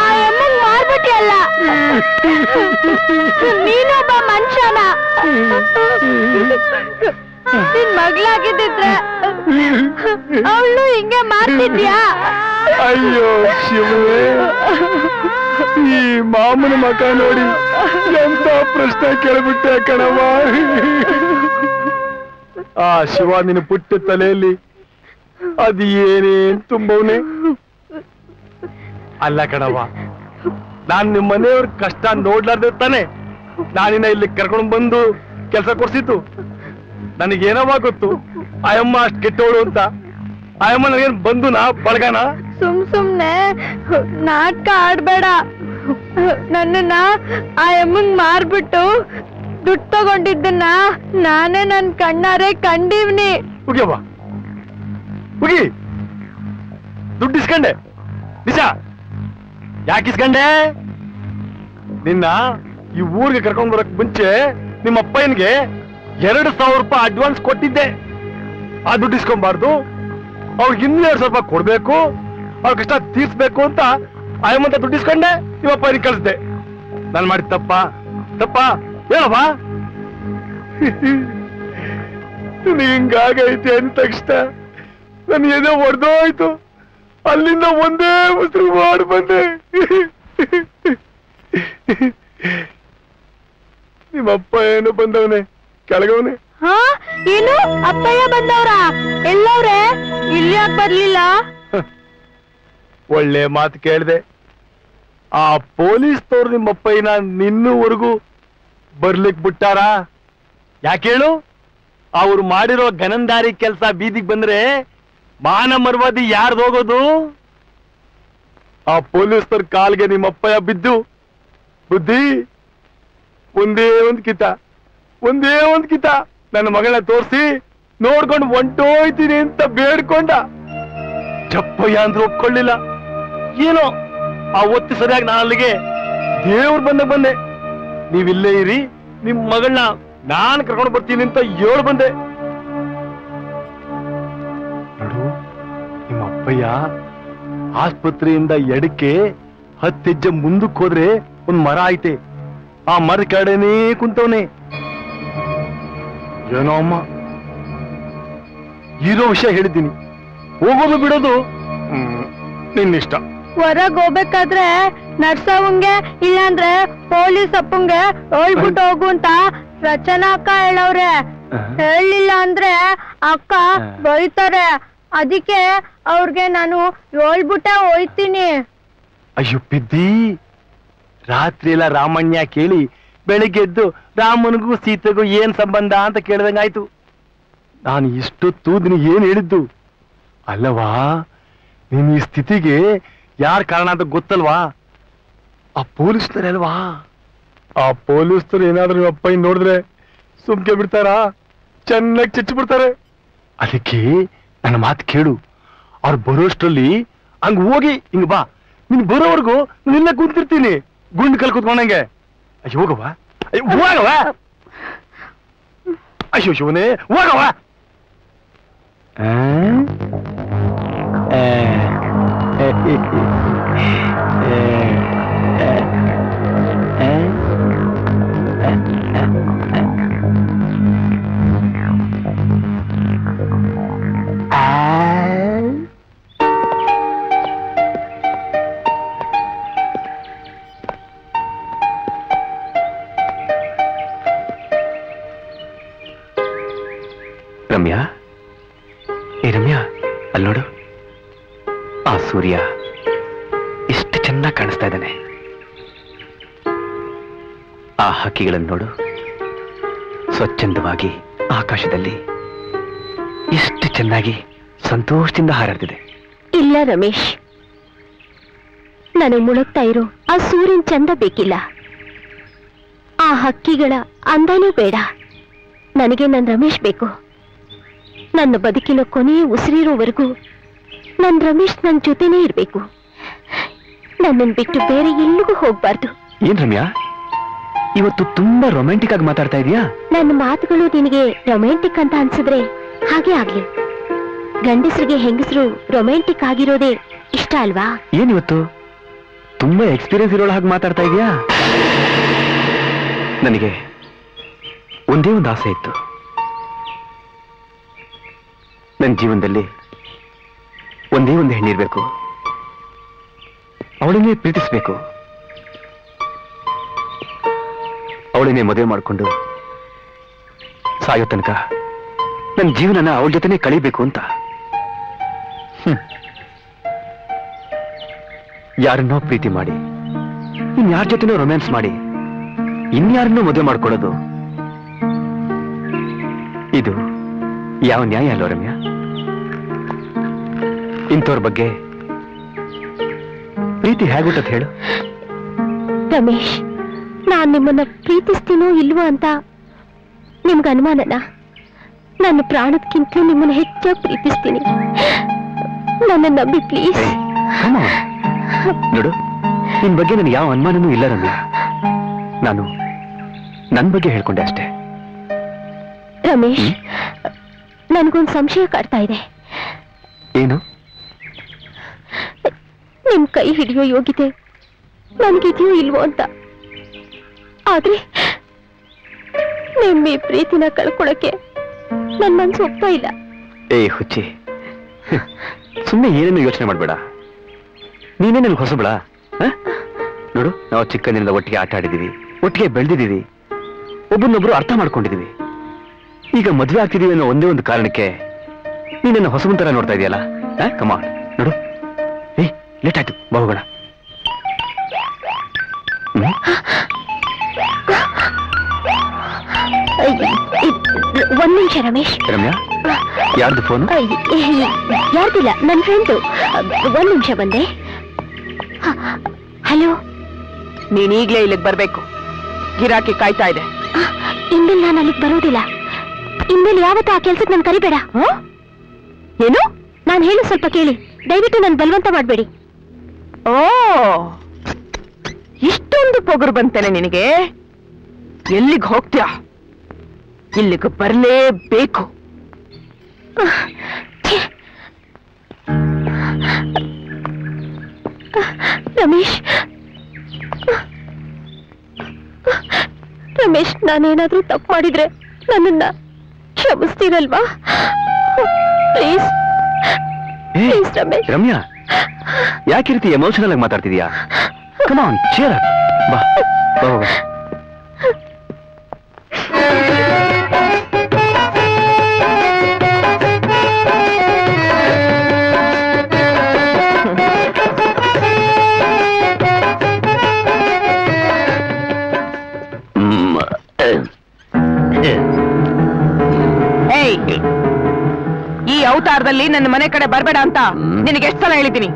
ಆ ಎಮ್ಮನ್ ಮಾಡ್ಬಿಟ್ಟಿಯಲ್ಲ. ನೀನೊಬ್ಬ ಮನುಷ್ಯನ? ನಿನ್ ಮಗ್ಳಾಗಿದ್ದಿದ್ರೆ ಅವಳು ಹಿಂಗೆ ಮಾಡ್ತಿದ್ಯಾ? ಅಯ್ಯೋ ಶಿವೇ, ಈ ಮಾಮನ ಮಕ ನೋಡಿ ಎಂತ ಪ್ರಶ್ನೆ ಕೇಳ್ಬಿಟ್ಟೆ ಕಣವ. ಆ ಶಿವ ನಿನ್ನ ಪುಟ್ಟ ತಲೆಯಲ್ಲಿ ಅದು ಏನೇನ್ ತುಂಬವನೆ ಅಲ್ಲ ಕಣವ. ನಾನ್ ನಿಮ್ಮ ಮನೆಯವ್ರ ಕಷ್ಟ ನೋಡ್ಲಾರ್ದೆ ತಾನೆ ನಾನಿನ್ನ ಇಲ್ಲಿ ಕರ್ಕೊಂಡು ಬಂದು ಕೆಲಸ ಕೊಡ್ಸಿತ್ತು. ನನಗೇನವ ಗೊತ್ತು ಆಯಮ್ಮ ಅಷ್ಟು ಕೆಟ್ಟವಳು ಅಂತ? ಆಯಮ್ಮ ನನಗೇನ್ ಬಂದು ನಾ ಬಳಗನ? ಸುಮ್ನೆ ನಾಟಕ ಆಡ್ಬೇಡ. ನನ್ನನ್ನ ಆ ಎಮ್ಮಂಗ್ ಮಾರ್ಬಿಟ್ಟು ದುಡ್ಡು ತಗೊಂಡಿದ್ದನ್ನ ನಾನೇ ನನ್ ಕಣ್ಣಾರೆ ಕಂಡಿವ್ನಿ. ಉಗಿಯವ್ವ, ಉಗಿ. ದುಡ್ಡು ಇಸ್ಕೊಂಡೆ ನಿಜ? ಯಾಕೆ ಇಸ್ಕೊಂಡೆ? ನಿನ್ನ ಈ ಊರಿಗೆ ಕರ್ಕೊಂಡ್ ಬರಕ್ ಮುಂಚೆ ನಿಮ್ಮ ಅಪ್ಪಯ್ಯನ್ಗೆ 2,000 ರೂಪಾಯಿ ಅಡ್ವಾನ್ಸ್ ಕೊಟ್ಟಿದ್ದೆ. ಆ ದುಡ್ಡು ಇಸ್ಕೊಂಬಾರ್ದು, ಅವ್ರಿಗೆ ಇನ್ನೂ 2,000 ರೂಪಾಯಿ ಕೊಡ್ಬೇಕು, ಅವ್ರ ಕಷ್ಟ ತೀರ್ಸ್ಬೇಕು ಅಂತ ಆಯಮ್ಮಂತ ದುಡ್ಡು ಇಸ್ಕೊಂಡೆ ನಿಮ್ಮ ಅಪ್ಪಯ್ಯನಿಗೆ ಕಳಿಸ್ದೆ. ನಾನು ಮಾಡಿದ ತಪ್ಪ ಹೇಳವ್ವ? ಹಿಂಗಾಗೈತೆ ಅಂದ ತಕ್ಷಣ ನನ್ ಎದೆ ಹೊಡೆದೋಯ್ತು. ಅಲ್ಲಿಂದ ಒಂದೇ ಉಸಿರು ಮಾಡಿ ಬಂದೆ. ನಿಮ್ಮಪ್ಪ ಏನು ಬಂದವನೆ ಕೆಳಗವನೆ? ಹಾ, ಏನು ಅಪ್ಪಯ್ಯ ಬಂದವ್ರ? ಎಲ್ಲವ್ರೆ? ಇಲ್ಲಿ ಯಾಕೆ ಬರ್ಲಿಲ್ಲ? ಒಳ್ಳೆ ಮಾತು ಕೇಳಿದೆ. ಆ ಪೊಲೀಸ್ನವ್ರು ನಿಮ್ಮಪ್ಪಯ್ಯನ ನಿನ್ನೂವರೆಗೂ ಬರ್ಲಿಕ್ ಬಿಟ್ಟಾರ? ಯಾಕೆ ಹೇಳು? ಅವ್ರು ಮಾಡಿರೋ ಗನಂದಾರಿ ಕೆಲಸ ಬೀದಿಗೆ ಬಂದ್ರೆ ಮಾನ ಮರ್ವಾದಿ ಯಾರ್ದು ಹೋಗೋದು? ಆ ಪೊಲೀಸ್ನವ್ರ ಕಾಲ್ಗೆ ನಿಮ್ಮಪ್ಪಯ್ಯ ಬಿದ್ದು ಬುದ್ಧಿ ಒಂದೇ ಒಂದ್ ಕಿತ ನನ್ನ ಮಗಳನ್ನ ತೋರಿಸಿ ನೋಡ್ಕೊಂಡು ಹೊಂಟೋಯ್ತೀನಿ ಅಂತ ಬೇಡ್ಕೊಂಡ. ಚಪ್ಪಯ್ಯ ಅಂದ್ರೆ ಒಪ್ಕೊಳ್ಳಿಲ್ಲ. ಏನೋ ಆ ಒತ್ತಿ ಸರಿಯಾಗಿ ನಾನು ಅಲ್ಲಿಗೆ ದೇವ್ರು ಬಂದೆ. ನೀವಿಲ್ಲೇ ಇರಿ, ನಿಮ್ ಮಗಳನ್ನ ನಾನ್ ಕರ್ಕೊಂಡು ಬರ್ತೀನಿ ಅಂತ ಹೇಳು ಬಂದೆ. ನೋಡು, ನಿಮ್ಮ ಅಪ್ಪಯ್ಯ ಆಸ್ಪತ್ರೆಯಿಂದ ಎಡಕ್ಕೆ 10 ಹೆಜ್ಜೆ ಮುಂದಕ್ಕೆ ಹೋದ್ರೆ ಒಂದ್ ಮರ ಐತೆ. ಆ ಮರ ಕೆಳಗಡೆನೇ ಕುಂತವನೆ. ಏನೋ ಅಮ್ಮ, ಇರೋ ವಿಷಯ ಹೇಳಿದ್ದೀನಿ. ಹೋಗೋದು ಬಿಡೋದು ನಿನ್ನಿಷ್ಟ. ಹೊರಗ್ ಹೋಗ್ಬೇಕಾದ್ರೆ ನರ್ಸವಂಗೆ ಇಲ್ಲಾಂದ್ರೆ ಪೊಲೀಸ್ ಅಪ್ಪಂಗೆ ಹೇಳ್ಬಿಟ್ಟು ಹೋಗು ಅಂತ ರಚನಾ ಅಕ್ಕ ಹೇಳವ್ರೆ. ಹೇಳಿಲ್ಲ ಅಂದ್ರೆ ಅಕ್ಕ ಬೈತಾರೆ. ಅದಕ್ಕೆ ಅವ್ರಿಗೆ ನಾನು ಹೇಳ್ಬಿಟ್ಟೆ ಹೋಯ್ತೀನಿ. ಅಯ್ಯೋ ಪಿದ್ದಿ, ರಾತ್ರಿ ಎಲ್ಲ ರಾಮಣ್ಯ ಕೇಳಿ ಬೆಳಿಗ್ಗೆ ಎದ್ದು ರಾಮನಿಗೂ ಸೀತೆಗೂ ಏನ್ ಸಂಬಂಧ ಅಂತ ಕೇಳ್ದಂಗಾಯ್ತು. ನಾನು ಇಷ್ಟೊತ್ತು ನಿನಗೆ ಏನ್ ಹೇಳಿದ್ದು ಅಲ್ಲವಾ? ನೀನ್ ಈ ಸ್ಥಿತಿಗೆ ಯಾರ್ ಕಾರಣ ಅಂತ ಗೊತ್ತಲ್ವಾ? ಆ ಪೊಲೀಸ್ನರೇ ಅಲ್ವಾ? ಆ ಪೊಲೀಸ್ನರು ಏನಾದ್ರು ನಿಮ್ಮ ಅಪ್ಪ ನೋಡಿದ್ರೆ ಸುಮ್ಕೆ ಬಿಡ್ತಾರಾ? ಚೆನ್ನಾಗಿ ಚಚ್ಚಿ ಬಿಡ್ತಾರೆ. ಅದಕ್ಕೆ ನನ್ನ ಮಾತು ಕೇಳು. ಅವ್ರು ಬರೋಷ್ಟರಲ್ಲಿ ಹಂಗ ಹೋಗಿ ಹಿಂಗ ಬಾ. ನೀನ್ ಬರೋವರೆಗೂ ನಿನ್ನ ಕೂತಿರ್ತೀನಿ ಗುಂಡು ಕಲ್ ಕೂತ್ಕೊಂಡಂಗೆ. ಅಯ್ಯೋ ಹೋಗವ, ಹೋಗವ. ಅಯ್ಯೋ ಶಿವನೇ, ಹೋಗವ. ರಮ್ಯಾ, ಏ ರಮ್ಯಾ, ಅಲ್ಲಿ ನೋಡು, ಆ ಸೂರ್ಯ ಎಷ್ಟು ಚೆನ್ನಾಗಿ ಕಾಣಿಸ್ತಾ ಇದ್ದಾನೆ. ಆ ಹಕ್ಕಿಗಳನ್ನು ನೋಡು, ಸ್ವಚ್ಛಂದವಾಗಿ ಆಕಾಶದಲ್ಲಿ ಎಷ್ಟು ಚೆನ್ನಾಗಿ ಸಂತೋಷದಿಂದ ಹಾರಾಡ್ತಿದೆ. ಇಲ್ಲ ರಮೇಶ್, ನನಗೆ ಮುಳುಗ್ತಾ ಇರೋ ಆ ಸೂರ್ಯನ ಚಂದ ಬೇಕಿಲ್ಲ, ಆ ಹಕ್ಕಿಗಳ ಅಂದನೂ ಬೇಡ. ನನಗೆ ನನ್ನ ರಮೇಶ್ ಬೇಕು. ನನ್ನ ಬದುಕಿನ ಕೊನೆಯ ಉಸಿರಿರೋವರೆಗೂ ನನ್ನ ರಮೇಶ್ ನನ್ನ ಜೊತೆನೇ ಇರಬೇಕು. ನನ್ನನ್ನು ಬಿಟ್ಟು ಬೇರೆ ಎಲ್ಲಿಗೂ ಹೋಗ್ಬಾರ್ದು. ಏನ್ ರಮ್ಯಾ, ಇವತ್ತು ತುಂಬಾ ರೊಮ್ಯಾಂಟಿಕ್ ಆಗಿ ಮಾತಾಡ್ತಾ ಇದೀಯಾ? ನನ್ನ ಮಾತುಗಳು ನಿನಗೆ ರೊಮ್ಯಾಂಟಿಕ್ ಅಂತ ಅನ್ಸಿದ್ರೆ ಹಾಗೆ ಆಗ್ಲಿ. ಗಂಡಸರಿಗೆ ಹೆಂಗಸರು ರೊಮ್ಯಾಂಟಿಕ್ ಆಗಿರೋದೇ ಇಷ್ಟ ಅಲ್ವಾ? ಏನಿವತ್ತು ತುಂಬಾ ಎಕ್ಸ್ಪೀರಿಯನ್ಸ್ ಇರೋಳ ಹಾಗೆ ಮಾತಾಡ್ತಾ ಇದೀಯಾ? ನನಗೆ ಒಂದೇ ಒಂದು ಆಸೆ ಇತ್ತು, ನನ್ನ ಜೀವನದಲ್ಲಿ ಒಂದೇ ಒಂದು ಹೆಣ್ಣಿರ್ಬೇಕು, ಅವಳನ್ನೇ ಪ್ರೀತಿಸ್ಬೇಕು, ಅವಳನ್ನೇ ಮದುವೆ ಮಾಡಿಕೊಂಡು ಸಾಯೋ ತನಕ ನನ್ನ ಜೀವನನ ಅವಳ ಜೊತೆನೇ ಕಳೀಬೇಕು ಅಂತ. ಯಾರನ್ನೋ ಪ್ರೀತಿ ಮಾಡಿ, ಇನ್ಯಾರ ಜೊತೆನೋ ರೊಮ್ಯಾನ್ಸ್ ಮಾಡಿ, ಇನ್ಯಾರನ್ನೋ ಮದುವೆ ಮಾಡ್ಕೊಳ್ಳೋದು, ಇದು ಯಾವ ನ್ಯಾಯ ಅಲ್ವ ರಮ್ಯಾ? ಇಂಥವ್ರ ಬಗ್ಗೆ ಪ್ರೀತಿ ಹೇಗುಂಟತ್ ಹೇಳು? ರಮೇಶ್, ನಾನ್ ನಿಮ್ಮನ್ನ ಪ್ರೀತಿಸ್ತೀನೋ ಇಲ್ವೋ ಅಂತ ನಿಮ್ಗೆ ಅನುಮಾನನ? ನನ್ನ ಪ್ರಾಣಕ್ಕಿಂತ ನಿಮ್ಮನ್ನ ಹೆಚ್ಚಾಗಿ ಪ್ರೀತಿಸ್ತೀನಿ. ನನ್ನ ನಂಬಿ ಪ್ಲೀಸ್. ನೋಡು, ನಿನ್ ಬಗ್ಗೆ ನನಗೆ ಯಾವ ಅನುಮಾನನೂ ಇಲ್ಲ ರಮ್ಯಾ. ನಾನು ನನ್ ಬಗ್ಗೆ ಹೇಳ್ಕೊಂಡೆ ಅಷ್ಟೇ. ರಮೇಶ್, ನನ್ಗೊಂದು ಸಂಶಯ ಕಾಡ್ತಾ ಇದೆ. ಏನು? ನಿಮ್ ಕೈ ಹಿಡಿಯೋ ಯೋಗ್ಯತೆ ನನ್ಗಿದೆಯೋ ಇಲ್ವೋ ಅಂತ. ಆದ್ರೆ ನಿಮ್ಮ ಈ ಪ್ರೀತಿನ ಕಳ್ಕೊಳಕ್ಕೆ ನನ್ ಮನ್ಸು ಒಪ್ತಾ ಇಲ್ಲ. ಏ ಹುಚ್ಚಿ, ಸುಮ್ಮನೆ ಏನೇನು ಯೋಚನೆ ಮಾಡ್ಬೇಡ. ನೀನೇ ನನ್ಗೆ ಹೊಸಬೇಡ. ನೋಡು, ನಾವು ಚಿಕ್ಕಂದಿನಿಂದ ಒಟ್ಟಿಗೆ ಆಟ ಆಡಿದೀವಿ, ಒಟ್ಟಿಗೆ ಬೆಳೆದಿದ್ದೀವಿ, ಒಬ್ಬರನ್ನೊಬ್ರು ಅರ್ಥ ಮಾಡ್ಕೊಂಡಿದೀವಿ. ಈಗ ಮದುವೆ ಆಗ್ತಿದೀವಿ ಅನ್ನೋ ಒಂದೇ ಒಂದು ಕಾರಣಕ್ಕೆ ನೀನನ್ನು ಹೊಸಬನ್ ತರ ನೋಡ್ತಾ ಇದೆಯಲ್ಲ. ಕಮಾನ್, ನೋಡು, ಏ ಲೇಟ್ ಆಯ್ತು, ಹೋಗೋಣ. ಒಂದ್ ನಿಮಿಷ ರಮೇಶ್. ರಮ್ಯಾ, ಯಾರ್ದು ಫೋನು? ಯಾರ್ದಿಲ್ಲ, ನನ್ನ ಫ್ರೆಂಡು. ಒಂದ್ ನಿಮಿಷ ಬಂದೆ. ಹಲೋ. ನೀನೀಗ್ಲೇ ಇಲ್ಲಿಗೆ ಬರ್ಬೇಕು, ಗಿರಾಕಿ ಕಾಯ್ತಾ ಇದೆ. ಇನ್ಮೇಲೆ ನಾನು ಅಲ್ಲಿಗೆ ಬರೋದಿಲ್ಲ. ಇನ್ಮೇಲೆ ಯಾವತ್ತೂ ಆ ಕೆಲ್ಸಕ್ಕೆ ನಾನು ಕರಿಬೇಡ. ಏನು? ನಾನು ಹೇಳು ಸ್ವಲ್ಪ ಕೇಳಿ, ದಯವಿಟ್ಟು ನಾನು ಬಲವಂತ ಮಾಡಬೇಡಿ. ಓ, ಇಷ್ಟೊಂದು ಪೊಗರು ಬಂತೇನೆ ನಿನಗೆ? ಎಲ್ಲಿಗೆ ಹೋಗ್ತೀಯಾ? ಇಲ್ಲಿಗೆ ಬರಲೇಬೇಕು. ರಮೇಶ್, ರಮೇಶ್, ನಾನೇನಾದ್ರೂ ತಪ್ಪು ಮಾಡಿದ್ರೆ ನನ್ನನ್ನ ಕ್ಷಮಿಸ್ತೀರಲ್ವಾ? Please please Ramesh. ರಮ್ಯಾ, ಯಾಕೆ ರೀತಿ ಎಮೋಷನಲ್ ಆಗಿ ಮಾತಾಡ್ತಿದ್ಯಾ? ಕಮಾನ್, ಚೇರ್ ಬಾ, ಹೋಗ. ಈ ಅವತಾರದಲ್ಲಿ ನನ್ನ ಮನೆ ಕಡೆ ಬರ್ಬೇಡ ಅಂತ ನಿನಗೆ ಎಷ್ಟು ಸಲ ಹೇಳಿದ್ದೀನಿ.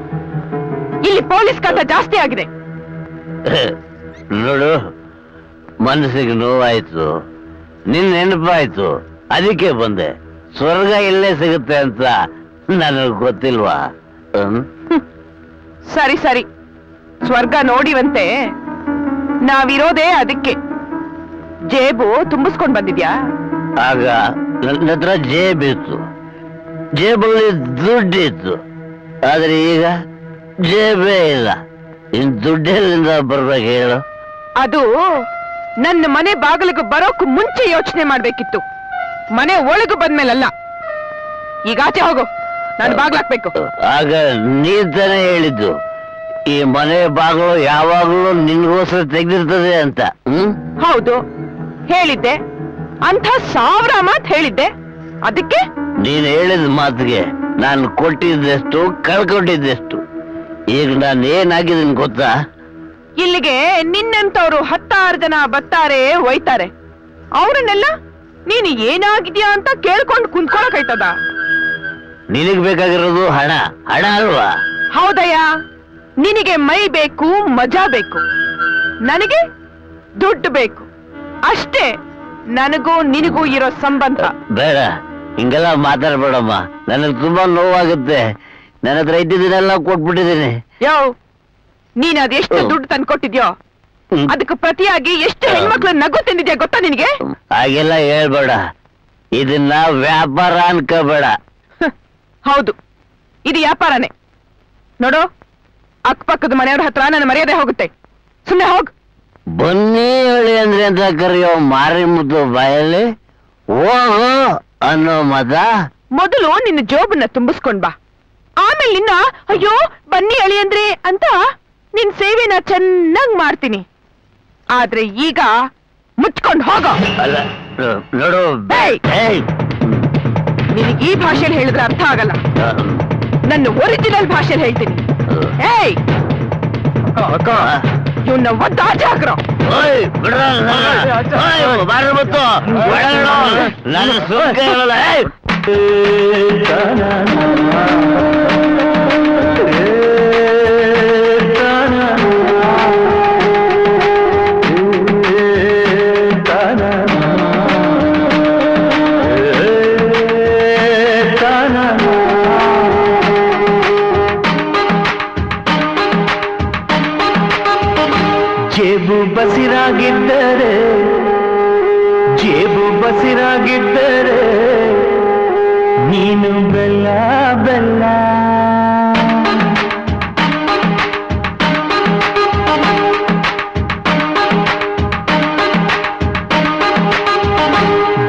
ಇಲ್ಲಿ ಪೊಲೀಸ್ ಕಾಟ ಜಾಸ್ತಿ ಆಗಿದೆ. ನೋಡು, ಮನಸ್ಸಿಗೆ ನೋವಾಯ್ತು, ನಿನ್ ನೆನಪಾಯ್ತು, ಅದಕ್ಕೆ ಬಂದೆ. ಸ್ವರ್ಗ ಇಲ್ಲೇ ಸಿಗುತ್ತೆ ಅಂತ ನನಗೆ ಗೊತ್ತಿಲ್ವಾ? ಸರಿ ಸರಿ, ಸ್ವರ್ಗ ನೋಡಿವಂತೆ. ನಾವಿರೋದೇ ಅದಕ್ಕೆ. ಜೇಬು ತುಂಬಿಸ್ಕೊಂಡ್ ಬಂದಿದ್ಯಾ? ಆಗ ನನ್ನ ಹತ್ರ ಜೇಬಿತ್ತು, ಜೇಬಲ್ಲಿ ದುಡ್ಡಿತ್ತು. ಆದ್ರೆ ಈಗ ಜೇಬೇ ಇಲ್ಲ. ಇನ್ ದುಡ್ಡೆಲ್ಲಿಂದ ಬರ್ಬೇಕು ಹೇಳು? ಅದು ನನ್ನ ಮನೆ ಬಾಗಿಲಿಗೆ ಬರೋಕ್ ಮುಂಚೆ ಯೋಚನೆ ಮಾಡ್ಬೇಕಿತ್ತು, ಮನೆ ಒಳಗು ಬಂದ್ಮೇಲಲ್ಲ. ಈಗ ಆಚೆ ಹೋಗು, ನಾನು ಬಾಗ್ಲಾಕ್ಬೇಕು. ಆಗ ನೀ ತಾನೇ ಹೇಳಿದ್ದು ಈ ಮನೆ ಬಾಗಿಲು ಯಾವಾಗಲೂ ನಿನ್ಗೋಸ್ಕರ ತೆಗೆದಿರ್ತದೆ ಅಂತ. ಹೌದು ಹೇಳಿದ್ದೆ, ಅಂಥ 1000 ಮಾತು ಹೇಳಿದ್ದೆ. ಅದಕ್ಕೆ ನೀನ್ ಹೇಳಿದ ಮಾತಿಗೆ ನಾನು ಕೊಟ್ಟಿದ್ದೆಷ್ಟು ಕಳ್ಕೊಂಡಿದ್ದೆಷ್ಟು. ಈಗ ನಾನು ಏನಾಗಿದ್ದೀನಿ ಗೊತ್ತಾ? ಇಲ್ಲಿಗೆ ನಿನ್ನಂತವ್ರು 10 ಜನ ಬರ್ತಾರೆ ಒಯ್ತಾರೆ. ಅವರನ್ನೆಲ್ಲ ನೀನು ಏನಾಗಿದ್ಯಾ ಅಂತ ಕೇಳ್ಕೊಂಡು ಕುಂತ್ಕೊಳಕೈತದ? ನಿನಗ್ ಬೇಕಾಗಿರೋದು ಹಣ, ಹಣ ಅಲ್ವಾ? ಹೌದಯ್ಯ, ನಿನಗೆ ಮೈ ಬೇಕು, ಮಜಾ ಬೇಕು, ನನಗೆ ದುಡ್ಡು ಬೇಕು. ಅಷ್ಟೇ ನನಗೂ ನಿನಗೂ ಇರೋ ಸಂಬಂಧ. ಬೇಡ, ಹಿಂಗೆಲ್ಲ ಮಾತಾಡ್ಬೇಡಮ್ಮ. ನನಗ್ ತುಂಬಾ ನೋವಾಗುತ್ತೆ. ನನ್ನ ಹತ್ರ ಇದ್ದಿದ್ದನ್ನೆಲ್ಲ ಕೊಟ್ಬಿಟ್ಟಿದ್ದೀನಿ. ಯೋ, ನೀನ್ ಅದೆಷ್ಟು ದುಡ್ಡು ತಂದ್ಕೊಟ್ಟಿದ್ಯೋ ಅದಕ್ಕೆ ಪ್ರತಿಯಾಗಿ ಎಷ್ಟು ಹೆಣ್ಮಕ್ಳು ನಗು ತಿಂದಿದ್ಯಾ ಗೊತ್ತಾ ನಿನಗೆ? ಹಾಗೆಲ್ಲ ಹೇಳ್ಬೇಡ, ಇದನ್ನ ವ್ಯಾಪಾರ ಅನ್ಕೋಬೇಡ. ಹೌದು, ಇದು ವ್ಯಾಪಾರನೇ. ನೋಡು, ಅಕ್ಕಪಕ್ಕದ ಮನೆಯವ್ರ ಹತ್ರ ನನ್ನ ಮರ್ಯಾದೆ ಹೋಗುತ್ತೆ. ಸುಮ್ಮನೆ ಹೋಗ್. ಬನ್ನಿ ಹೇಳಿ ಅಂದ್ರೆ ಅಂತ ಕರೆಯೋ ಮಾರಿ ಮುದ್ದು ಬಾಯಲ್ಲಿ ಹೋಗು ಅನ್ನೋ ಮತ. ಮೊದಲು ನಿನ್ನ ಜೋಬನ್ನ ತುಂಬಿಸ್ಕೊಂಡ್ ಬಾ, ಆಮೇಲೆ ನಿನ್ನ ಅಯ್ಯೋ ಬನ್ನಿ ಅಳಿ ಅಂದ್ರೆ ಅಂತ ನಿನ್ ಸೇವೆನ ಚೆನ್ನಾಗ್ ಮಾಡ್ತೀನಿ. ಆದ್ರೆ ಈಗ ಮುಚ್ಕೊಂಡ್ ಹೋಗೋ. ಅಲ್ಲ ನೋಡು, ನಿನಗೆ ಈ ಭಾಷೆಯಲ್ಲಿ ಹೇಳಿದ್ರೆ ಅರ್ಥ ಆಗಲ್ಲ. ನನ್ನ ಒರಿಜಿನಲ್ ಭಾಷೆಯಲ್ಲಿ ಹೇಳ್ತೀನಿ. ಏಯ್, ಇವನ್ನ ಒದ್ದು ಆಚೆ ಹಾಕ್ರೋ. ನಾನು ಸುಖ ಹೇಳಲ್ಲ. ಜೇಬು ಬಸಿರಾಗಿದ್ದರೆ, ಜೇಬು ಬಸಿರಾಗಿದ್ದರೆ ನೀನು ಬೆಲ್ಲ ಬೆಲ್ಲ.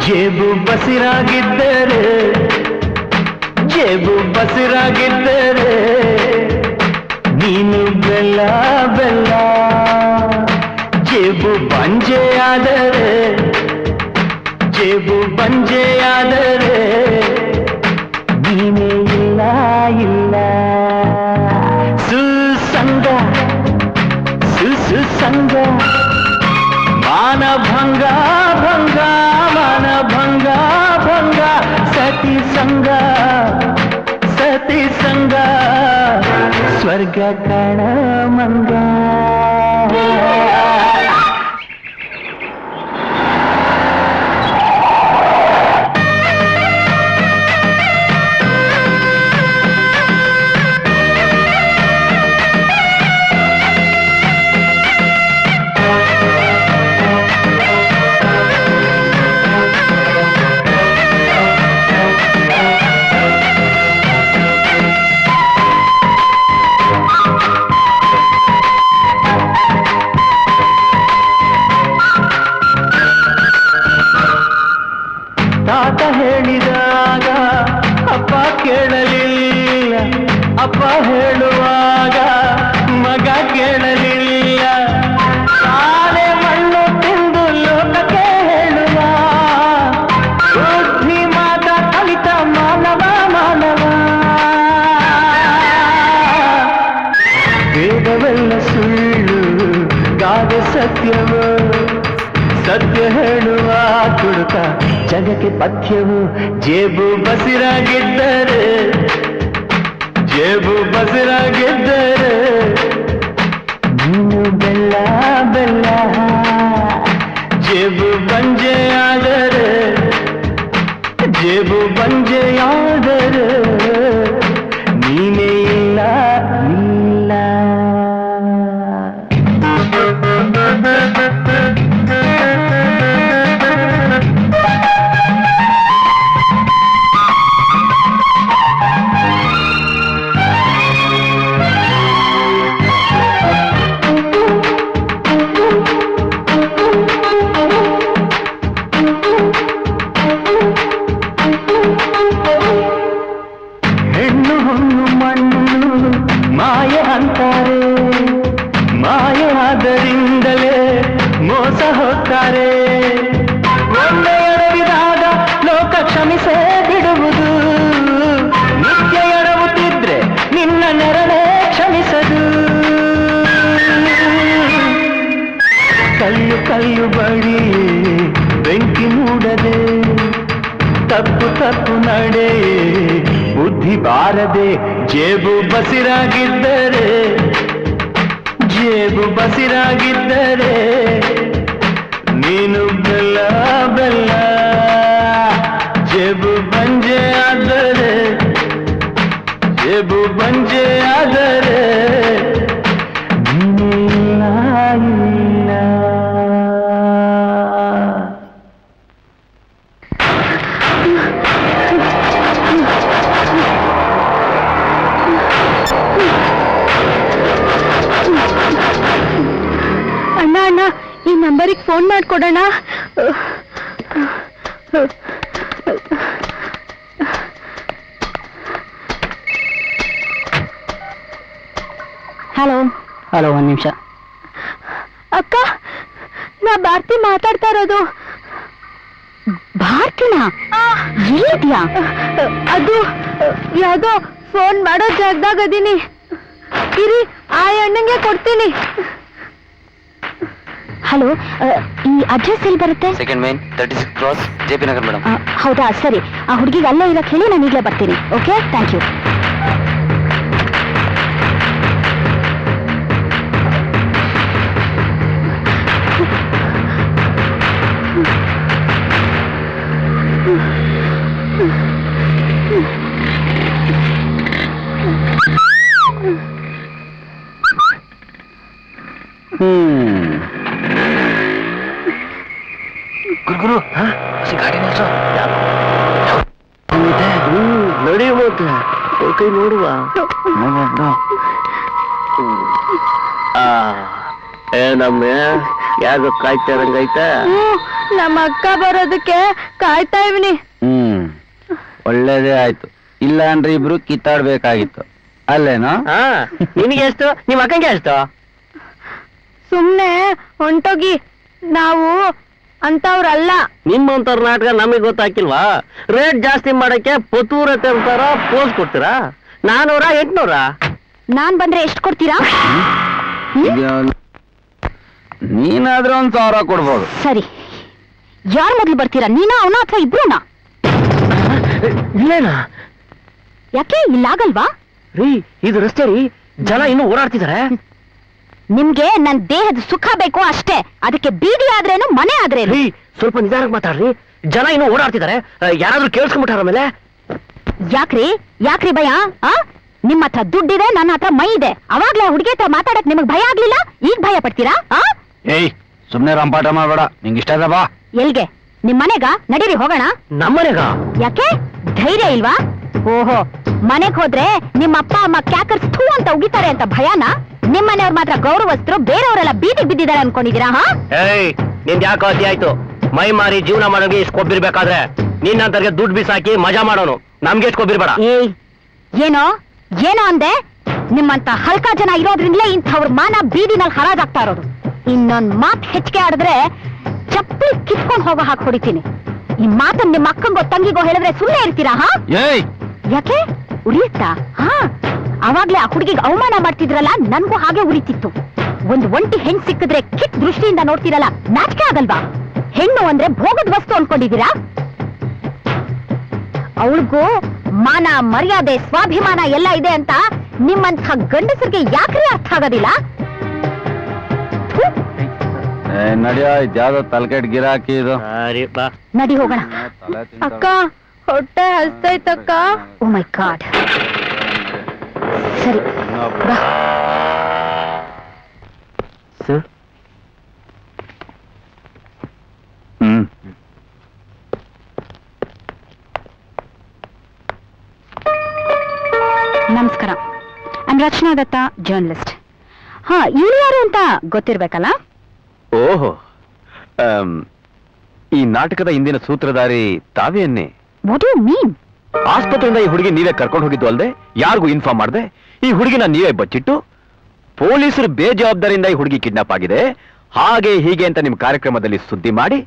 ಜೇಬು ಬಸಿರಾಗಿದ್ದರೆ, ಜೇಬು ಬಸಿರಾಗಿದ್ದರೆ ನೀನು ಬೆಲ್ಲ ಬೆಲ್ಲ. ಜೇಬು ಬಂಜೆಯಾದರೆ, ಜೇಬು ಬಂಜೆಯಾದರೆ ನೀನೇ ಇಲ್ಲ ಇಲ್ಲ. ಸುಸಂಗ ಸುಸಂಗ ಮಾನಭಂಗ ಭಂಗ, ಮಾನಭಂಗ ಭಂಗ. ಸತಿ ಸಂಗ ಸತಿ ಸಂಗ, ಸ್ವರ್ಗ ಕಣ ಮಂಗ. ತಾತ ಹೇಳಿದಾಗ ಅಪ್ಪ ಕೇಳಲಿಲ್ಲ, ಅಪ್ಪ ಹೇಳುವಾಗ ಮಗ ಕೇಳಲಿಲ್ಲ. ತಾನೇ ಮಣ್ಣು ತಿಂದು ಲೋಕಕ್ಕೆ ಹೇಳುವ ಬುದ್ಧಿ ಮಾತ ಕಲಿತ ಮಾನವ ಮಾನವ. ವೇದವೆಲ್ಲ ಸುಳ್ಳು, ಗಾದೆ ಸತ್ಯವು, ಸತ್ಯ ಹೇಳುವ ಕುಡುಕ ಜಗಕ್ಕೆ ಪಥ್ಯವು. ಜೇಬು ಬಸಿರಾಗಿದ್ದರೆ, ಜೇಬು ಬಸಿರಾಗಿದ್ದರೆ ನೀನು ಬೆಲ್ಲ ಬೆಲ್ಲ. ಜೇಬು ಬಂಜೆಯಾದರೆ, ಜೇಬು ಬಂಜೆಯಾದರೆ ನೀನೇ ಇಲ್ಲ ಇಲ್ಲ. ಮಾಯೆ ಅಂತಾರೆ, ಮಾಯೆ ಆದ್ದರಿಂದಲೇ ಮೋಸ ಹೋಗ್ತಾರೆ. ಒಂದೇ ಎಡವಿದಾಗ ಲೋಕ ಕ್ಷಮಿಸೇ ಬಿಡುವುದು, ನಿತ್ಯ ಎಡವುತ್ತಿದ್ರೆ ನಿನ್ನ ನೆರಳೇ ಕ್ಷಮಿಸದು. ಕಲ್ಲು ಕಲ್ಲು ಬಳಿ ಬೆಂಕಿ ಮೂಡದೆ, ತಪ್ಪು ತಪ್ಪು ನಡೆ ಬುದ್ಧಿ ಬಾರದೆ. ಜೇಬು ಬಸಿರಾಗಿದ್ದರೆ, ಜೇಬು ಬಸಿರಾಗಿದ್ದರೆ ನೀನು ಬೆಲ್ಲ ಬೆಲ್ಲ. ಜೇಬು ಬಂಜೆ ಆದರೆ, ಜೇಬು ಬಂಜೆ ಆದರೆ ನೀನಿಲ್ಲ ಇಲ್ಲ. ಅಣ್ಣ ಅಣ್ಣ, ಈ ನಂಬರಿಗೆ ಫೋನ್ ಮಾಡ್ಕೊಡೋಣ. ಹಲೋ ಹಲೋ, ಒಂದ್ ನಿಮಿಷ. ಅಕ್ಕ, ನಾ ಭಾರತಿ ಮಾತಾಡ್ತಾ ಇರೋದು. ಭಾರತಿನಾ? ಎಲ್ಲಿದ್ಯಾ? ಅದು ಯಾವ್ದೋ ಫೋನ್ ಮಾಡೋ ಜಾಗದಾಗ ಅದೀನಿ. ಇರಿ, ಆ ಅಣ್ಣಂಗೆ ಕೊಡ್ತೀನಿ. ಹಲೋ, ಈ ಅಡ್ರೆಸ್ ಎಲ್ಲಿ ಬರುತ್ತೆ? Second main 36 cross JP Nagar madam. ಹೌದಾ, ಸರಿ. ಆ ಹುಡುಗಿಗೆ ಅಲ್ಲೇ ಇರಕ್ಕೆ ಹೇಳಿ, ನಾನು ಈಗಲೇ ಬರ್ತೀನಿ. Okay, thank you. ಗುರು ಗಾಡಿ ನಿಲ್ಸು. ನಡೆಯುತ್ತೆ, ಕೈ ನೋಡುವ. ಏನಮ್ಮ, ಯಾರು ಕಾಯ್ತಾ ಇರಂಗೈತಾ? ನಮ್ಮ ಅಕ್ಕ ಬರೋದಕ್ಕೆ ಕಾಯ್ತಾ ಇವ್ನಿ. ಒಳ್ಳೇದೇ ಆಯ್ತು, ಇಲ್ಲ ಅಂದ್ರೆ ಇಬ್ರು ಕಿತ್ತಾಡ್ಬೇಕಾಗಿತ್ತು ಅಲ್ಲೇನೋ? ನಿನಗೆ ಎಷ್ಟು, ನಿಮ್ಮ ಅಕ್ಕಂಗೆ ಎಷ್ಟು? ಸುಮ್ನೆ ಹೊಂಟೋಗಿ, ನಾವು ಅಂತವ್ರಲ್ಲ. ನಿಮ್ಮಂತವ್ರ ನಾಟಕ ನಮಗೆ ಗೊತ್ತಾಕಿಲ್ವಾ? ರೇಟ್ ಜಾಸ್ತಿ ಮಾಡಕ್ಕೆ ಪತೂರತೆ ಅಂತಾರ ಪೋಸ್ ಕೊಡ್ತೀರಾ? 400, 800? ನಾನ್ ಬಂದ್ರೆ ಎಷ್ಟು ಕೊಡ್ತೀರಾ? ನೀನಾದ್ರೆ 1,000 ಕೊಡ್ಬೋದು. ಸರಿ, ಯಾರ್ ಮೊದ್ಲು ಬರ್ತೀರಾ? ನೀನಾ, ಅವನ, ಅಥವಾ ಇಬ್ರುನಾ? ಇಲ್ಲೇನಾ? ಯಾಕೆ ಇಲ್ಲಾಗಲ್ವಾ? ರೀ, ಇದು ರಸ್ತೆ ರೀ, ಜನ ಇನ್ನೂ ಓಡಾಡ್ತಿದಾರೆ. ನಿಮ್ಗೆ ನನ್ ದೇಹದ ಸುಖ ಬೇಕು ಅಷ್ಟೇ. ಅದಕ್ಕೆ ಬೀದಿ ಆದ್ರೇನು, ಮನೆ ಆದ್ರೇನು? ರೀ, ಸ್ವಲ್ಪ ನಿಧಾನಕ್ಕೆ ಮಾತಾಡ್ರಿ, ಜನ ಇನ್ನೂ ಓಡಾಡ್ತಿದಾರೆ. ಯಾರಾದ್ರೂ ಕೇಳಿಸ್ಕೊಂಡ್ಬಿಟ್ಟಾರ ಮೇಲೆ? ಯಾಕ್ರಿ ಯಾಕ್ರಿ ಭಯ? ನಿಮ್ಮ ಹತ್ರ ದುಡ್ಡಿದೆ, ನನ್ನ ಹತ್ರ ಮೈ ಇದೆ. ಅವಾಗ್ಲೇ ಹುಡುಗಿ ಹತ್ರ ಮಾತಾಡಕ್ ನಿಮಗ್ ಭಯ ಆಗ್ಲಿಲ್ಲ, ಈಗ ಭಯ ಪಡ್ತೀರಾ? ಏಯ್, ಸುಮ್ನೆ ರಂಪಾಟ ಮಾಡ್ಬೇಡ. ನಿಂಗೆ ಇಷ್ಟ ಇದೆ ಬಾ. ಎಲ್ಗೆ? ನಿಮ್ ಮನೆಗ? ನಡೀರಿ ಹೋಗೋಣ. ನಮ್ಮನೆಗ? ಯಾಕೆ, ಧೈರ್ಯ ಇಲ್ವಾ? ಓಹೋ, ಮನೆಗ್ ಹೋದ್ರೆ ನಿಮ್ಮ ಅಪ್ಪ ಅಮ್ಮ ಕ್ಯಾಕರ್ಸ್ ಥೂ ಅಂತ ಉಗಿತಾರೆ ಅಂತ ಭಯನಾ? ನಿಮ್ಮನೆಯವ್ರು ಮಾತ್ರ ಗೌರವಸ್ಥರು, ಬೇರೆಯವರೆಲ್ಲ ಬೀದಿಗೆ ಬಿದ್ದಿದ್ದಾರೆ ಅನ್ಕೊಂಡಿದೀರಾ? ಏಯ್, ನಿಂದ ಯಾಕೆ ಅತಿ ಆಯ್ತು? ಮೈ ಮಾರಿ ಜೀವನ ಮಾಡೋಕೆ ಇಷ್ಟು ಕೊಬ್ಬಿರ್ಬೇಕಾದ್ರೆ ನಿನ್ನಂತರ್ಗೆ ದುಡ್ಡು ಬಿಸಾಕಿ ಮಜಾ ಮಾಡೋನು, ನಮ್ಗೆ ಎಷ್ಟು ಕೊಬ್ಬಿರ್ಬೇಡ. ಏಯ್, ಏನೋ ಏನೋ ಅಂದೆ? ನಿಮ್ಮಂತ ಹಲ್ಕ ಜನ ಇರೋದ್ರಿಂದಲೇ ಇಂಥವ್ರ ಮಾನ ಬೀದಿನಲ್ಲಿ ಹರಾಜಾಗ್ತಾ ಇರೋದು. ಇನ್ನೊಂದ್ ಮಾತ್ ಹೆಚ್ಚಿಗೆ ಆಡಿದ್ರೆ ಚಪ್ಪಲಿ ಕಿತ್ಕೊಂಡ್ ಹೋಗೋ ಹಾಕಿ ಹೊಡಿತೀನಿ. ಈ ಮಾತನ್ನ ನಿಮ್ಮ ಅಕ್ಕಂಗೋ ತಂಗಿಗೋ ಹೇಳಿದ್ರೆ ಸುಮ್ಮನೆ ಇರ್ತೀರಾ? ಏಯ್, ಯಾಕೆ ಉರಿಯುತ್ತಾ? ಅವಾಗ್ಲೇ ಆ ಹುಡುಗಿಗೆ ಅವಮಾನ ಮಾಡ್ತಿದ್ರಲ್ಲ, ನನ್ಗೂ ಹಾಗೆ ಉರಿತಿತ್ತು. ಒಂದ್ ಒಂಟಿ ಹೆಣ್ ಸಿಕ್ಕಿದ್ರೆ ಕಿತ್ ದೃಷ್ಟಿಯಿಂದ ನೋಡ್ತಿರಲ್ಲ, ನಾಚಿಕೆ ಆಗಲ್ವಾ? ಹೆಣ್ಣು ಅಂದ್ರೆ ಭೋಗದ ವಸ್ತು ಅನ್ಕೊಂಡಿದ್ದೀರಾ? ಅವಳಿಗೂ ಮಾನ, ಮರ್ಯಾದೆ, ಸ್ವಾಭಿಮಾನ ಎಲ್ಲ ಇದೆ ಅಂತ ನಿಮ್ಮಂಥ ಗಂಡಸರಿಗೆ ಯಾಕ್ರಿ ಅರ್ಥ ಆಗೋದಿಲ್ಲ? ನಡಿಯೋ, ಇದ್ಯಾವ್ದೋ ತಲೆಕೆಟ್ ಗಿರಾಕಿ ಇದು. ನಡಿ ಹೋಗೋಣ. ಅಕ್ಕ, ಹೊಟ್ಟೆ ಹಸ್ತೈತಕ್ಕ. ಓ ಮೈ ಗಾಡ್. ಸರಿ, ಬಾ. ಸರ್, ನಮಸ್ಕಾರ. ನಾನು ರಚನಾ ದತ್ತ, ಜರ್ನಲಿಸ್ಟ್. ಇವ್ರು ಯಾರು ಅಂತ ಗೊತ್ತಿರ್ಬೇಕಲ್ಲ? ಓಹೋ, ಈ ನಾಟಕದ ಇಂದಿನ ಸೂತ್ರಧಾರಿ ತಾವೇನ್ನೇ? What you mean? ಆಸ್ಪತ್ರೆಯಿಂದ ಈ ಹುಡುಗಿ ನೀವೇ ಕರ್ಕೊಂಡು ಹೋಗಿದ್ದು ಅಲ್ಲದೆ ಯಾರಿಗೂ ಇನ್ಫಾರ್ಮ್ ಮಾಡದೆ ಈ ಹುಡುಗಿನ ನೀವೇ ಬಚ್ಚಿಟ್ಟು ಪೊಲೀಸರು ಬೇಜವಾಬ್ದಾರಿಯಿಂದ ಈ ಹುಡುಗಿ ಕಿಡ್ನಾಪ್ ಆಗಿದೆ ಹಾಗೆ ಹೀಗೆ ಅಂತ ನಿಮ್ ಕಾರ್ಯಕ್ರಮದಲ್ಲಿ ಸುದ್ದಿ ಮಾಡಿ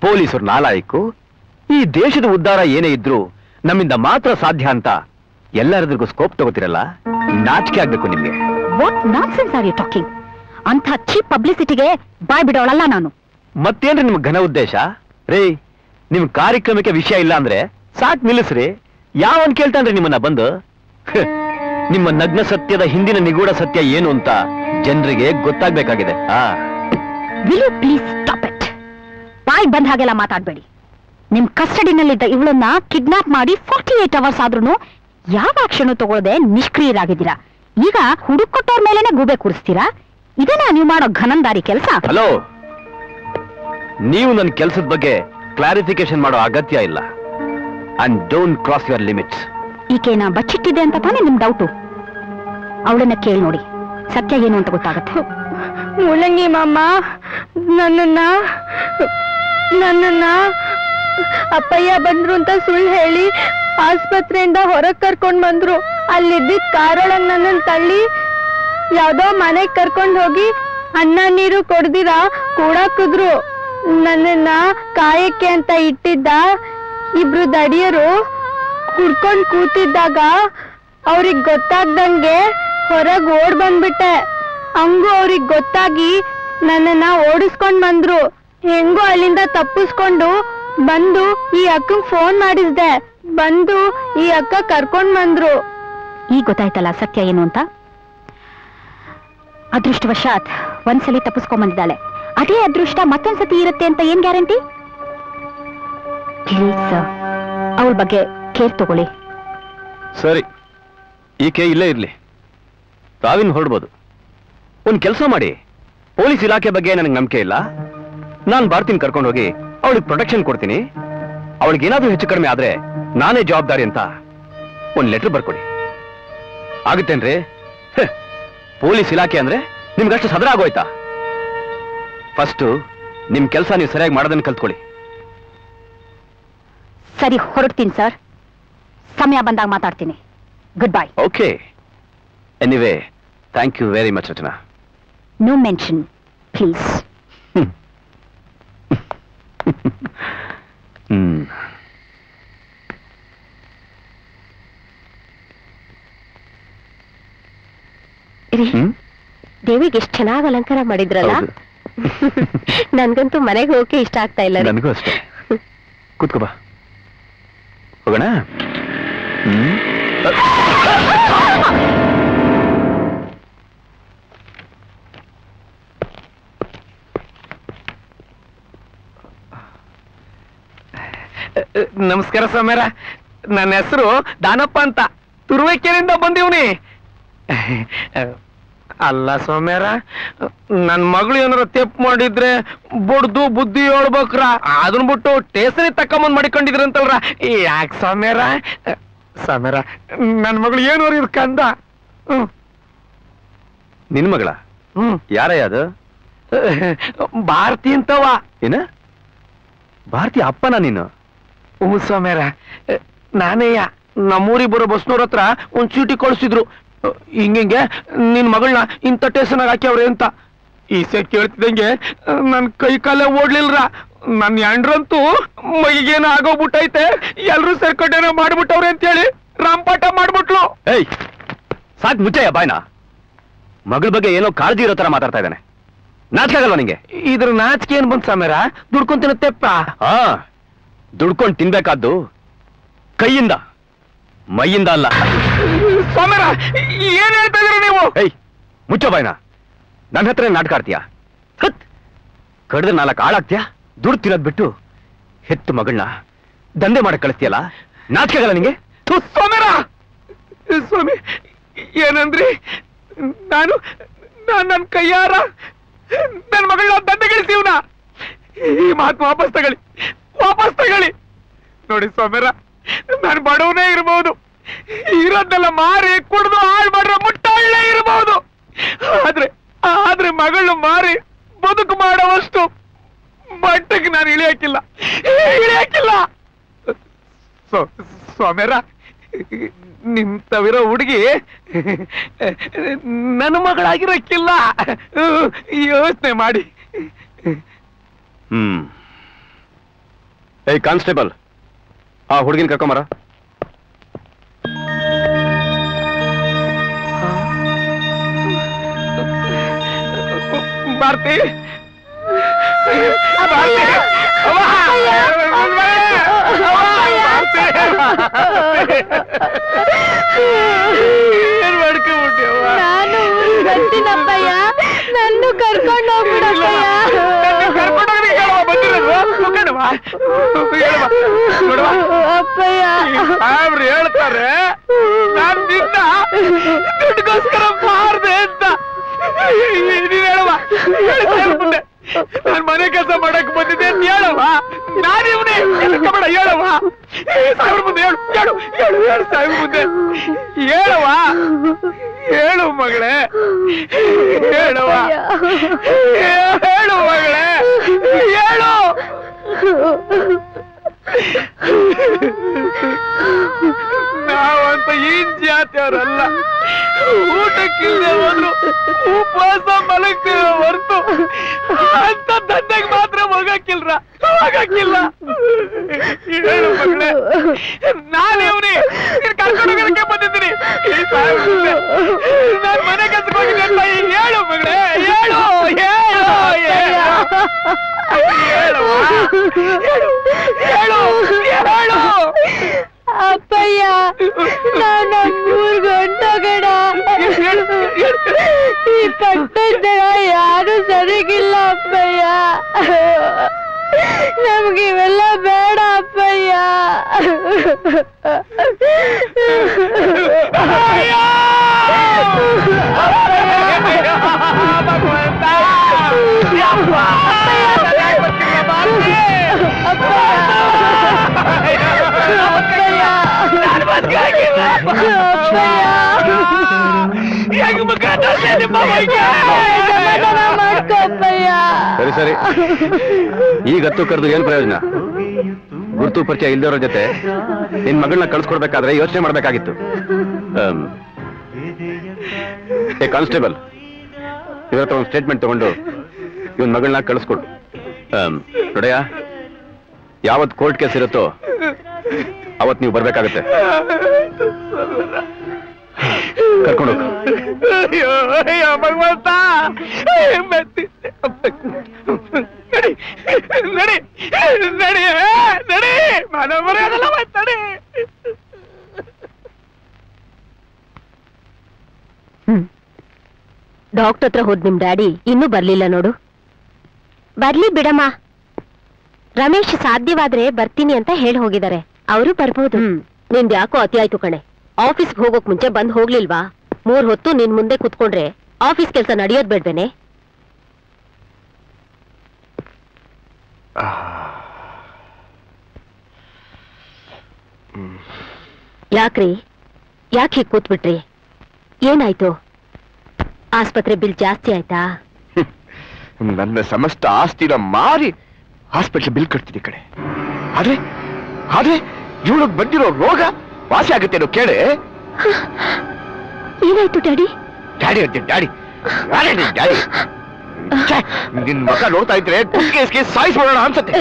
ಪೊಲೀಸರು ನಾಲಾಯಕು ಈ ದೇಶದ ಉದ್ಧಾರ ಏನೇ ಇದ್ರೂ ನಮ್ಮಿಂದ ಮಾತ್ರ ಸಾಧ್ಯ ಅಂತ ಎಲ್ಲರದ್ರಿಗೂ ಸ್ಕೋಪ್ ತಗೋತಿರಲ್ಲ, ನಾಚಿಕೆ ಆಗ್ಬೇಕು ನಿಮ್ಗೆ. What nonsense are you talking? ಅಂಥ ಚೀಪ್ ಪಬ್ಲಿಸಿಟಿಗೆ ಬಾಯ್ ಬಿಡೋಳಲ್ಲ ನಾನು. ಮತ್ತೇನ್ರಿ ನಿಮ್ ಘನ ಉದ್ದೇಶ? ರೇ, ನಿಮ್ ಕಾರ್ಯಕ್ರಮಕ್ಕೆ ವಿಷಯ ಇಲ್ಲ ಅಂದ್ರೆ ಸಾಕ್ ನಿಲ್ಲಿಸ್ರಿ. ಯಾವನ್ ಕೇಳ್ತಾನ್ರಿ ನಿಮ್ಮನ್ನ ಬಂದು? ನಿಮ್ಮ ನಗ್ನ ಸತ್ಯದ ಹಿಂದಿನ ನಿಗೂಢ ಸತ್ಯ ಏನು ಅಂತ ಜನರಿಗೆ ಗೊತ್ತಾಗ್ಬೇಕಾಗಿದೆ. Will you please stop it? ಬಾಯ್ ಬಂದ್ ಹಾಗೆಲ್ಲ ಮಾತಾಡ್ಬೇಡಿ. ನಿಮ್ ಕಸ್ಟಡಿನಲ್ಲಿದ್ದ ಇವಳನ್ನ ಕಿಡ್ನಾಪ್ ಮಾಡಿ 48 ಅವರ್ಸ್ ಆದ್ರೂ ಯಾವ ಆಕ್ಷನ್ ತಗೊಳ್ಳದೆ ನಿಷ್ಕ್ರಿಯರಾಗಿದ್ದೀರಾ. ಈಗ ಹುಡುಕೊಟ್ಟವ್ರ ಮೇಲೆನೆ ಗೂಬೆ ಕೂರಿಸ್ತೀರಾ? ಇದೇನಾ ನೀವು ಮಾಡೋ ಘನಂದಾರಿ ಕೆಲಸ? ಹಲೋ, ನೀವು ನನ್ನ ಕೆಲಸದ ಬಗ್ಗೆ ಕ್ಲಾರಿಫಿಕೇಶನ್ ಮಾಡೋ ಅಗತ್ಯ ಇಲ್ಲ. And don't cross your limits. ಈಕೆನ ಬಚ್ಚಿಟ್ಟಿದೆ ಅಂತ ತಾನೇ ನಿಮ್ ಡೌಟು? ಅವಳನ್ನ ಕೇಳಿ ನೋಡಿ, ಸತ್ಯ ಏನು ಅಂತ ಗೊತ್ತಾಗತ್ತೆ. ಮೂಲಂಗಿ ಮಾಮ ನನ್ನನ್ನ ಅಪ್ಪಯ್ಯ ಬಂದ್ರು ಅಂತ ಸುಳ್ಳು ಹೇಳಿ ಆಸ್ಪತ್ರೆಯಿಂದ ಹೊರಗ್ ಕರ್ಕೊಂಡ್ ಬಂದ್ರು. ಅಲ್ಲಿದ್ದಿದ್ ಕಾರೊಳಗ್ ನನ್ನನ್ನು ತಳ್ಳಿ ಯಾವ್ದೋ ಮನೆಗ್ ಕರ್ಕೊಂಡ್ ಹೋಗಿ ಅನ್ನ ನೀರು ಕೊಡ್ದಿರಾ ಕೂಡಾಕಿದ್ರು. ನನ್ನನ್ನ ಕಾಯಕ್ಕೆ ಅಂತ ಇಟ್ಟಿದ್ದ ಇಬ್ರು ದಡಿಯರು ಕುಡ್ಕೊಂಡ್ ಕೂತಿದ್ದಾಗ ಅವ್ರಿಗ್ ಗೊತ್ತಾಗ್ದಂಗೆ ಹೊರಗ್ ಓಡ್ ಬಂದ್ಬಿಟ್ಟೆ. ಹಂಗೂ ಅವ್ರಿಗ್ ಗೊತ್ತಾಗಿ ನನ್ನನ್ನ ಓಡಿಸ್ಕೊಂಡ್ ಬಂದ್ರು. ಹೆಂಗೋ ಅಲ್ಲಿಂದ ತಪ್ಪಿಸ್ಕೊಂಡು ಬಂದು ಈ ಅಕ್ಕಂಗ್ ಫೋನ್ ಮಾಡಿಸ್ದೆ. ಬಂದು ಈ ಅಕ್ಕ ಕರ್ಕೊಂಡ್ ಬಂದ್ರು. ಈಗ ಗೊತ್ತಾಯ್ತಲ್ಲ ಸತ್ಯ ಏನು ಅಂತ. ಅದೃಷ್ಟವಶಾತ್ ಒಂದ್ಸಲಿ ತಪ್ಪಿಸ್ಕೊಂಡ್ ಬಂದಿದ್ದಾಳೆ. ಅದೇ ಅದೃಷ್ಟ ಮತ್ತೊಂದ್ಸತಿ ಇರುತ್ತೆ ಅಂತ ಏನ್ ಗ್ಯಾರಂಟಿ? ಪ್ಲೀಸ್ ಅವಳ ಬಗ್ಗೆ ಕೇರ್ ತಗೊಳ್ಳಿ. ಸರಿ, ಈಕೆ ಇಲ್ಲೇ ಇರ್ಲಿ, ತಾವಿನ್ ಹೊರಡ್ಬೋದು. ಒಂದ್ ಕೆಲಸ ಮಾಡಿ, ಪೊಲೀಸ್ ಇಲಾಖೆ ಬಗ್ಗೆ ನನಗೆ ನಂಬಿಕೆ ಇಲ್ಲ, ನಾನ್ ಭಾರತೀನ್ ಕರ್ಕೊಂಡು ಹೋಗಿ ಅವಳಿಗೆ ಪ್ರೊಟೆಕ್ಷನ್ ಕೊಡ್ತೀನಿ. ಅವಳಿಗೆ ಏನಾದ್ರೂ ಹೆಚ್ಚು ಕಡಿಮೆ ಆದ್ರೆ ನಾನೇ ಜವಾಬ್ದಾರಿ ಅಂತ ಒಂದ್ ಲೆಟರ್ ಬರ್ಕೊಡಿ. ಆಗುತ್ತೇನ್ರಿ? ಪೊಲೀಸ್ ಇಲಾಖೆ ಅಂದ್ರೆ ನಿಮ್ಗಷ್ಟು ಸದರ ಆಗೋಯ್ತಾ? ಫಸ್ಟ್ ನಿಮ್ ಕೆಲಸ ನೀವು ಸರಿಯಾಗಿ ಮಾಡೋದನ್ನ ಕಲ್ತ್ಕೊಳ್ಳಿ. ಸರಿ, ಹೊರಡ್ತೀನಿ ಸರ್. ಸಮಯ ಬಂದಾಗ ಮಾತಾಡ್ತೀನಿ. Good bye. Okay, anyway thank you very much Rachana. No mention please. ದೇವಿಗೆ ಎಷ್ಟು ಚೆನ್ನಾಗಿ ಅಲಂಕಾರ ಮಾಡಿದ್ರಲ್ಲ. ನನ್ಗಂತೂ ಮನೆಗೆ ಹೋಗಕ್ಕೆ ಇಷ್ಟ ಆಗ್ತಾ ಇಲ್ಲ. ನನಗೂ ಅಷ್ಟೇ. ಕೂತ್ಕೋ ಬಾ, ಹೋಗೋಣ. ನಮಸ್ಕಾರ ಸ್ವಾಮ್ಯಾರ. ನನ್ನ ಹೆಸರು ದಾನಪ್ಪ ಅಂತ, ತುರುವೇಕೆರೆಯಿಂದ ಬಂದೀವ್ನಿ. ಅಲ್ಲ ಸ್ವಾಮ್ಯಾರ, ನನ್ ಮಗಳು ಏನಾರ ತಪ್ಪು ಮಾಡಿದ್ರೆ ಬಡ್ದು ಬುದ್ಧಿ ಹೇಳ್ಬೇಕ್ರ. ಅದನ್ ಬಿಟ್ಟು ಟೇಸರಿ ತಕೊಂಬಂದ್ ಮಾಡಿಕೊಂಡಿದ್ರಂತಲ್ರ. ಯಾಕೆ ಸ್ವಾಮ್ಯಾರ? ಸ್ವಾಮ್ಯಾರ, ನನ್ ಮಗಳು ಏನು ಇದು ಕಂದ. ನಿನ್ ಮಗಳ? ಯಾರಯ್ಯ ಅದು? ಭಾರತಿ ಅಂತವ. ಏನ ಭಾರತಿ ಅಪ್ಪನ ನೀನು? ಹ್ಞೂ ಸ್ವಾಮ್ಯಾರ, ನಾನೇಯ ನಮ್ಮೂರಿಗೆ ಬರೋ ಬಸ್ನವ್ರ ಹತ್ರ ಒಂದ್ ಚೀಟಿ ಕಳಿಸಿದ್ರು. ಹಿಂಗೆ ನಿನ್ ಮಗಳನ್ನ ಇಂಥ ಟೇಷನ್ ಹಾಕ್ಯವ್ರೆ ಅಂತ. ಈ ಸೆಟ್ ಕೇಳ್ತಿದಂಗೆ ನನ್ ಕೈ ಕಾಲೇ ಓಡ್ಲಿಲ್ರ. ನನ್ ಯಾಂಡ್ರಂತೂ ಮೈಗೇನ ಆಗೋಗ್ಬಿಟ್ಟೈತೆ, ಎಲ್ರೂ ಸೇರ್ಕೊಂಡೇನೋ ಮಾಡ್ಬಿಟ್ಟವ್ರೆ ಅಂತೇಳಿ ರಾಂಪಾಟ ಮಾಡ್ಬಿಟ್ಲು. ಏಯ್, ಸಾಕ್ ಮುಚ್ಚಯ್ಯ ಬಾಯ್ನ. ಮಗಳ ಬಗ್ಗೆ ಏನೋ ಕಾಳಜಿ ಇರೋ ತರ ಮಾತಾಡ್ತಾ ಇದ್ದಾನೆ. ನಾಚಿಕೆ ಆಗಲ್ವಾ ನಿಂಗೆ? ಇದ್ರ ನಾಚಿಕೆ ಏನ್ ಬಂತ್ ಸ್ವಾಮ್ಯಾರ? ದುಡ್ಕೊಂತಿನ ತೆಪ್ಪ. ದುಡ್ಕೊಂಡು ತಿನ್ಬೇಕಾದ್ದು ಕೈಯಿಂದ, ಮೈಯಿಂದ ಅಲ್ಲ. ಸ್ವಾಮ್ಯಾರ, ಏನ್ ಹೇಳ್ತಾ ಇದೀರ ನೀವು? ಏಯ್, ಮುಚ್ಚೋ ಬಾಯ್ನ. ನನ್ನ ಹತ್ರ ನಾಟಕ ಆಡ್ತೀಯಾ? ಕಡ್ದ್ರೆ 4 ಆಳಾಗ್ತೀಯಾ? ದುಡ್ಡು ತಿನ್ನೋದ್ ಬಿಟ್ಟು ಹೆತ್ತು ಮಗಳನ್ನ ದಂಧೆ ಮಾಡಕ್ ಕಳಿಸ್ತೀಯಲ್ಲ, ನಾಚಿಕೆ ಆಗಲ್ಲ ನಿಂಗೆ? ಸ್ವಾಮ್ಯಾರ, ಸ್ವಾಮಿ ಏನಂದ್ರಿ? ನಾನು ನನ್ ಕೈಯಾರ ನನ್ ಮಗಳನ್ನ ದಂಧೆಗಿಳಿಸ್ತೀವ್ನ. ಈ ಮಾತು ವಾಪಸ್ ತಗೊಳ್ಳಿ, ವಾಪಸ್ ತಗೊಳ್ಳಿ. ನೋಡಿ ಸ್ವಾಮ್ಯಾರ, ನಾನು ಬಡವನೇ ಇರಬಹುದು, ಇರೋದೆಲ್ಲ ಮಾರಿ ಕುಡ್ದು ಹಾಳು ಮಾಡ್ರೆ ಮುಟ್ಟಾಳೆ ಇರಬಹುದು. ಆದ್ರೆ ಮಗಳು ಮಾರಿ ಬದುಕು ಮಾಡೋವಷ್ಟು ಮಟ್ಟಕ್ಕೆ ನಾನು ಇಳಿಯಕ್ಕಿಲ್ಲ. ಸ್ವಾಮ್ಯಾರ, ನಿಮ್ ತವಿರೋ ಹುಡುಗಿ ನನ್ನ ಮಗಳಾಗಿರಕ್ಕಿಲ್ಲ. ಯೋಚನೆ ಮಾಡಿ. ಏಯ್ ಕಾನ್ಸ್ಟೇಬಲ್, ಆ ಹುಡುಗಿನ ಕರ್ಕೊಂಬರ. ಭಾರತಿ, ಏನ್ ಮಾಡ್ಕೊಂಡ್ಬಿಟ್ಟೆವ್ವ? ನಾನು ಊರಿಗೆ ಬರ್ತೀನಪ್ಪಯ್ಯ, ನನ್ನ ಕರ್ಕೊಂಡು ಹೋಗ್ಬಿಡಪ್ಪಯ್ಯ. ಅಪ್ಪಯ್ಯ, ಅವ್ರು ಹೇಳ್ತಾರೆ ನಾನ್ ನಿನ್ನ ದುಡ್ಡುಗೋಸ್ಕರ ಮಾರ್ದೆ ಅಂತ. ನೀನ್ ಹೇಳವ, ನಾನ್ ಮನೆ ಕೆಲಸ ಮಾಡಕ್ ಬಂದಿದ್ದೆ ಅಂತ ಹೇಳವ. ನಾನಿವ್ನೇ ಬೇಡ, ಹೇಳವ. ಸಾವಿರ ಮುಂದೆ ಹೇಳು, ಹೇಳು, ಹೇಳು, ಹೇಳು, ಸಾವಿರ ಮುಂದೆ ಹೇಳವ. ಹೇಳು ಮಗಳೇ, ಹೇಳುವ, ಹೇಳು ಮಗಳೇ, ಹೇಳು. ನಾವಂತ ಈ ಜಾತಿಯವರಲ್ಲ. ಊಟಕ್ಕಿಲ್ಲದೆ ಹೋದ್ರು ಉಪವಾಸ ಮಲಗ್ತೇವೆ ಹೊರತು ಅಂತ ದಂಧೆಗೆ ಮಾತ್ರ ಹೋಗಕ್ಕಿಲ್ರ, ಹೋಗಕ್ಕಿಲ್ಲ. ಹೇಳು ಮಗಳೇ, ನಾನೇವ್ರಿ ಕರ್ಕೊಂಡು ಹೋಗೋದಕ್ಕೆ ಬಂದಿದ್ದೀನಿ. ನಾನ್ ಮನೆ ಕೆಲ್ಸಕ್ಕೆ ಹೋಗಿದ್ದೆ ಅಂತ ಹೇಳು ಮಗಳೇ, ಹೇಳು, ಹೇಳು, ಹೇಳು, ಹೇಳು, ಹೇಳು. ಅಪ್ಪಯ್ಯ, ನಾನು ಊರ್ಗೆ ಹೊಂಟೋಗಣ. ಈ ಪಟ್ಟದ ಯಾರು ಸರಿಗಿಲ್ಲ ಅಪ್ಪಯ್ಯ. ನಮ್ಗೆ ಇವೆಲ್ಲ ಬೇಡ ಅಪ್ಪಯ್ಯ. ಸರಿ ಸರಿ, ಈಗ ಹತ್ತು ಕರೆದು ಏನ್ ಪ್ರಯೋಜನ? ಗುರುತು ಪರಿಚಯ ಇಲ್ದವ್ರ ಜೊತೆ ನಿನ್ ಮಗಳನ್ನ ಕಳ್ಸ್ಕೊಡ್ಬೇಕಾದ್ರೆ ಯೋಚನೆ ಮಾಡ್ಬೇಕಾಗಿತ್ತು. ಏ ಕಾನ್ಸ್ಟೇಬಲ್, ಇವ್ರ ಹತ್ರ ಒಂದು ಸ್ಟೇಟ್ಮೆಂಟ್ ತಗೊಂಡು ಇವನ್ ಮಗಳನ್ನ ಕಳಿಸ್ಕೊಡು. ನೋಡಯ್ಯ, ಯಾವತ್ ಕೋರ್ಟ್ ಕೇಸ್ ಇರುತ್ತೋ ಅವತ್ ನೀವು ಬರ್ಬೇಕಾಗತ್ತೆ. ಕರ್ಕೊಂಡು ಭಗವಂತ, ನಡಿ ನಡಿ ನಡಿ ನಡಿ, ಮನ ಬರೆಯೋದಲ್ಲ ನಡಿ. ಡಾಕ್ಟರ್ ಹತ್ರ ಹೋದ್ ನಿಮ್ ಡ್ಯಾಡಿ ಇನ್ನೂ ಬರ್ಲಿಲ್ಲ ನೋಡು. ಬರ್ಲಿ ಬಿಡಮ್ಮ, ರಮೇಶ್ ಸಾಧ್ಯವಾದ್ರೆ ಬರ್ತೀನಿ ಅಂತ ಹೇಳಿ ಹೋಗಿದ್ದಾರೆ. ಅವರು ಬರ್ಬೋದು. ನಿಂದ್ ಯಾಕೋ ಅತಿ ಆಯ್ತು ಕಣೆ. ಆಫೀಸ್ಗೆ ಹೋಗೋಕ್ ಮುಂಚೆ ಬಂದ್ ಹೋಗ್ಲಿಲ್ವಾ? 3 ಹೊತ್ತು ನಿನ್ ಮುಂದೆ ಕುತ್ಕೊಂಡ್ರೆ ಆಫೀಸ್ ಕೆಲ್ಸ ನಡೆಯೋದ್ ಬೇಡ್ವೇನೆ? ಯಾಕ್ರಿ, ಯಾಕೆ ಹೀಗ್ ಕೂತ್ಬಿಟ್ರಿ? ಏನಾಯ್ತು? ಆಸ್ಪತ್ರೆ ಬಿಲ್ ಜಾಸ್ತಿ ಆಯ್ತಾ? ನನ್ನ ಸಮಸ್ತ ಆಸ್ತಿನ ಮಾರಿ ಹಾಸ್ಪಿಟಲ್ ಬಿಲ್ ಕಟ್ತೀನಿ ಕಡೆ. ಆದ್ರೆ ಆದ್ರೆ ಇವಳಿಗೆ ಬಂದಿರೋ ರೋಗ ವಾಸಿ ಆಗುತ್ತೇನೋ ಕೇಳೆ. ಏನಾಯ್ತು ಡ್ಯಾಡಿ? ಡ್ಯಾಡಿ ಅಂತೆ, ಡ್ಯಾಡಿ ಡ್ಯಾಡಿ. ನಿನ್ ಮಗ ನೋಡ್ತಾ ಇದ್ರೆ ಕುತ್ತಿಗೆ ಸಾಯಿಸ್ಬಿಡೋಣ ಅನ್ಸತ್ತೆ.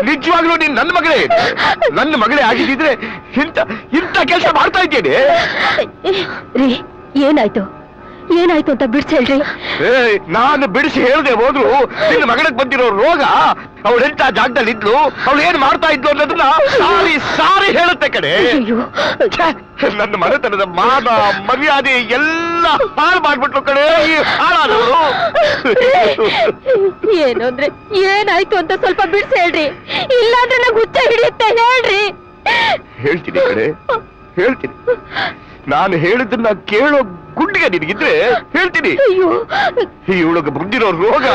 ನಿಜವಾಗ್ಲೂ ನೀನ್ ನನ್ನ ಮಗಳೇ ಆಗಿದ್ದಿದ್ರೆ ಇಂಥ ಕೆಲಸ ಮಾಡ್ತಾ ಇದ್ದೇನೆ. ರೀ, ಏನಾಯ್ತು ಏನಾಯ್ತು ಅಂತ ಬಿಡ್ಸಿ ಹೇಳ್ರಿ. ನಾನು ಬಿಡಿಸಿ ಹೇಳ್ದೆ ಹೋದ್ರು ನಿನ್ನ ಮಗಳಿಗೆ ಬಂದಿರೋ ರೋಗ, ಅವಳೆಂತ ಜಾಗದಲ್ಲಿ ಇದ್ಲು, ಅವಳು ಏನ್ ಮಾಡ್ತಾ ಇದ್ಲು ಅನ್ನೋದನ್ನ ಸಾರಿ ಸಾರಿ ಹೇಳುತ್ತೆ ಕಡೆ. ನನ್ನ ಮನೆತನದ ಮಾನ ಮರ್ಯಾದೆ ಎಲ್ಲ ಹಾಳು ಮಾಡ್ಬಿಟ್ಲು ಕಡೆ ಈ ಹಾಳಾದವರು. ಏನು ಅಂದ್ರೆ ಏನಾಯ್ತು ಅಂತ ಸ್ವಲ್ಪ ಬಿಡ್ಸಿ ಹೇಳ್ರಿ, ಇಲ್ಲಾಂದ್ರೆ ನಂಗೆ ಹುಚ್ಚ ಹಿಡಿಯುತ್ತೆ. ಹೇಳ್ರಿ. ಹೇಳ್ತೀನಿ ಕಡೆ, ಹೇಳ್ತೀನಿ. ನಾನು ಹೇಳಿದ್ದನ್ನ ಕೇಳೋ ಗುಂಡಿಗೆ ನಿನಗಿದ್ರೆ ಹೇಳ್ತೀನಿ. ಇವಳಿಗೆ ಬಂದಿರೋ ರೋಗ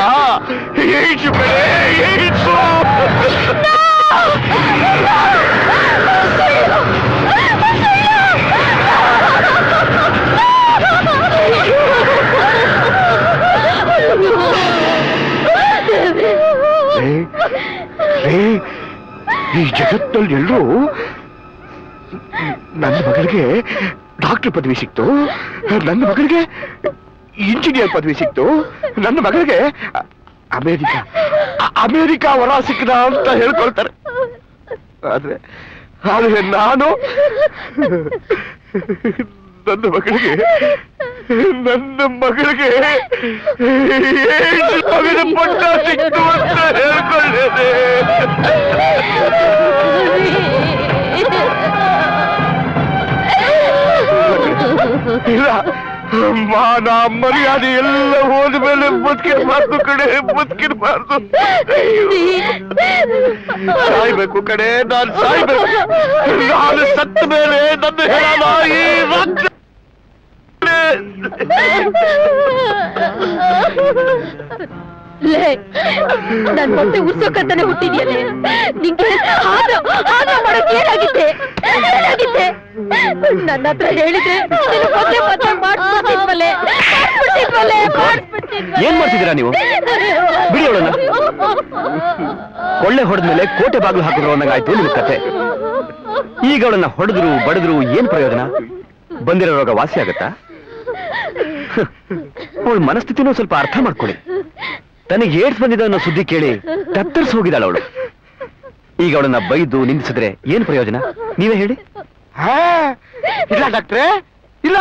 ಏಡ್ಸು ಕಡೆ, ಏಡ್ಸು. ಈ ಜಗತ್ತಲ್ಲಿ ಎಲ್ಲರೂ ನನ್ನ ಮಗಳಿಗೆ ಡಾಕ್ಟರ್ ಪದವಿ ಸಿಕ್ತು, ನನ್ನ ಮಗಳಿಗೆ ಇಂಜಿನಿಯರ್ ಪದವಿ ಸಿಕ್ತು, ನನ್ನ ಮಗಳಿಗೆ ಅಮೇರಿಕಾ ವರ ಸಿಕ್ಕದ ಅಂತ ಹೇಳ್ಕೊಳ್ತಾರೆ. ಆದ್ರೆ ನಾನು ನನ್ನ ಮಗಳಿಗೆ ಪಟ್ಟ ಸಿಕ್ತು ಅಂತ ಹೇಳ್ಕೊಳ್ಳೇನೆ. ಇಲ್ಲ, ಮಾನ ಮರ್ಯಾದೆ ಎಲ್ಲ ಹೋದ್ಮೇಲೆ ಬದುಕಿರಬಾರ್ದು ಕಡೆ, ಬದುಕಿರಬಾರ್ದು. ಸಾಯ್ಬೇಕು ಕಡೆ, ನಾನು ಸಾಯ್ಬೇಕು. ನಾನು ಸತ್ತ ಮೇಲೆ ನನ್ನ ಹೆಣ ಈ ರಾಜ್ಯ ನನ್ ಮತ್ತೆ ಉರ್ಸೋಕಂತಾನೆ ಹುಟ್ಟಿದ್ಯಾನೆ. ನಿಂಗೆ ಮಾಡಕ್ ಏನಾಗಿದ್ದೆ? ನನ್ನ ಹತ್ರ ಹೇಳಿದ್ರೆ ಏನ್ ಮಾಡ್ತಿದ್ದೀರಾ ನೀವು? ಬಿಡಿ ಅವಳನ್ನ. ಕೊಳ್ಳೆ ಹೊಡೆದ್ಮೇಲೆ ಕೋಟೆ ಬಾಗಿಲು ಹಾಕಿದ್ರು ಅನ್ನಂಗಾಯ್ತು ನಿಮ್ ಕತೆ. ಈಗ ಅವಳನ್ನ ಹೊಡೆದ್ರು ಬಡಿದ್ರು ಏನ್ ಪ್ರಯೋಜನ? ಬಂದಿರೋ ರೋಗ ವಾಸಿ ಆಗತ್ತಾ? ಅವಳ ಮನಸ್ಥಿತಿನೂ ಸ್ವಲ್ಪ ಅರ್ಥ ಮಾಡ್ಕೊಳ್ಳಿ. ತನಗೆ ಏಡ್ಸ್ ಬಂದಿದೆ ಅನ್ನೋ ಸುದ್ದಿ ಕೇಳಿ ತತ್ತರಿಸಿ ಹೋಗಿದ್ದಾಳ ಅವಳು. ಈಗ ಅವಳನ್ನ ಬೈದು ನಿಂದಿಸಿದ್ರೆ ಏನ್ ಪ್ರಯೋಜನ? ನೀವೇ ಹೇಳಿ. ಇಲ್ಲ ಡಾಕ್ಟ್ರೆ, ಇಲ್ಲ.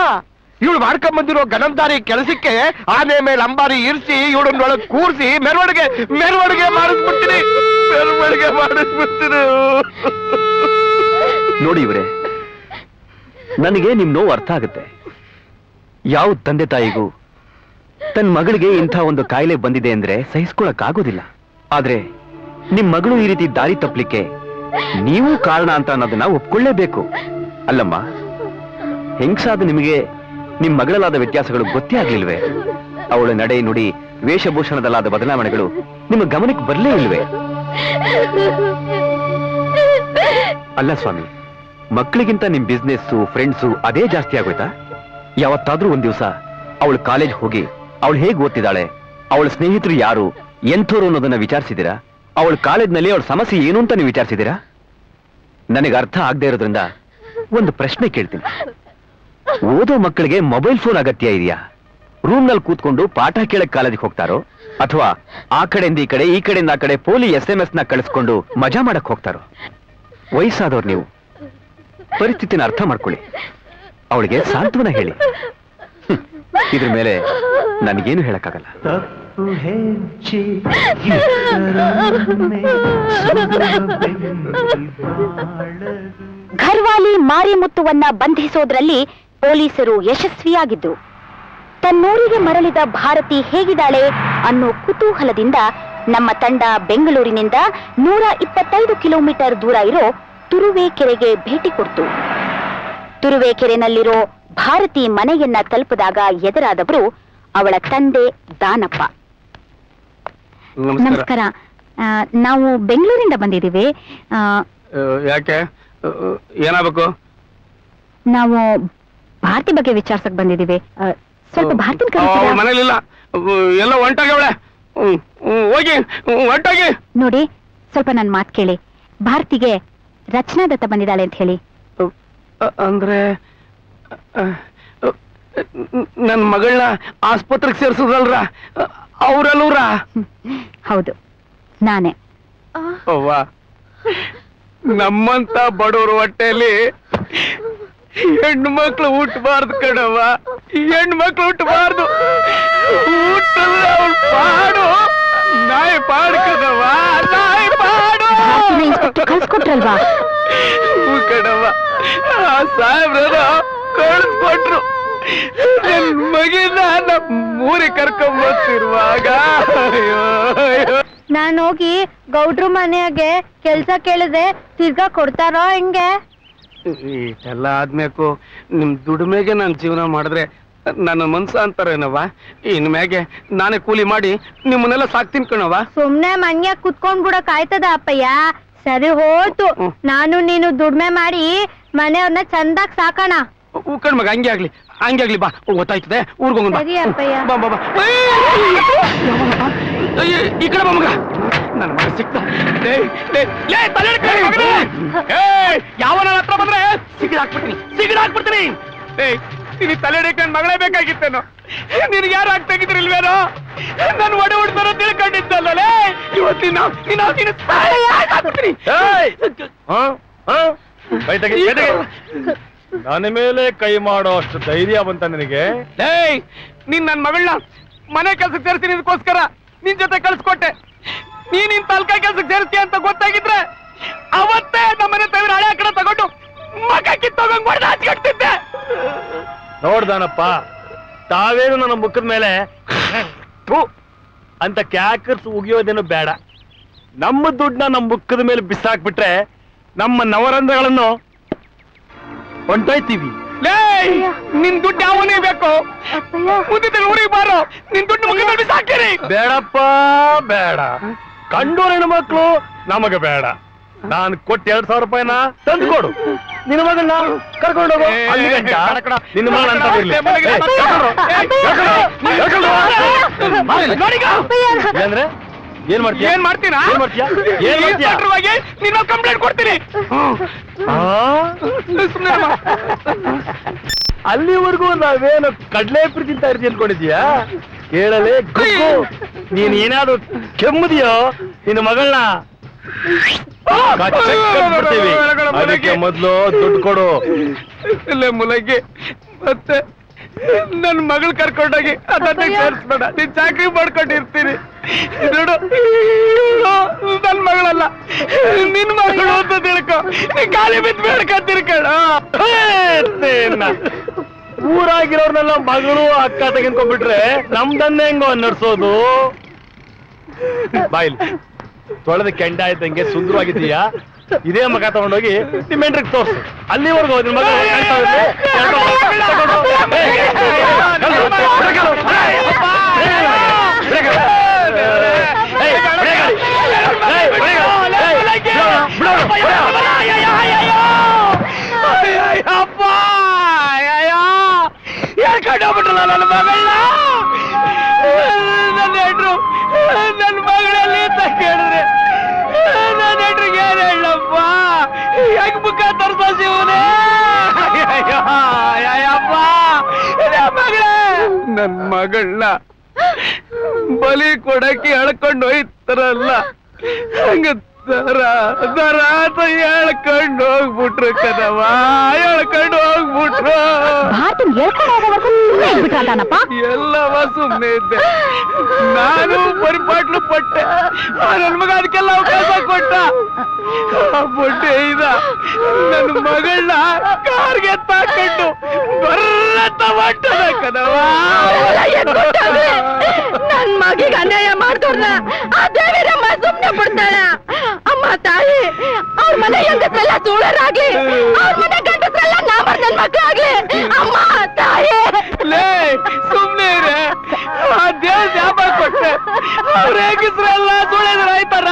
ಇವಳು ಮಾಡ್ಕೊಂಡ್ ಬಂದಿರೋ ಗಣಂದಾರಿ ಕೆಲಸಕ್ಕೆ ಆನೆ ಮೇಲೆ ಅಂಬಾರಿ ಇರಿಸಿ ಇವಳನ್ನೊಳಗೆ ಕೂರಿಸಿ ಮೆರವಣಿಗೆ ಮಾಡಿಸ್ಬಿಡ್ತೀನಿ. ನೋಡಿ ಇವ್ರೆ, ನನಗೆ ನಿಮ್ ನೋವು ಅರ್ಥ ಆಗುತ್ತೆ. ಯಾವ ತಂದೆ ತಾಯಿಗೂ ತನ್ನ ಮಗಳಿಗೆ ಇಂಥ ಒಂದು ಕಾಯಿಲೆ ಬಂದಿದೆ ಅಂದ್ರೆ ಸಹಿಸ್ಕೊಳಕ್ ಆಗೋದಿಲ್ಲ. ಆದ್ರೆ ನಿಮ್ ಮಗಳು ಈ ರೀತಿ ದಾರಿ ತಪ್ಪಲಿಕ್ಕೆ ನೀವು ಕಾರಣ ಅಂತ ಅನ್ನೋದನ್ನ ಒಪ್ಕೊಳ್ಳೇಬೇಕು. ಅಲ್ಲಮ್ಮ, ಹೆಂಗ್ಸಾದ ನಿಮಗೆ ನಿಮ್ ಮಗಳಲ್ಲಾದ ವ್ಯತ್ಯಾಸಗಳು ಗೊತ್ತೇ ಆಗ್ಲಿಲ್ವೇ? ಅವಳ ನಡೆ ನುಡಿ ವೇಷಭೂಷಣದಲ್ಲಾದ ಬದಲಾವಣೆಗಳು ನಿಮ್ಮ ಗಮನಕ್ಕೆ ಬರ್ಲೇ ಇಲ್ವೇ? ಅಲ್ಲ ಸ್ವಾಮಿ, ಮಕ್ಕಳಿಗಿಂತ ನಿಮ್ ಬಿಸ್ನೆಸ್ಸು ಫ್ರೆಂಡ್ಸು ಅದೇ ಜಾಸ್ತಿ ಆಗೋಯ್ತಾ? ಯಾವತ್ತಾದ್ರೂ ಒಂದ್ ದಿವಸ ಅವಳು ಕಾಲೇಜ್ ಹೋಗಿ ಅವಳು ಹೇಗ್ ಓದ್ತಿದ್ದಾಳೆ, ಅವಳ ಸ್ನೇಹಿತರು ಯಾರು, ಎಂಥವ್ರು ಅನ್ನೋದನ್ನ ವಿಚಾರಿಸಿದಿರಾ? ಅವಳ ಕಾಲೇಜ್ನಲ್ಲಿ ಅವಳ ಸಮಸ್ಯೆ ಏನು ಅಂತ ನೀವು ವಿಚಾರಿಸಿದಿರಾ? ನನಗೆ ಅರ್ಥ ಆಗದೆ ಇರೋದ್ರಿಂದ ಒಂದು ಪ್ರಶ್ನೆ ಕೇಳ್ತೀನಿ. ಓದೋ ಮಕ್ಕಳಿಗೆ ಮೊಬೈಲ್ ಫೋನ್ ಅಗತ್ಯ ಇದೆಯಾ? ರೂಮ್ನಲ್ಲಿ ಕೂತ್ಕೊಂಡು ಪಾಠ ಕೇಳಕ್ ಕಾಲೇಜಿಗೆ ಹೋಗ್ತಾರೋ, ಅಥವಾ ಆ ಕಡೆಯಿಂದ ಈ ಕಡೆ, ಈ ಕಡೆಯಿಂದ ಆ ಕಡೆ ಪೋಲಿ SMS ನ ಕಳಿಸ್ಕೊಂಡು ಮಜಾ ಮಾಡಕ್ ಹೋಗ್ತಾರೋ? ವಯಸ್ಸಾದವ್ರು ನೀವು, ಪರಿಸ್ಥಿತಿನ ಅರ್ಥ ಮಾಡ್ಕೊಳ್ಳಿ. ಅವಳಿಗೆ ಸಾಂತ್ವನ ಹೇಳಿ. ಇದ್ರ ಮೇಲೆ ನನಗೇನು ಹೇಳಕ್ಕಾಗಲ್ಲ. ತಪ್ಪು ಹೆಚ್ಚಿ ಇತರರನ್ನೇ ಘರ್ವಾಲಿ ಮಾರಿಮುತ್ತುವನ್ನ ಬಂಧಿಸೋದ್ರಲ್ಲಿ ಪೊಲೀಸರು ಯಶಸ್ವಿಯಾಗಿದ್ರು. ತನ್ನೂರಿಗೆ ಮರಳಿದ ಭಾರತಿ ಹೇಗಿದ್ದಾಳೆ ಅನ್ನೋ ಕುತೂಹಲದಿಂದ ನಮ್ಮ ತಂಡ ಬೆಂಗಳೂರಿನಿಂದ 125 ಕಿಲೋಮೀಟರ್ ದೂರ ಇರೋ ತುರುವೇಕೆರೆಗೆ ಭೇಟಿ ಕೊಡ್ತು. ತುರುವೇಕೆರೆನಲ್ಲಿರೋ ಭಾರತಿ ಮನೆಯನ್ನ ತಲುಪಿದಾಗ ಎದುರಾದವರು ಅವಳ ತಂದೆ ದಾನಪ್ಪ. ನಮಸ್ಕಾರ. ನಾವು ಬೆಂಗಳೂರಿಂದ ಬಂದಿದ್ದೀವಿ. ಯಾಕೆ, ಏನಾಗಬೇಕು? ನಾವು ಭಾರತಿ ಬಗ್ಗೆ ವಿಚಾರಿಸಕ್ ಬಂದಿದ್ದೀವಿ. ಸ್ವಲ್ಪ ಭಾರತಿನ ಅವಳ ಮನೇಲಿಲ್ಲ, ಎಲ್ಲ ಹೊಂಟಾಗವಳೆ. ಹೋಗಿ ಹೊಂಟಾಗಿ. ನೋಡಿ, ಸ್ವಲ್ಪ ನನ್ ಮಾತು ಕೇಳಿ. ಭಾರತಿಗೆ ರಚನಾ ದತ್ತ ಬಂದಿದ್ದಾಳೆ ಅಂತ ಹೇಳಿ. ಅಂದ್ರೆ ನನ್ ಮಗಳನ್ನ ಆಸ್ಪತ್ರೆಗೆ ಸೇರ್ಸೋದಲ್ರ, ಅವ್ರಲ್ಲೂರ? ಹೌದು, ನಾನೇ. ಅವ್ವ, ನಮ್ಮಂತ ಬಡವರು ಹೊಟ್ಟೆಯಲ್ಲಿ ಹೆಣ್ಣು ಮಕ್ಳು ಹುಟ್ಟಬಾರ್ದು ಕಣವ್ವ, ಹೆಣ್ಣು ಮಕ್ಳು ಹುಟ್ಟಬಾರ್ದು. ಹುಟ್ಟಿದ್ರೆ ಅವ್ಳ ಪಾಡು ನಾಯಿ ಪಾಡು ಕಣವ್ವ, ನಾಯಿ ಪಾಡು. ಕಳ್ಸ್ಕೊಟ್ರಲ್ವಾ? ಕಣವ್ವ, ಆ ಸಾಹೇಬ್ರ ಕಳಿಸ್ಕೊಟ್ರು. ನನ್ ಮಗಿನ ಮೂರಿ ಕರ್ಕೊಂಬರ್ತಿರುವಾಗ ನಾನು ಹೋಗಿ ಗೌಡ್ರು ಮನೆಯಾಗೆ ಕೆಲ್ಸ ಕೇಳಿದ್ರೆ ತಿರ್ಗಾ ಕೊಡ್ತಾರೋ ಹೆಂಗೆ? ಇದೆಲ್ಲ ಆದ್ಮೇಕು ನಿಮ್ ದುಡಿಮೆಗೆ ನಾನು ಜೀವನ ಮಾಡಿದ್ರೆ ನನ್ನ ಮನ್ಸ ಅಂತಾರೇನವ್ವ. ಇನ್ ಮ್ಯಾಗೆ ನಾನೇ ಕೂಲಿ ಮಾಡಿ ನಿಮ್ಮನ್ನೆಲ್ಲ ಸಾಕ್ತೀನಿ ಕಣವ್ವ. ಸುಮ್ನೆ ಮನ್ಯಾಗ ಕುತ್ಕೊಂಡ್ ಬಿಡಕ್ ಆಯ್ತದ ಅಪ್ಪಯ್ಯ? ಸರಿ ಹೋಯ್ತು, ನಾನು ನೀನು ದುಡ್ಮೆ ಮಾಡಿ ಮನೆಯವ್ರನ್ನ ಚಂದಾಗ್ ಸಾಕೋಣ. ಕಣ್ಮಗ, ಹಂಗೆ ಆಗ್ಲಿ ಬಾ. ಗೊತ್ತಾಯ್ತದೆ, ಊರ್ಗೋಗ ಬಾ. ಸರಿ ಅಪ್ಪಯ್ಯ. ಬಾ ಬಾ ಬಾ. ಈ ಕಡೆ ಬಾ ಮಗ. ನನ್ನ ಮಗ ಸಿಕ್ತ ಯಾವನ ಹತ್ರ ಬಂದ್ರೆ ಸಿಗಿದಾಕ್ಬಿಡ್ತೀನಿ ನೀನು ತಲೆ ಹಿಡ್ಕೊಂಡು ಮಗಳೇ ಬೇಕಾಗಿತ್ತೇನೋ ನಿನ್ಗೆ ಯಾರು ಆಗ್ತಾಗಿದ್ರಿಲ್ವೇನೋ ನನ್ನ ಒಡೆ ಹುಡ್ತಾರೋ ತಿಳ್ಕೊಂಡಿದ್ದಲ್ಲೇ ಇವತ್ತಿನ ನನ್ನ ಮೇಲೆ ಕೈ ಮಾಡೋ ಅಷ್ಟು ಧೈರ್ಯ ಬಂತ ನಿನಗೆ? ನೀನ್ ನನ್ ಮಗಳನ್ನ ಮನೆ ಕೆಲ್ಸಕ್ಕೆ ಸೇರ್ತೀನಿ ಇದಕ್ಕೋಸ್ಕರ ನಿನ್ ಜೊತೆ ಕಳ್ಸ್ಕೊಟ್ಟೆ. ನೀನ್ ತಲ್ಕಾಯಿ ಕೆಲ್ಸಕ್ಕೆ ಸೇರ್ತೀಯ ಅಂತ ಗೊತ್ತಾಗಿದ್ರೆ ಅವತ್ತೇ ನಮ್ಮನೆ ತವಿರ ಹಳೆ ಕಡೆ ತಗೊಂಡು ಮಗ ಕಿತ್ತೋಗಂಗ್ ಮಾಡಿ ಹಾಚ್ಕಟ್ತಿದ್ದೆ. ನೋಡ್ದಾನಪ್ಪ, ತಾವೇನು ನನ್ನ ಮುಖದ ಮೇಲೆ ಥು ಅಂತ ಕ್ಯಾಕರ್ಸ್ ಉಗಿಯೋದೇನು ಬೇಡ. ನಮ್ಮ ದುಡ್ಡನ್ನ ನಮ್ಮ ಮುಖದ ಮೇಲೆ ಬಿಸಾಕ್ಬಿಟ್ರೆ ನಮ್ಮ ನವರಂಧ್ರಗಳನ್ನು ಹೊಂಟೋಯ್ತೀವಿ. ನಿನ್ ದುಡ್ಡು ಯಾವನೇ ಬೇಕು, ಮುಂದೆ ಊರಿಗೆ ಬಾರೋ, ನಿನ್ ದುಡ್ಡು ಮುಖದ ಮೇಲೆ ಬಿಸಾಕ್ತೀರಿ. ಬೇಡಪ್ಪ ಬೇಡ, ಕಂಡೂರ ಹೆಣ್ಮಕ್ಳು ನಮಗೆ ಬೇಡ. ನಾನು ಕೊಟ್ಟು 2,000 ರೂಪಾಯಿನ ತಂದು ಕೊಡು, ನಿನ್ನ ಮಗನ್ನ ಕರ್ಕೊಂಡೋಗು ಅಲ್ಲಿ ಗಂಟ. ನಿನ್ನ ಮಗಳ ಅಂತ ಅಂದ್ರೆ ಏನ್ ಮಾಡ್ತೀಯ? ಏನ್ ಮಾಡ್ತೀನ? ನಿನ್ನ ಕಂಪ್ಲೇಂಟ್ ಕೊಡ್ತೀನಿ. ಅಲ್ಲಿವರೆಗೂ ನಾವೇನು ಕಡ್ಲೆ ಪ್ರೀತಿ ತಿಂತ ಇರ್ತಿ ಅನ್ಕೊಂಡಿದ್ಯಾ? ಕೇಳಲೇ ಗುಗ್ಗು, ನೀನ್ ಏನಾದ್ರು ಕೆಮ್ಮದಿಯೋ ನಿನ್ನ ಮಗಳನ್ನ ಬಿಡ್ತೀವಿ. ಅದಕ್ಕೆ ಮೊದ್ಲು ದುಡ್ಡು ಕೊಡು. ಇಲ್ಲೇ ಮುಲಗಿ ಮತ್ತೆ ನನ್ ಮಗಳು ಕರ್ಕೊಂಡೋಗಿ ಅದನ್ನ ಸೇರಿಸ್ಬೇಡ, ನೀನ್ ಚಾಕ್ರಿ ಮಾಡ್ಕೊಂಡಿರ್ತೀನಿ. ನೋಡು, ನನ್ ಮಗಳಲ್ಲ ನಿನ್ ಮಗಳು ಅಂತ ತಿಳ್ಕೊ, ನೀ ಖಾಲಿ ಬಿದ್ದು ಬೇಡ್ಕ ತಿರ್ಕಣ. ಊರಾಗಿರೋರ್ನೆಲ್ಲ ಮಗಳು ಅಕ್ಕ ತೆಗೆದ್ಕೊಂಡ್ಬಿಟ್ರೆ ನಮ್ದನ್ನೇ ಹೆಂಗೋ ನಡ್ಸೋದು. ಬಾಯಿಲ್ ತೊಳೆದ ಕೆಂಡ ಆಯ್ತಂಗೆ ಸುಂದರವಾಗಿದ್ದೀಯಾ, ಇದೇ ಮಗ ತಗೊಂಡೋಗಿ ನಿಮ್ಮ ಎಂಟ್ರಿಗೆ ತೋರ್ಸು. ಅಲ್ಲಿವರೆಗೂ ನಿನ್ನ ಮಗ ಹೇಳ್ಕೊಂಡೋಗ್ಬಿಟ್ರಲ್ಲ ನನ್ನ ಮಗಳನ್ನ. ನನ್ನ ಹೆಂಡ್ರು ನನ್ನ ಮಗಳಲ್ಲಿ ಅಂತ ಕೇಳಿದ್ರೆ ನನ್ನ ಹೆಂಡ್ರಿಗೆ ಏನ್ ಹೇಳಪ್ಪ? ಹೆಂಗ್ ಮುಖ ತರ್ಸೋ ಶಿವನೇ? ಅಯ್ಯಪ್ಪ, ಮಗಳೇ ನನ್ ಮಗಳನ್ನ ಬಲಿ ಕೊಡಕ್ಕೆ ಎಳ್ಕೊಂಡು ಹೋಯ್ತಾರಲ್ಲ, ಹಂಗ ದರ ದರ ಅಂತ ಹೇಳ್ಕೊಂಡು ಹೋಗ್ಬಿಟ್ರು ಕದವ, ಹೇಳ್ಕೊಂಡು ಹೋಗ್ಬಿಟ್ರು. ಎಲ್ಲವ ಸುಮ್ನೆ ಇದ್ದೆ, ನಾನು ಪರಿಪಾಟ್ಲು ಪಟ್ಟೆ. ನನ್ ಮಗ ಅದಕ್ಕೆಲ್ಲ ಅವಕಾಶ ಕೊಟ್ಟ. ಬೊಡ್ಡೆ ಇದ ನನ್ ಮಗಳನ್ನ ಕಾರ್ಗೆ ತಾಕೊಂಡು ಬರ್ರತ್ತ ಹೊಟ್ಟದ ಕದವ. ನನ್ ಮಗಿಗೆ ಅನ್ಯಾಯ ಮಾಡ್ದವ್ರನ್ನ ಆ ದೇವಿರಮ್ಮ ಸುಮ್ನೆ ಬಿಡ್ತಾಳ. ಅಮ್ಮ ತಾಯಿ, ಅವ್ರ ಮನೆ ಹೆಂಗಸ್ರೆಲ್ಲ ಸುಳ್ಳರಾಗ್ಲಿ, ಅವ್ರ ಮನೆ ಗಂಡಸ್ರೆಲ್ಲ ನಾಮರ್ದನ್ ಮಕ್ಕಳಾಗ್ಲಿ. ಅಮ್ಮ ತಾಯಿ, ಲೇ ಸುಮ್ನೆ ಇರೆ, ಆ ದೇವ್ ಶಾಪ ಕೊಟ್ಟೆ. ಅವ್ರ ಹೆಂಗಸ್ರೆಲ್ಲ ಸುಳ್ಳಿದ್ರ ಆಯ್ತಾರ,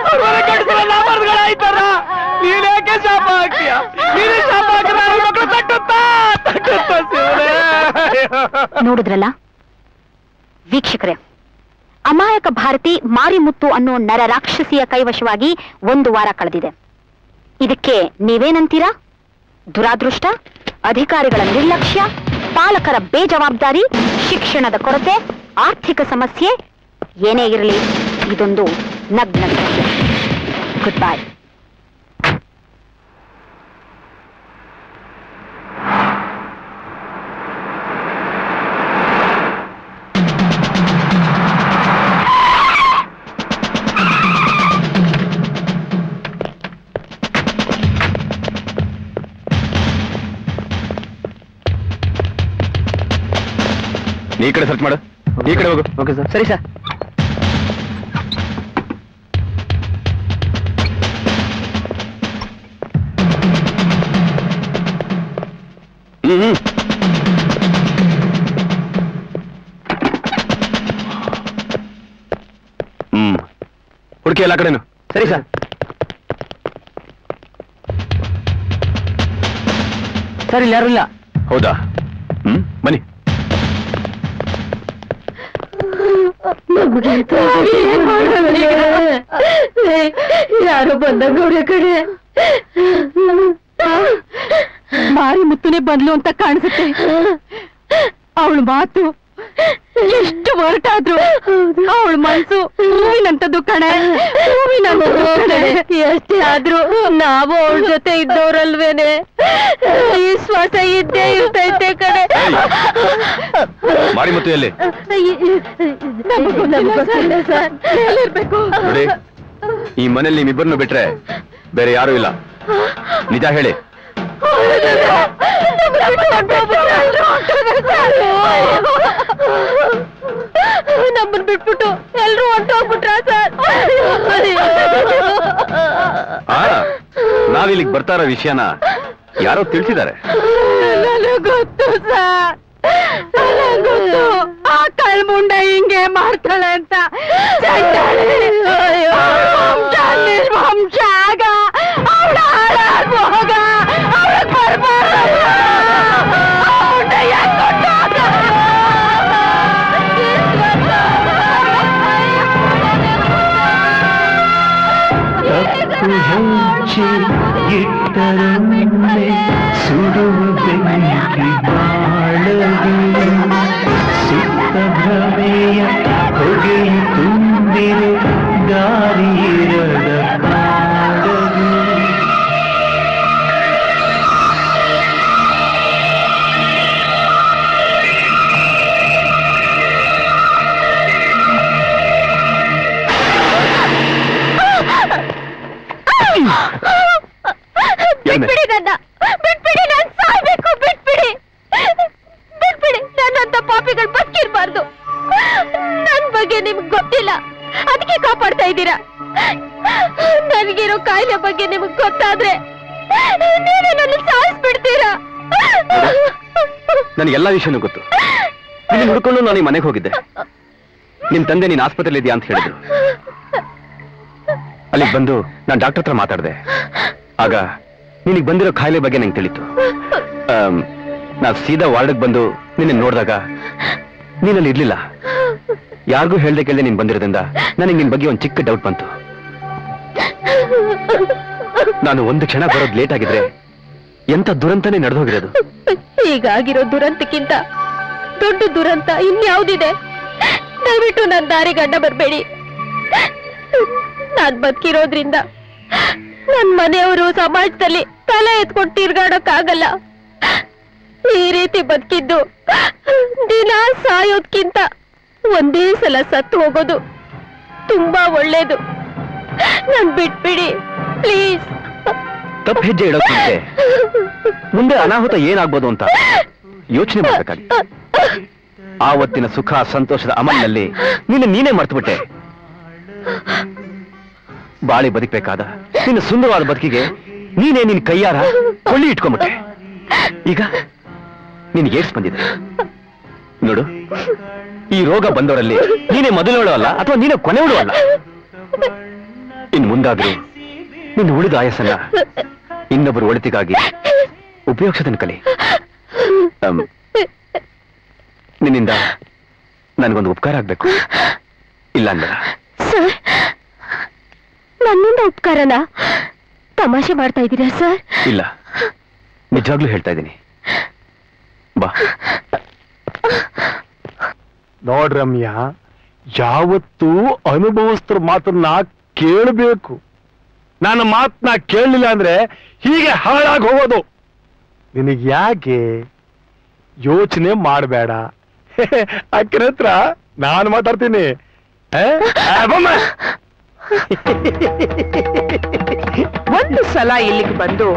ಅವ್ರ ಮನೆ ಗಂಡಸ್ರೆಲ್ಲ ನಾಮರ್ದಗಳಾಯ್ತಾರ. ನೀನೇಕೆ ಶಾಪ ಹಾಕ್ತೀಯ? ನೀನೇ ಶಾಪ ಹಾಕಿದ್ರೆ ಅವ್ರ ಮಕ್ಕಳು ತಟ್ಟುತ್ತಾ ಶಿವನೇ. ನೋಡಿದ್ರಲ್ಲ ವೀಕ್ಷಕರೇ, ಅಮಾಯಕ ಭಾರತಿ ಮಾರಿಮುತ್ತು ಅನ್ನೋ ನರ ರಾಕ್ಷಸಿಯ ಕೈವಶವಾಗಿ 1 ವಾರ ಕಳೆದಿದೆ. ಇದಕ್ಕೆ ನೀವೇನಂತೀರಾ? ದುರಾದೃಷ್ಟ, ಅಧಿಕಾರಿಗಳ ನಿರ್ಲಕ್ಷ್ಯ, ಪಾಲಕರ ಬೇಜವಾಬ್ದಾರಿ, ಶಿಕ್ಷಣದ ಕೊರತೆ, ಆರ್ಥಿಕ ಸಮಸ್ಯೆ, ಏನೇ ಇರಲಿ ಇದೊಂದು ನಗ್ನ ಸತ್ಯ. Good bye. ಈ ಕಡೆ ಸರ್ಚ್ ಮಾಡು, ಈ ಕಡೆ ಹೋಗು. Okay sir. ಸರಿ ಸರ್. ಹುಡುಕಿ ಎಲ್ಲ ಕಡೆನು. ಸರಿ ಸರ್. ಸರ್ ಇಲ್ಲಿ ಯಾರು ಇಲ್ಲ. ಹೌದಾ? ಬನ್ನಿ. ಯಾರು ಬಂದಂಗವ್ರೆ ಕಡೆ ಮಾರಿ ಮುತ್ತುನೆ ಬಂದ್ಲು ಅಂತ ಕಾಣಿಸುತ್ತೆ. ಅವಳು ಮಾತು ಎಷ್ಟು ಹೊರಟಾದ್ರು ಅವಳ ಮನ್ಸು ಹೂವಿನಂತದ್ದು ಕಣೆ, ಹೂವಿನಂತದ್ದು ಕಣೆ. ಎಷ್ಟೇ ಆದ್ರೂ ನಾವು ಅವಳ ಜೊತೆ ಇದ್ದವ್ರಲ್ವೇನೆ, ಈ ಶ್ವಾಸ ಇದ್ದೇ ಇರ್ತೈತೆ ಕಣೆ. ಮಾರಿ ಮತ್ತು ಎಲ್ಲಿ ಸರ್ ಇರ್ಬೇಕು. ನೋಡಿ, ಈ ಮನೇಲಿ ನಿಮ್ಮಿಬ್ಬರನ್ನು ಬಿಟ್ರೆ ಬೇರೆ ಯಾರೂ ಇಲ್ಲ. ನಿಜ ಹೇಳಿ. ನಮ್ಮನ್ ಬಿಟ್ಬಿಟ್ಟು ಎಲ್ರು ಹೊಂಟೋಗ್ಬಿಟ್ರ ಸರ್? ನಾವಿಲ್ಲಿಗೆ ಬರ್ತಾ ಇರೋ ವಿಷಯನ ಯಾರೋ ತಿಳಿಸಿದ್ದಾರೆ. ಗೊತ್ತು ಸರ್, ಗೊತ್ತು. ಆ ಕಳ್ಮುಂಡ ಹಿಂಗೆ ಮಾಡ್ತಾಳೆ ಅಂತ. ನಿರ್ವಂಶ ಆಗ ಅವಳ ಹಾಳಾಗೋಗ ಅವಳ ತಪ್ಪು ಹೆಜ್ಜೆ ಇಟ್ಟರೊಮ್ಮೆ ಸುಡುವ ಬೆಂಕಿ ಬಾಳಗೆ ಸುತ್ತ ಭ್ರಮೆಯ ಹೊಗೆಯು ತುಂಬಿರೆ ದಾರಿಯಿರದ ಕಾಡಗೆ. ಬಿಟ್ಬಿಡಿ ನನ್ನ, ಬಿಟ್ಬಿಡಿ, ನಾನು ಸಾಯ್ಬೇಕು. ಬಿಟ್ಬಿಡಿ, ಬಿಟ್ಬಿಡಿ. ನನ್ನಂತ ಪಾಪಿಗಳು ಬದುಕಿರ್ಬಾರ್ದು. ನನ್ ಬಗ್ಗೆ ನಿಮ್ಗೆ ಗೊತ್ತಿಲ್ಲ, ಅದಕ್ಕೆ ಕಾಪಾಡ್ತಾ ಇದ್ದೀರಾ. ನನಗಿರೋ ಕಾಯಿಲೆ ಬಗ್ಗೆ ನಿಮಗ್ ಗೊತ್ತಾದ್ರೆ ನೀವೇ ನನ್ನ ಸಾಯಿಸ್ಬಿಡ್ತೀರಾ. ನನಗೆಲ್ಲ ವಿಷಯನೂ ಗೊತ್ತು. ನಿನ್ನ ಹುಡ್ಕೊಂಡು ನಾನು ಈ ಮನೆಗೆ ಹೋಗಿದ್ದೆ. ನಿಮ್ ತಂದೆ ನೀನ್ ಆಸ್ಪತ್ರೆಯಲ್ಲಿ ಇದೆಯಾ ಅಂತ ಹೇಳಿದ್ರು. ಅಲ್ಲಿಗೆ ಬಂದು ನಾನು ಡಾಕ್ಟರ್ ಹತ್ರ ಮಾತಾಡಿದೆ. ಆಗ ನಿನಗೆ ಬಂದಿರೋ ಕಾಯಿಲೆ ಬಗ್ಗೆ ನಂಗೆ ತಿಳಿತು. ನಾ ಸೀದಾ ವಾರ್ಡ್ಗೆ ಬಂದು ನಿನ್ನ ನೋಡಿದಾಗ ನೀನಲ್ಲಿ ಇರ್ಲಿಲ್ಲ. ಯಾರಿಗೂ ಹೇಳ್ದೆ ಕೇಳ್ದೆ ನೀನ್ ಬಂದಿರೋದ್ರಿಂದ ನನಗೆ ನಿನ್ ಬಗ್ಗೆ ಒಂದು ಚಿಕ್ಕ ಡೌಟ್ ಬಂತು. ನಾನು ಒಂದು ಕ್ಷಣ ಬರೋದು ಲೇಟ್ ಆಗಿದ್ರೆ ಎಂತ ದುರಂತನೇ ನಡೆದೋಗಿರೋದು. ಹೀಗಾಗಿರೋ ದುರಂತಕ್ಕಿಂತ ದೊಡ್ಡ ದುರಂತ ಇನ್ಯಾವುದಿದೆ? ದಯವಿಟ್ಟು ನನ್ನ ದಾರಿಗೆ ಅಡ್ಡ ಬರಬೇಡಿ. ನಾನ್ ಬದುಕಿರೋದ್ರಿಂದ ನನ್ ಮನೆಯವರು ಸಮಾಜದಲ್ಲಿ ತಲೆ ಎತ್ಕೊಂಡು ತಿರ್ಗಾಡಕ್ಕಾಗಲ್ಲ. ಈ ರೀತಿ ಬದುಕಿದ್ದು ದಿನ ಸಾಯೋದ್ಕಿಂತ ಒಂದೇ ಸಲ ಸತ್ತು ಹೋಗೋದು ತುಂಬಾ ಒಳ್ಳೇದು. ನನ್ ಬಿಟ್ಬಿಡಿ ಪ್ಲೀಸ್. ತಪ್ಪು ಹೆಜ್ಜೆ ಇಡೋಕೆ ಮುಂದೆ ಅನಾಹುತ ಏನಾಗ್ಬೋದು ಅಂತ ಯೋಚನೆ ಮಾಡ್ಬೇಕಾಗಿತ್ತು. ಆವತ್ತಿನ ಸುಖ ಸಂತೋಷದ ಅಮಲ್ನಲ್ಲಿ ನೀನೇ ಮರ್ತುಬಿಟ್ಟೆ. ಬಾಳಿ ಬದುಕಬೇಕಾದ ನಿನ್ನ ಸುಂದರವಾದ ಬದುಕಿಗೆ ನೀನೇ ನಿನ್ ಕೈಯಾರ ಕೊಳ್ಳಿ ಇಟ್ಕೊಂಡ್ಬಿಟ್ಟೆ. ಈಗ ನಿನ್ಗೆ ಏಡ್ಸ್ ಬಂದಿದೆ ನೋಡು. ಈ ರೋಗ ಬಂದವರಲ್ಲಿ ನೀನೇ ಮೊದಲವಳು ಅಲ್ಲ, ಅಥವಾ ನೀನೇ ಕೊನೆಯವಳು ಅಲ್ಲ. ಇನ್ ಮುಂದಾದ್ರೂ ನಿನ್ನ ಉಳಿದ ಆಯಸ್ಸನ್ನ ಇನ್ನೊಬ್ಬರು ಒಳಿತಿಗಾಗಿ ಉಪಯೋಗಿಸೋದನ್ನ ಕಲಿ. ನಿನ್ನಿಂದ ನನಗೊಂದು ಉಪಕಾರ ಆಗ್ಬೇಕು. ಇಲ್ಲ ಅಂದ್ರ ಸರ್, ನನ್ನಿಂದ ಉಪಕಾರನ ತಮಾಷೆ ಮಾಡ್ತಾ ಇದ್ದೀರಾ ಸರ್? ಇಲ್ಲ, ನಿಜವಾಗ್ಲೂ ಹೇಳ್ತಾ ಇದ್ದೀನಿ. ಬಾ. ನೋಡ್ರಮ್ಯ, ಯಾವತ್ತೂ ಅನುಭವಸ್ಥರ ಮಾತನ್ನ ಕೇಳಬೇಕು. ನನ್ನ ಮಾತನ್ನ ಕೇಳಲಿಲ್ಲ ಅಂದ್ರೆ ಹೀಗೆ ಹಾಳಾಗಿ ಹೋಗೋದು. ನಿನಗೆ ಯಾಕೆ ಯೋಚನೆ ಮಾಡಬೇಡ. ಅಕ್ಕನ ಹತ್ರ ನಾನು ಮಾತಾಡ್ತೀನಿ. ಒಂದು ಸಲ ಇಲ್ಲಿಗೆ ಬಂದು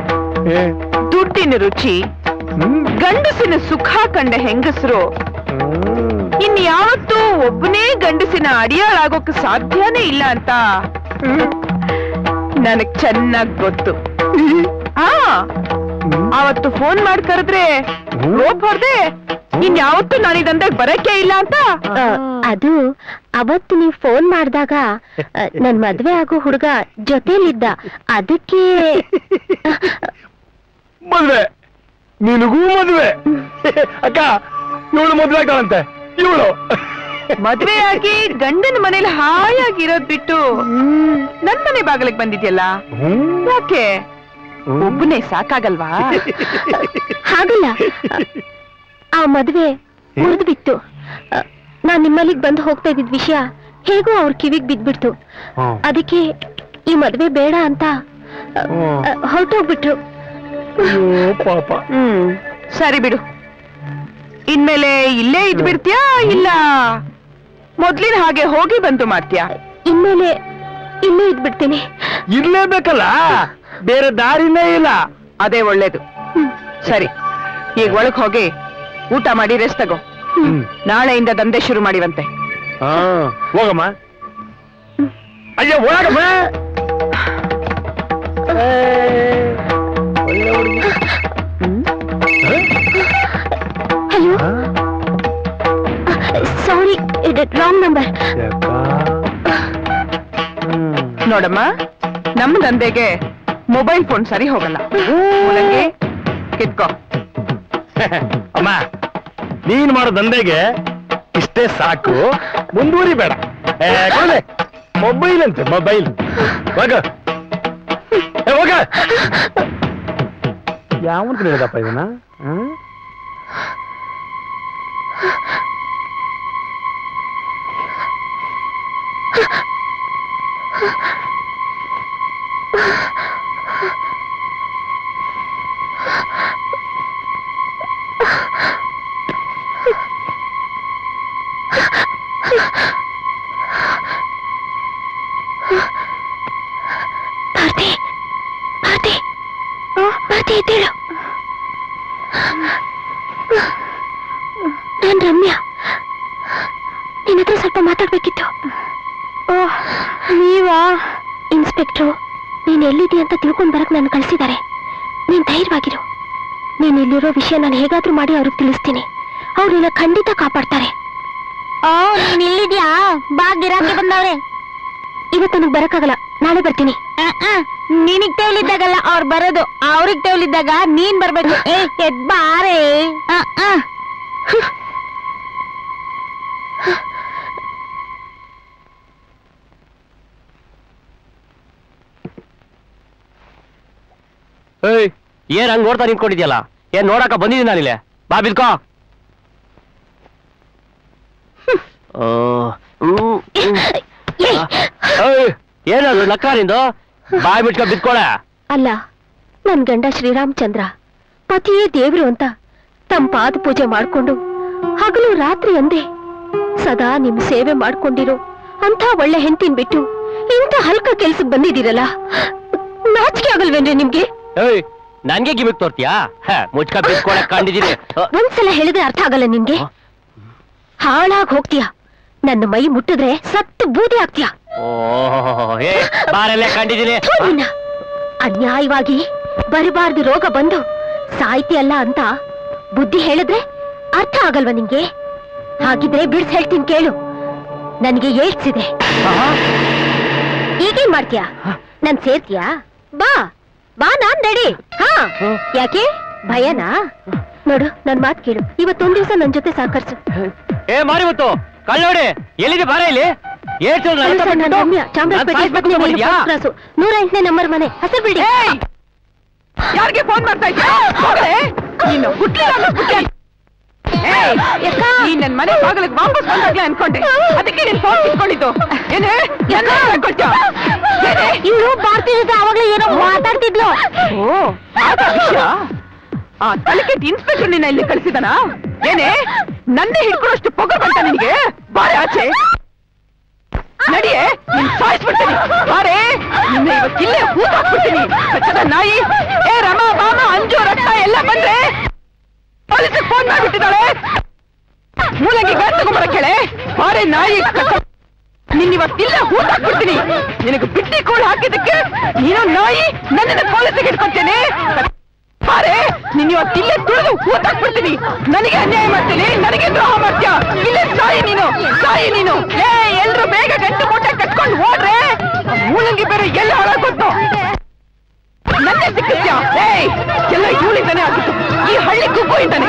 ದುಡ್ಡಿನ ರುಚಿ, ಗಂಡಸಿನ ಸುಖ ಕಂಡ ಹೆಂಗಸರು ಇನ್ಯಾವತ್ತೂ ಒಬ್ಬನೇ ಗಂಡಸಿನ ಅಡಿಯಾಳಾಗೋಕ್ ಸಾಧ್ಯನೇ ಇಲ್ಲ ಅಂತ ನನಗ್ ಚೆನ್ನಾಗ್ ಗೊತ್ತು. ಅವತ್ತು ಫೋನ್ ಮಾಡಿ ಕರೆದ್ರೆ ರೋಪ್ ಹೊರದೆ ಇನ್ಯಾವತ್ತೂ ನಾನಿದಂದಾಗ ಬರಕ್ಕೆ ಇಲ್ಲ ಅಂತ. ಅದು ಅವತ್ತು ನೀವು ಫೋನ್ ಮಾಡಿದಾಗ ನನ್ ಮದ್ವೆ ಆಗೋ ಹುಡುಗ ಜೊತೆಲಿದ್ದ, ಅದಕ್ಕೆ. ಮದ್ವೆ? ನಿನಗೂ ಮದ್ವೆ? ಅಕ್ಕ, ಇವಳು ಮದ್ವೆ ಆಗ್ತಾಳಂತೆ. ಇವಳು ಮದ್ವೆಯಾಗಿ ಗಂಡನ ಮನೇಲಿ ಹಾಯಾಗಿರೋದ್ ಬಿಟ್ಟು ನನ್ ಮನೆ ಬಾಗಿಲಿಗೆ ಬಂದಿದ್ಯಲ್ಲ ಯಾಕೆ ಒಬ್ಬನೇ ಸಾಕಾಗಲ್ವಾ? ಹಾಗಲ್ಲ, ಆ ಮದ್ವೆ ಮುರಿದು ಬಿತ್ತು. ನಾನ್ ನಿಮ್ಮಲ್ಲಿಗ್ ಬಂದು ಹೋಗ್ತಾ ಇದ್ದಿದ್ ವಿಷಯ ಹೇಗೋ ಅವ್ರ ಕಿವಿಗ್ ಬಿದ್ಬಿಡ್ತು. ಅದಕ್ಕೆ ಈ ಮದ್ವೆ ಬೇಡ ಅಂತ ಹೊರಟೋಗ್ಬಿಟ್ರು. ಪಾಪ. ಸರಿ ಬಿಡು, ಇನ್ಮೇಲೆ ಇಲ್ಲೇ ಇದ್ಬಿಡ್ತೀಯಾ ಇಲ್ಲ ಮೊದ್ಲಿನ ಹಾಗೆ ಹೋಗಿ ಬಂದು ಮಾಡ್ತೀಯಾ? ಇನ್ಮೇಲೆ ಇಲ್ಲೇ ಇದ್ಬಿಡ್ತೀನಿ. ಇರ್ಲೇಬೇಕಲ್ಲ, ಬೇರೆ ದಾರಿನೇ ಇಲ್ಲ. ಅದೇ ಒಳ್ಳೇದು. ಸರಿ, ಈಗ ಒಳಗ್ ಹೋಗಿ ಊಟ ಮಾಡಿ ರೆಸ್ಟ್ ತಗೋ. ನಾಳೆಯಿಂದ ದಂಧೆ ಶುರು ಮಾಡಿವಂತೆ. ಹೋಗಮ್ಮ. ಅಯ್ಯೋ ಹೋಗಮ್ಮ. ಹಲೋ, ಸಾರಿ, ರಾಂಗ್ ನಂಬರ್. ನೋಡಮ್ಮ, ನಮ್ಮ ದಂಧೆಗೆ ಮೊಬೈಲ್ ಫೋನ್ ಸರಿ ಹೋಗಲ್ಲ. ಮೂಲಂಗಿ, ಕಿತ್ಕೋ. ಅಮ್ಮ, ನೀನ್ ಮಾಡೋ ದಂಧೆಗೆ ಇಷ್ಟೇ ಸಾಕು, ಮುಂದುವರಿ ಬೇಡ. ಮೊಬೈಲ್ ಅಂತೆ, ಮೊಬೈಲ್. ಹೋಗ ಹೋಗ. ಯಾವಂತ ಹೇಳಿದಪ್ಪ ಇದನ್ನ? ನಾನ್ ರಮ್ಯಾ, ನಿನ್ನ ಹತ್ರ ಸ್ವಲ್ಪ ಮಾತಾಡ್ಬೇಕಿತ್ತು. ಓಹ್, ನೀವಾ? ಇನ್ಸ್ಪೆಕ್ಟ್ರು ನೀನ್ ಎಲ್ಲಿದ್ದೀಯ ಅಂತ ತಿಳ್ಕೊಂಡ್ ಬರಕ್ ನಾನು ಕಳ್ಸಿದ್ದಾರೆ. ನೀನ್ ಧೈರ್ಯವಾಗಿರು. ನೀನ್ ಇಲ್ಲಿರೋ ವಿಷಯ ನಾನು ಹೇಗಾದ್ರೂ ಮಾಡಿ ಅವ್ರಿಗೆ ತಿಳಿಸ್ತೀನಿ. ಅವ್ರು ನಿನ್ನ ಖಂಡಿತ ಕಾಪಾಡ್ತಾರೆ. ನೀನ್ ಇಲ್ಲಿದ್ಯಾ? ಬಾ, ಗಿರಾಕಿ ಬಂದವ್ರೆ. ಇವತ್ತು ನನಗ್ ಬರಕ್ಕಾಗಲ್ಲ, ನಾಳೆ ಬರ್ತೀನಿ. ನಿನಗ್ ತೇವಲಿದ್ದಾಗಲ್ಲ ಅವ್ರು ಬರೋದು, ಅವ್ರಿಗೆ ತೇವಲಿದ್ದಾಗ ನೀನ್ ಬರ್ಬೇಕು. ಬಾರೆ. ಏನ್ ಹಂಗ್ ನೋಡ್ತಾ ನಿಂತ್ಕೊಂಡಿದ್ಯಲ್ಲ? ಏನ್ ನೋಡಕ ಬಂದಿದ್ದೀನಿ ನಾನಿಲ್ಲಿ. ಬಾ ಬಿದ್ಕೋ. ಏನದು ನಕ್ಕಾರಿಂದು? ಬಾಯ್ ಬಿಟ್ಕೊ ಬಿದ್ಕೊಳ. ಅಲ್ಲ, ನನ್ ಗಂಡ ಶ್ರೀರಾಮಚಂದ್ರ ಪತಿಯೇ ದೇವ್ರು ಅಂತ ತಮ್ಮ ಪಾದ ಪೂಜೆ ಮಾಡ್ಕೊಂಡು ಹಗಲು ರಾತ್ರಿ ಅಂದೆ ಸದಾ ನಿಮ್ ಸೇವೆ ಮಾಡ್ಕೊಂಡಿರೋ ಅಂತ ಒಳ್ಳೆ ಹೆಂಡತಿನ್ ಬಿಟ್ಟು ಇಂಥ ಹಲ್ಕ ಕೆಲ್ಸಕ್ ಬಂದಿದ್ದೀರಲ್ಲ, ನಾಚಿಕೆ ಆಗಲ್ವೇನ್ರಿ ನಿಮ್ಗೆ? ನನ್ಗೆ ಗಿಮಿಕ್ ತೋರ್ತೀಯಾ? ಮುಚ್ಕ ಬಿದ್ಕೊಳಕ್ ಕಂಡಿದ್ದೀನಿ. ಒಂದ್ಸಲ ಹೇಳಿದ್ರೆ ಅರ್ಥ ಆಗಲ್ಲ ನಿನ್ಗೆ? ಹಾಳಾಗ್ ಹೋಗ್ತೀಯಾ. ನನ್ನ ಮೈ ಮುಟ್ಟಿದ್ರೆ ಸತ್ತು ಬೂದಿ ಆಗ್ತೀಯಾ. ಬಾರೆಲ್ಲ ಕಂಡಿದ್ದೀನಿ. ಅನ್ಯಾಯವಾಗಿ ಬರಬಾರ್ದು ರೋಗ ಬಂದು ಸಾಯ್ತಿಯಲ್ಲ ಅಂತ ಬುದ್ಧಿ ಹೇಳಿದ್ರೆ ಅರ್ಥ ಆಗಲ್ವಾ ನಿಂಗೆ? ಹಾಗಿದ್ರೆ ಬಿಡ್ಸ್ ಹೇಳ್ತೀನಿ ಕೇಳು. ನನ್ಗೆ ಏಳ್ಸಿದೆ. ಈಗೇನ್ ಮಾಡ್ತೀಯಾ? ನನ್ ಸೇರ್ತೀಯಾ? ಬಾ ಬಾ, ನಾನ್ ರೆಡಿ. ಹಾ, ಯಾಕೆ ಭಯನಾ? ನೋಡು, ನನ್ ಮಾತ್ ಕೇಳು. ಇವತ್ತೊಂದ್ ದಿವಸ ನನ್ ಜೊತೆ ಸಹಕರಿಸು. ಮಾರಿವತ್ತು ಕಳ್ಳೋಡಿ ಎಲ್ಲಿದೆ? ಬಾರ ಇಲ್ಲಿ. 108ನೇ ನಂಬರ್ ಮನೆ, ಹಸರು ಬಿಡಿ. ಯಾರಿಗೆ ಫೋನ್ ಮಾಡ್ತಾ ಇದ್ದೀಯ? ನೀನ್ ನನ್ ಮನೆ ಬಾಗಿಲಿಗೆ ವಾಪಸ್ ಬಂದಾಗ್ಲೇ ಅನ್ಕೊಂಡೆ. ಅದಕ್ಕೆ ನೀನ್ ಫೋನ್ ಕಿತ್ಕೊಂಡಿದ್ದು. ಇವ್ರು ಭಾರತಿ ಜೊತೆ ಅವಾಗ್ಲೇ ಏನೋ ಮಾತಾಡ್ತಿದ್ಲು. ಓ, ವಿಷಯ. ಆ ತಲೆಕೆ ಇನ್ಸ್ಪೆಕ್ಟರ್ ನಿನ್ನ ಇಲ್ಲಿ ಕಳಿಸಿದಾನ? ಏನೇ, ನನ್ನೇ ಹಿಡ್ಕೊಳ್ಳೋಷ್ಟು ಪೊಗರು ಬಂತ ನಿನ್ಗೆ? ಬಾರೆ ಆಚೆ, ನಡಿಯೇ, ನಿನ್ ಸಾಯಿಸ್ಬಿಡ್ತೀನಿ. ಬಾರೆ, ನಿನ್ನ ಇವತ್ತಿಲ್ಲೇ ಹೂತಾಕ್ಬಿಡ್ತೀನಿ. ಕಚ್ಚದ ನಾಯಿ. ಏ ರಮಾ, ಬಾಮ, ಅಂಜು, ರಕ್ತ ಎಲ್ಲ ಬಂದ್ರೆ ಪೊಲೀಸಿಗೆ ಫೋನ್ ಮಾಡ್ಬಿಟ್ಟಿದ್ದಾಳೆ. ಮೂಲಂಗಿ ಗಾಡಿ ತಗೊಂಬರಕ್ ಹೇಳೆ. ಬಾರೆ ನಾಯಿ, ನಿನ್ನಿವತ್ತಿಲ್ಲ ಹೂತಾಕ್ಬಿಡ್ತೀನಿ. ನಿನಗೆ ಬಿಟ್ಟಿ ಕೋಳು ಹಾಕಿದ್ದಕ್ಕೆ ನೀನು ನಾಯಿ, ನನ್ನನ್ನು ಪೊಲೀಸಿಗೆ ಇಟ್ಕೊಳ್ತೇನೆ. ಬಾರೆ, ನಿನ್ನಿವತ್ತಿಲ್ಲೇ ತುಳಿದು ಹೂತಾಕ್ಬಿಡ್ತೀನಿ. ನನಗೆ ಅನ್ಯಾಯ ಮಾಡ್ತೀನಿ, ನನಗೆ ದ್ರೋಹ ಮಾಡ್ತೀಯ. ಇಲ್ಲೇ ಸಾಯಿ ನೀನು, ಸಾಯಿ ನೀನು. ಏ, ಎಲ್ರು ಬೇಗ ಗಂಟು ಮೂಟೆ ಕಟ್ಕೊಂಡು ಹೋಡ್ರೆ. ಮೂಲಂಗಿ ಬೇರೆ ಎಲ್ಲ ಹಾಳಾಗೋದು. ನನ್ನೇ ಸಿಕ್ಕಿಸ್ತೀಯ? ಏಯ್, ಎಲ್ಲ ಇವಳಿಂದಾನೆ ಆಗಿತ್ತು. ಈ ಹಳ್ಳಿ ಗುಬ್ಬು ಇಂದಾನೆ.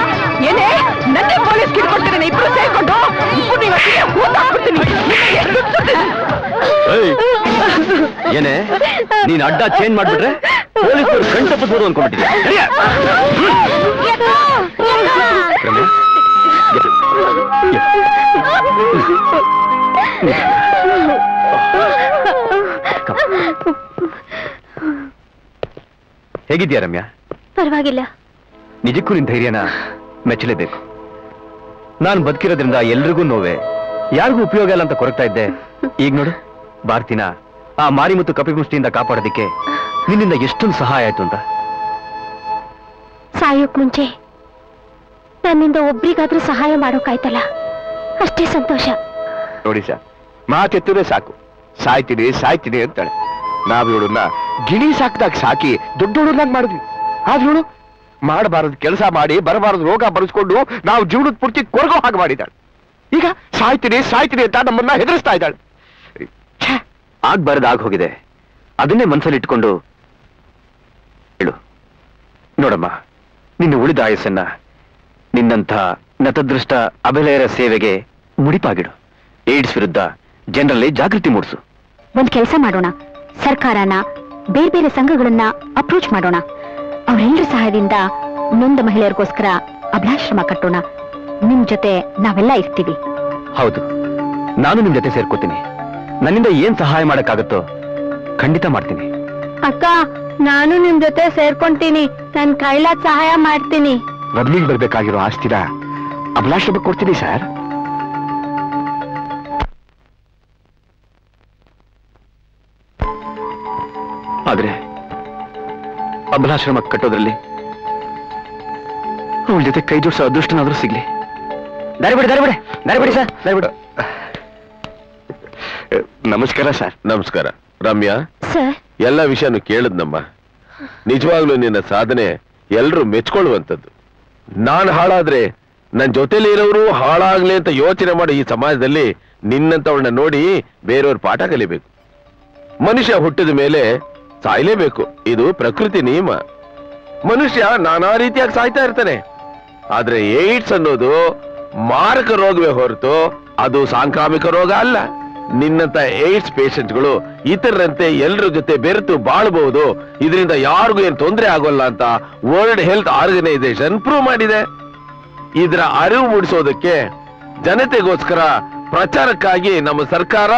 ಏನೇ, ನನ್ನೇ ಪೊಲೀಸ್ ಕಿಡ್ಕೊಳ್ತೇನೆ. ಇಬ್ರು ಸೇರ್ಕೊಂಡು ಇಬ್ರು ಏಯ್, ಏನೇ ನೀನ್ ಅಡ್ಡ ಚೇಂಜ್ ಮಾಡ್ಬಿಟ್ರೆ ಪೊಲೀಸರು ಕಣ್ ತಪ್ಪಿಸ್ಬೋದು ಅನ್ಕೊಂಡ್ಬಿಟ್ಟಿದ್ಯಾ? ನಡ್ಯಾ? ರಮ್ಯಾ, ಹೇಗಿದ್ಯಾ ರಮ್ಯಾ? ಪರವಾಗಿಲ್ಲ. ನಿಜಕ್ಕೂ ನಿನ್ ಧೈರ್ಯನ ಮೆಚ್ಚಲೇಬೇಕು. ನಾನು ಬದುಕಿರೋದ್ರಿಂದ ಎಲ್ರಿಗೂ ನೋವೇ, ಯಾರಿಗೂ ಉಪಯೋಗ ಇಲ್ಲ ಅಂತ ಕೊರಗ್ತಾ ಇದ್ದೆ. ಈಗ ನೋಡು, ಭಾರತಿನ ಆ ಮಾರಿ ಮತ್ತು ಕಪಿಮುಷ್ಟಿಯಿಂದ ಕಾಪಾಡೋದಿಕ್ಕೆ ನಿನ್ನಿಂದ ಎಷ್ಟೊಂದು ಸಹಾಯ ಆಯ್ತು ಅಂತ. ಸಾಯೋಕ್ ಮುಂಚೆ ನನ್ನಿಂದ ಒಬ್ರಿಗಾದ್ರೂ ಸಹಾಯ ಮಾಡೋಕಾಯ್ತಲ್ಲ, ಅಷ್ಟೇ ಸಂತೋಷ. ನೋಡಿ ಸರ್, ಮಾತೆತ್ತಿದ್ರೆ ಸಾಕು, ಸಾಯ್ತೀನಿ ಸಾಯ್ತೀನಿ ಅಂತಾಳೆ. ನಾವ್ ಇವಳನ್ನ ಗಿಣಿ ಸಾಕ್ದಾಗ ಸಾಕಿ ದೊಡ್ಡೋಳನ್ನಾಗಿ ಮಾಡಿದ್ವಿ. ಆದ್ರೆ ಇವಳು ಮಾಡಬಾರದು ಕೆಲಸ ಮಾಡಿ ಬರಬಾರದು ರೋಗ ಬರೆಸ್ಕೊಂಡು ನಾವು ಜೀವನದ ಪೂರ್ತಿ ಕೊರಗೋ ಹಾಗೆ ಮಾಡಿದ್ದಾಳೆ. ಈಗ ಸಾಯ್ತೀನಿ ಸಾಯ್ತೀನಿ ಅಂತ ನಮ್ಮನ್ನ ಹೆದರಿಸ್ತಾ ಇದ್ದಾಳೆ. ಆಗ್ಬಾರ್ದು ಆಗ್ ಹೋಗಿದೆ, ಅದನ್ನೇ ಮನಸ್ಸಲ್ಲಿ ಇಟ್ಕೊಂಡು ಹೇಳು. ನೋಡಮ್ಮ, ನಿನ್ನ ಉಳಿದ ಆಯಸ್ಸನ್ನ ನಿನ್ನಂಥ ನತದೃಷ್ಟ ಅಬಲೆಯರ ಸೇವೆಗೆ ಮುಡಿಪಾಗಿಡು. ಏಡ್ಸ್ ವಿರುದ್ಧ ಜನರಲ್ಲಿ ಜಾಗೃತಿ ಮೂಡಿಸು. ಒಂದ್ ಕೆಲಸ ಮಾಡೋಣ, ಸರ್ಕಾರನ ಬೇರೆ ಬೇರೆ ಸಂಘಗಳನ್ನ ಅಪ್ರೋಚ್ ಮಾಡೋಣ. ಅವರೆಲ್ಲರ ಸಹಾಯದಿಂದ ನೊಂದ ಮಹಿಳೆಯರಿಗೋಸ್ಕರ ಅಭಯಾಶ್ರಮ ಕಟ್ಟೋಣ. ನಿಮ್ ಜೊತೆ ನಾವೆಲ್ಲ ಇರ್ತೀವಿ. ಹೌದು, ನಾನು ನಿಮ್ ಜೊತೆ ಸೇರ್ಕೋತೀನಿ. ನನ್ನಿಂದ ಏನ್ ಸಹಾಯ ಮಾಡಕ್ಕಾಗತ್ತೋ ಖಂಡಿತ ಮಾಡ್ತೀನಿ. ಅಕ್ಕ, ನಾನು ನಿಮ್ ಜೊತೆ ಸೇರ್ಕೊಂತೀನಿ. ನನ್ ಕೈಲಾದ ಸಹಾಯ ಮಾಡ್ತೀನಿ. ಮೊದಲಿಗೆ ಬರ್ಬೇಕಾಗಿರೋ ಆಸ್ತಿನ ಅಭಿಲಾಷಕ್ಕೆ ಕೊಡ್ತೀನಿ ಸರ್. ಆದ್ರೆ ಅಬಲಾಶ್ರಮ ಕಟ್ಟೋದ್ರಲ್ಲಿ ಅವಳ ಜೊತೆ ಕೈ ಜೋಡಿಸೋ ಅದೃಷ್ಟನಾದ್ರೂ ಸಿಗ್ಲಿ. ದಾರಿಬಿಡಿ ದಾರಿಬಿಡಿ ದಾರಿಬಿಡಿ ಸರ್, ದಾರಿಬಿಡು. ನಮಸ್ಕಾರ ಸರ್. ನಮಸ್ಕಾರ ರಮ್ಯಾ. ಸರ್, ಎಲ್ಲ ವಿಷಯನೂ ಕೇಳಿದ್ನಮ್ಮ. ನಿಜವಾಗ್ಲೂ ನಿನ್ನ ಸಾಧನೆ ಎಲ್ರೂ ಮೆಚ್ಕೊಳ್ಳುವಂಥದ್ದು. ನಾನ್ ಹಾಳಾದ್ರೆ ನನ್ ಜೊತೆಲಿ ಇರೋರು ಹಾಳಾಗ್ಲಿ ಅಂತ ಯೋಚನೆ ಮಾಡಿ ಈ ಸಮಾಜದಲ್ಲಿ ನಿನ್ನಂತವಳನ್ನ ನೋಡಿ ಬೇರೆಯವ್ರ ಪಾಠ ಕಲಿಬೇಕು. ಮನುಷ್ಯ ಹುಟ್ಟಿದ ಮೇಲೆ ಸಾಯ್ಲೇಬೇಕು, ಇದು ಪ್ರಕೃತಿ ನಿಯಮ. ಮನುಷ್ಯ ನಾನಾ ರೀತಿಯಾಗಿ ಸಾಯ್ತಾ ಇರ್ತಾನೆ. ಆದ್ರೆ ಏಡ್ಸ್ ಅನ್ನೋದು ಮಾರಕ ರೋಗವೇ ಹೊರತು ಅದು ಸಾಂಕ್ರಾಮಿಕ ರೋಗ ಅಲ್ಲ. ನಿನ್ನಂತ ಏಡ್ಸ್ ಪೇಷಂಟ್ಗಳು ಇತರರಂತೆ ಎಲ್ಲರ ಜೊತೆ ಬೆರೆತು ಬಾಳಬಹುದು, ಇದರಿಂದ ಯಾರಿಗೂ ಏನ್ ತೊಂದರೆ ಆಗೋಲ್ಲ ಅಂತ ವರ್ಲ್ಡ್ ಹೆಲ್ತ್ ಆರ್ಗನೈಸೇಷನ್ ಪ್ರೂವ್ ಮಾಡಿದೆ. ಇದರ ಅರಿವು ಮೂಡಿಸೋದಕ್ಕೆ ಜನತೆಗೋಸ್ಕರ ಪ್ರಚಾರಕ್ಕಾಗಿ ನಮ್ಮ ಸರ್ಕಾರ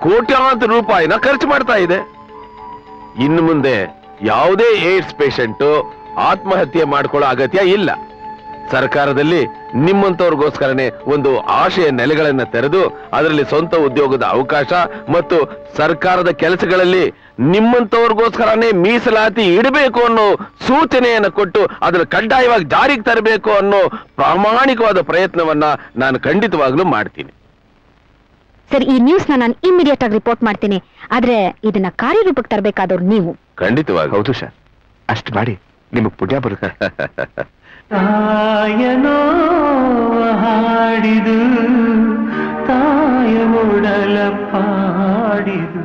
ಕೋಟ್ಯಾಂತರ ರೂಪಾಯಿನ ಖರ್ಚು ಮಾಡ್ತಾ ಇದೆ. ಇನ್ನು ಮುಂದೆ ಯಾವುದೇ ಏಡ್ಸ್ ಪೇಷಂಟ್ ಆತ್ಮಹತ್ಯೆ ಮಾಡ್ಕೊಳ್ಳೋ ಅಗತ್ಯ ಇಲ್ಲ. ಸರ್ಕಾರದಲ್ಲಿ ನಿಮ್ಮಂತವ್ರಿಗೋಸ್ಕರನೇ ಒಂದು ಆಶಯ ನೆಲೆಗಳನ್ನ ತೆರೆದು ಅದರಲ್ಲಿ ಸ್ವಂತ ಉದ್ಯೋಗದ ಅವಕಾಶ ಮತ್ತು ಸರ್ಕಾರದ ಕೆಲಸಗಳಲ್ಲಿ ನಿಮ್ಮಂತವ್ರಿಗೋಸ್ಕರನೇ ಮೀಸಲಾತಿ ಇಡಬೇಕು ಅನ್ನೋ ಸೂಚನೆಯನ್ನು ಕೊಟ್ಟು ಅದನ್ನು ಕಡ್ಡಾಯವಾಗಿ ಜಾರಿಗೆ ತರಬೇಕು ಅನ್ನೋ ಪ್ರಾಮಾಣಿಕವಾದ ಪ್ರಯತ್ನವನ್ನ ನಾನು ಖಂಡಿತವಾಗ್ಲೂ ಮಾಡ್ತೀನಿ. ಸರ್, ಈ ನ್ಯೂಸ್ ನಾನು ಇಮಿಡಿಯೇಟ್ ಆಗಿ ರಿಪೋರ್ಟ್ ಮಾಡ್ತೀನಿ. ಆದ್ರೆ ಇದನ್ನ ಕಾರ್ಯರೂಪಕ್ಕೆ ತರಬೇಕಾದವ್ರು ನೀವು. ಖಂಡಿತವಾಗಿ. ಹೌದು ಸರ್, ಅಷ್ಟು ಮಾಡಿ ನಿಮಗ್ ಪುಣ್ಯ ಬರುತ್ತೆ. ತಾಯನೋ ಹಾಡಿದು ತಾಯ ಒಡಲ ಪಾಡಿದು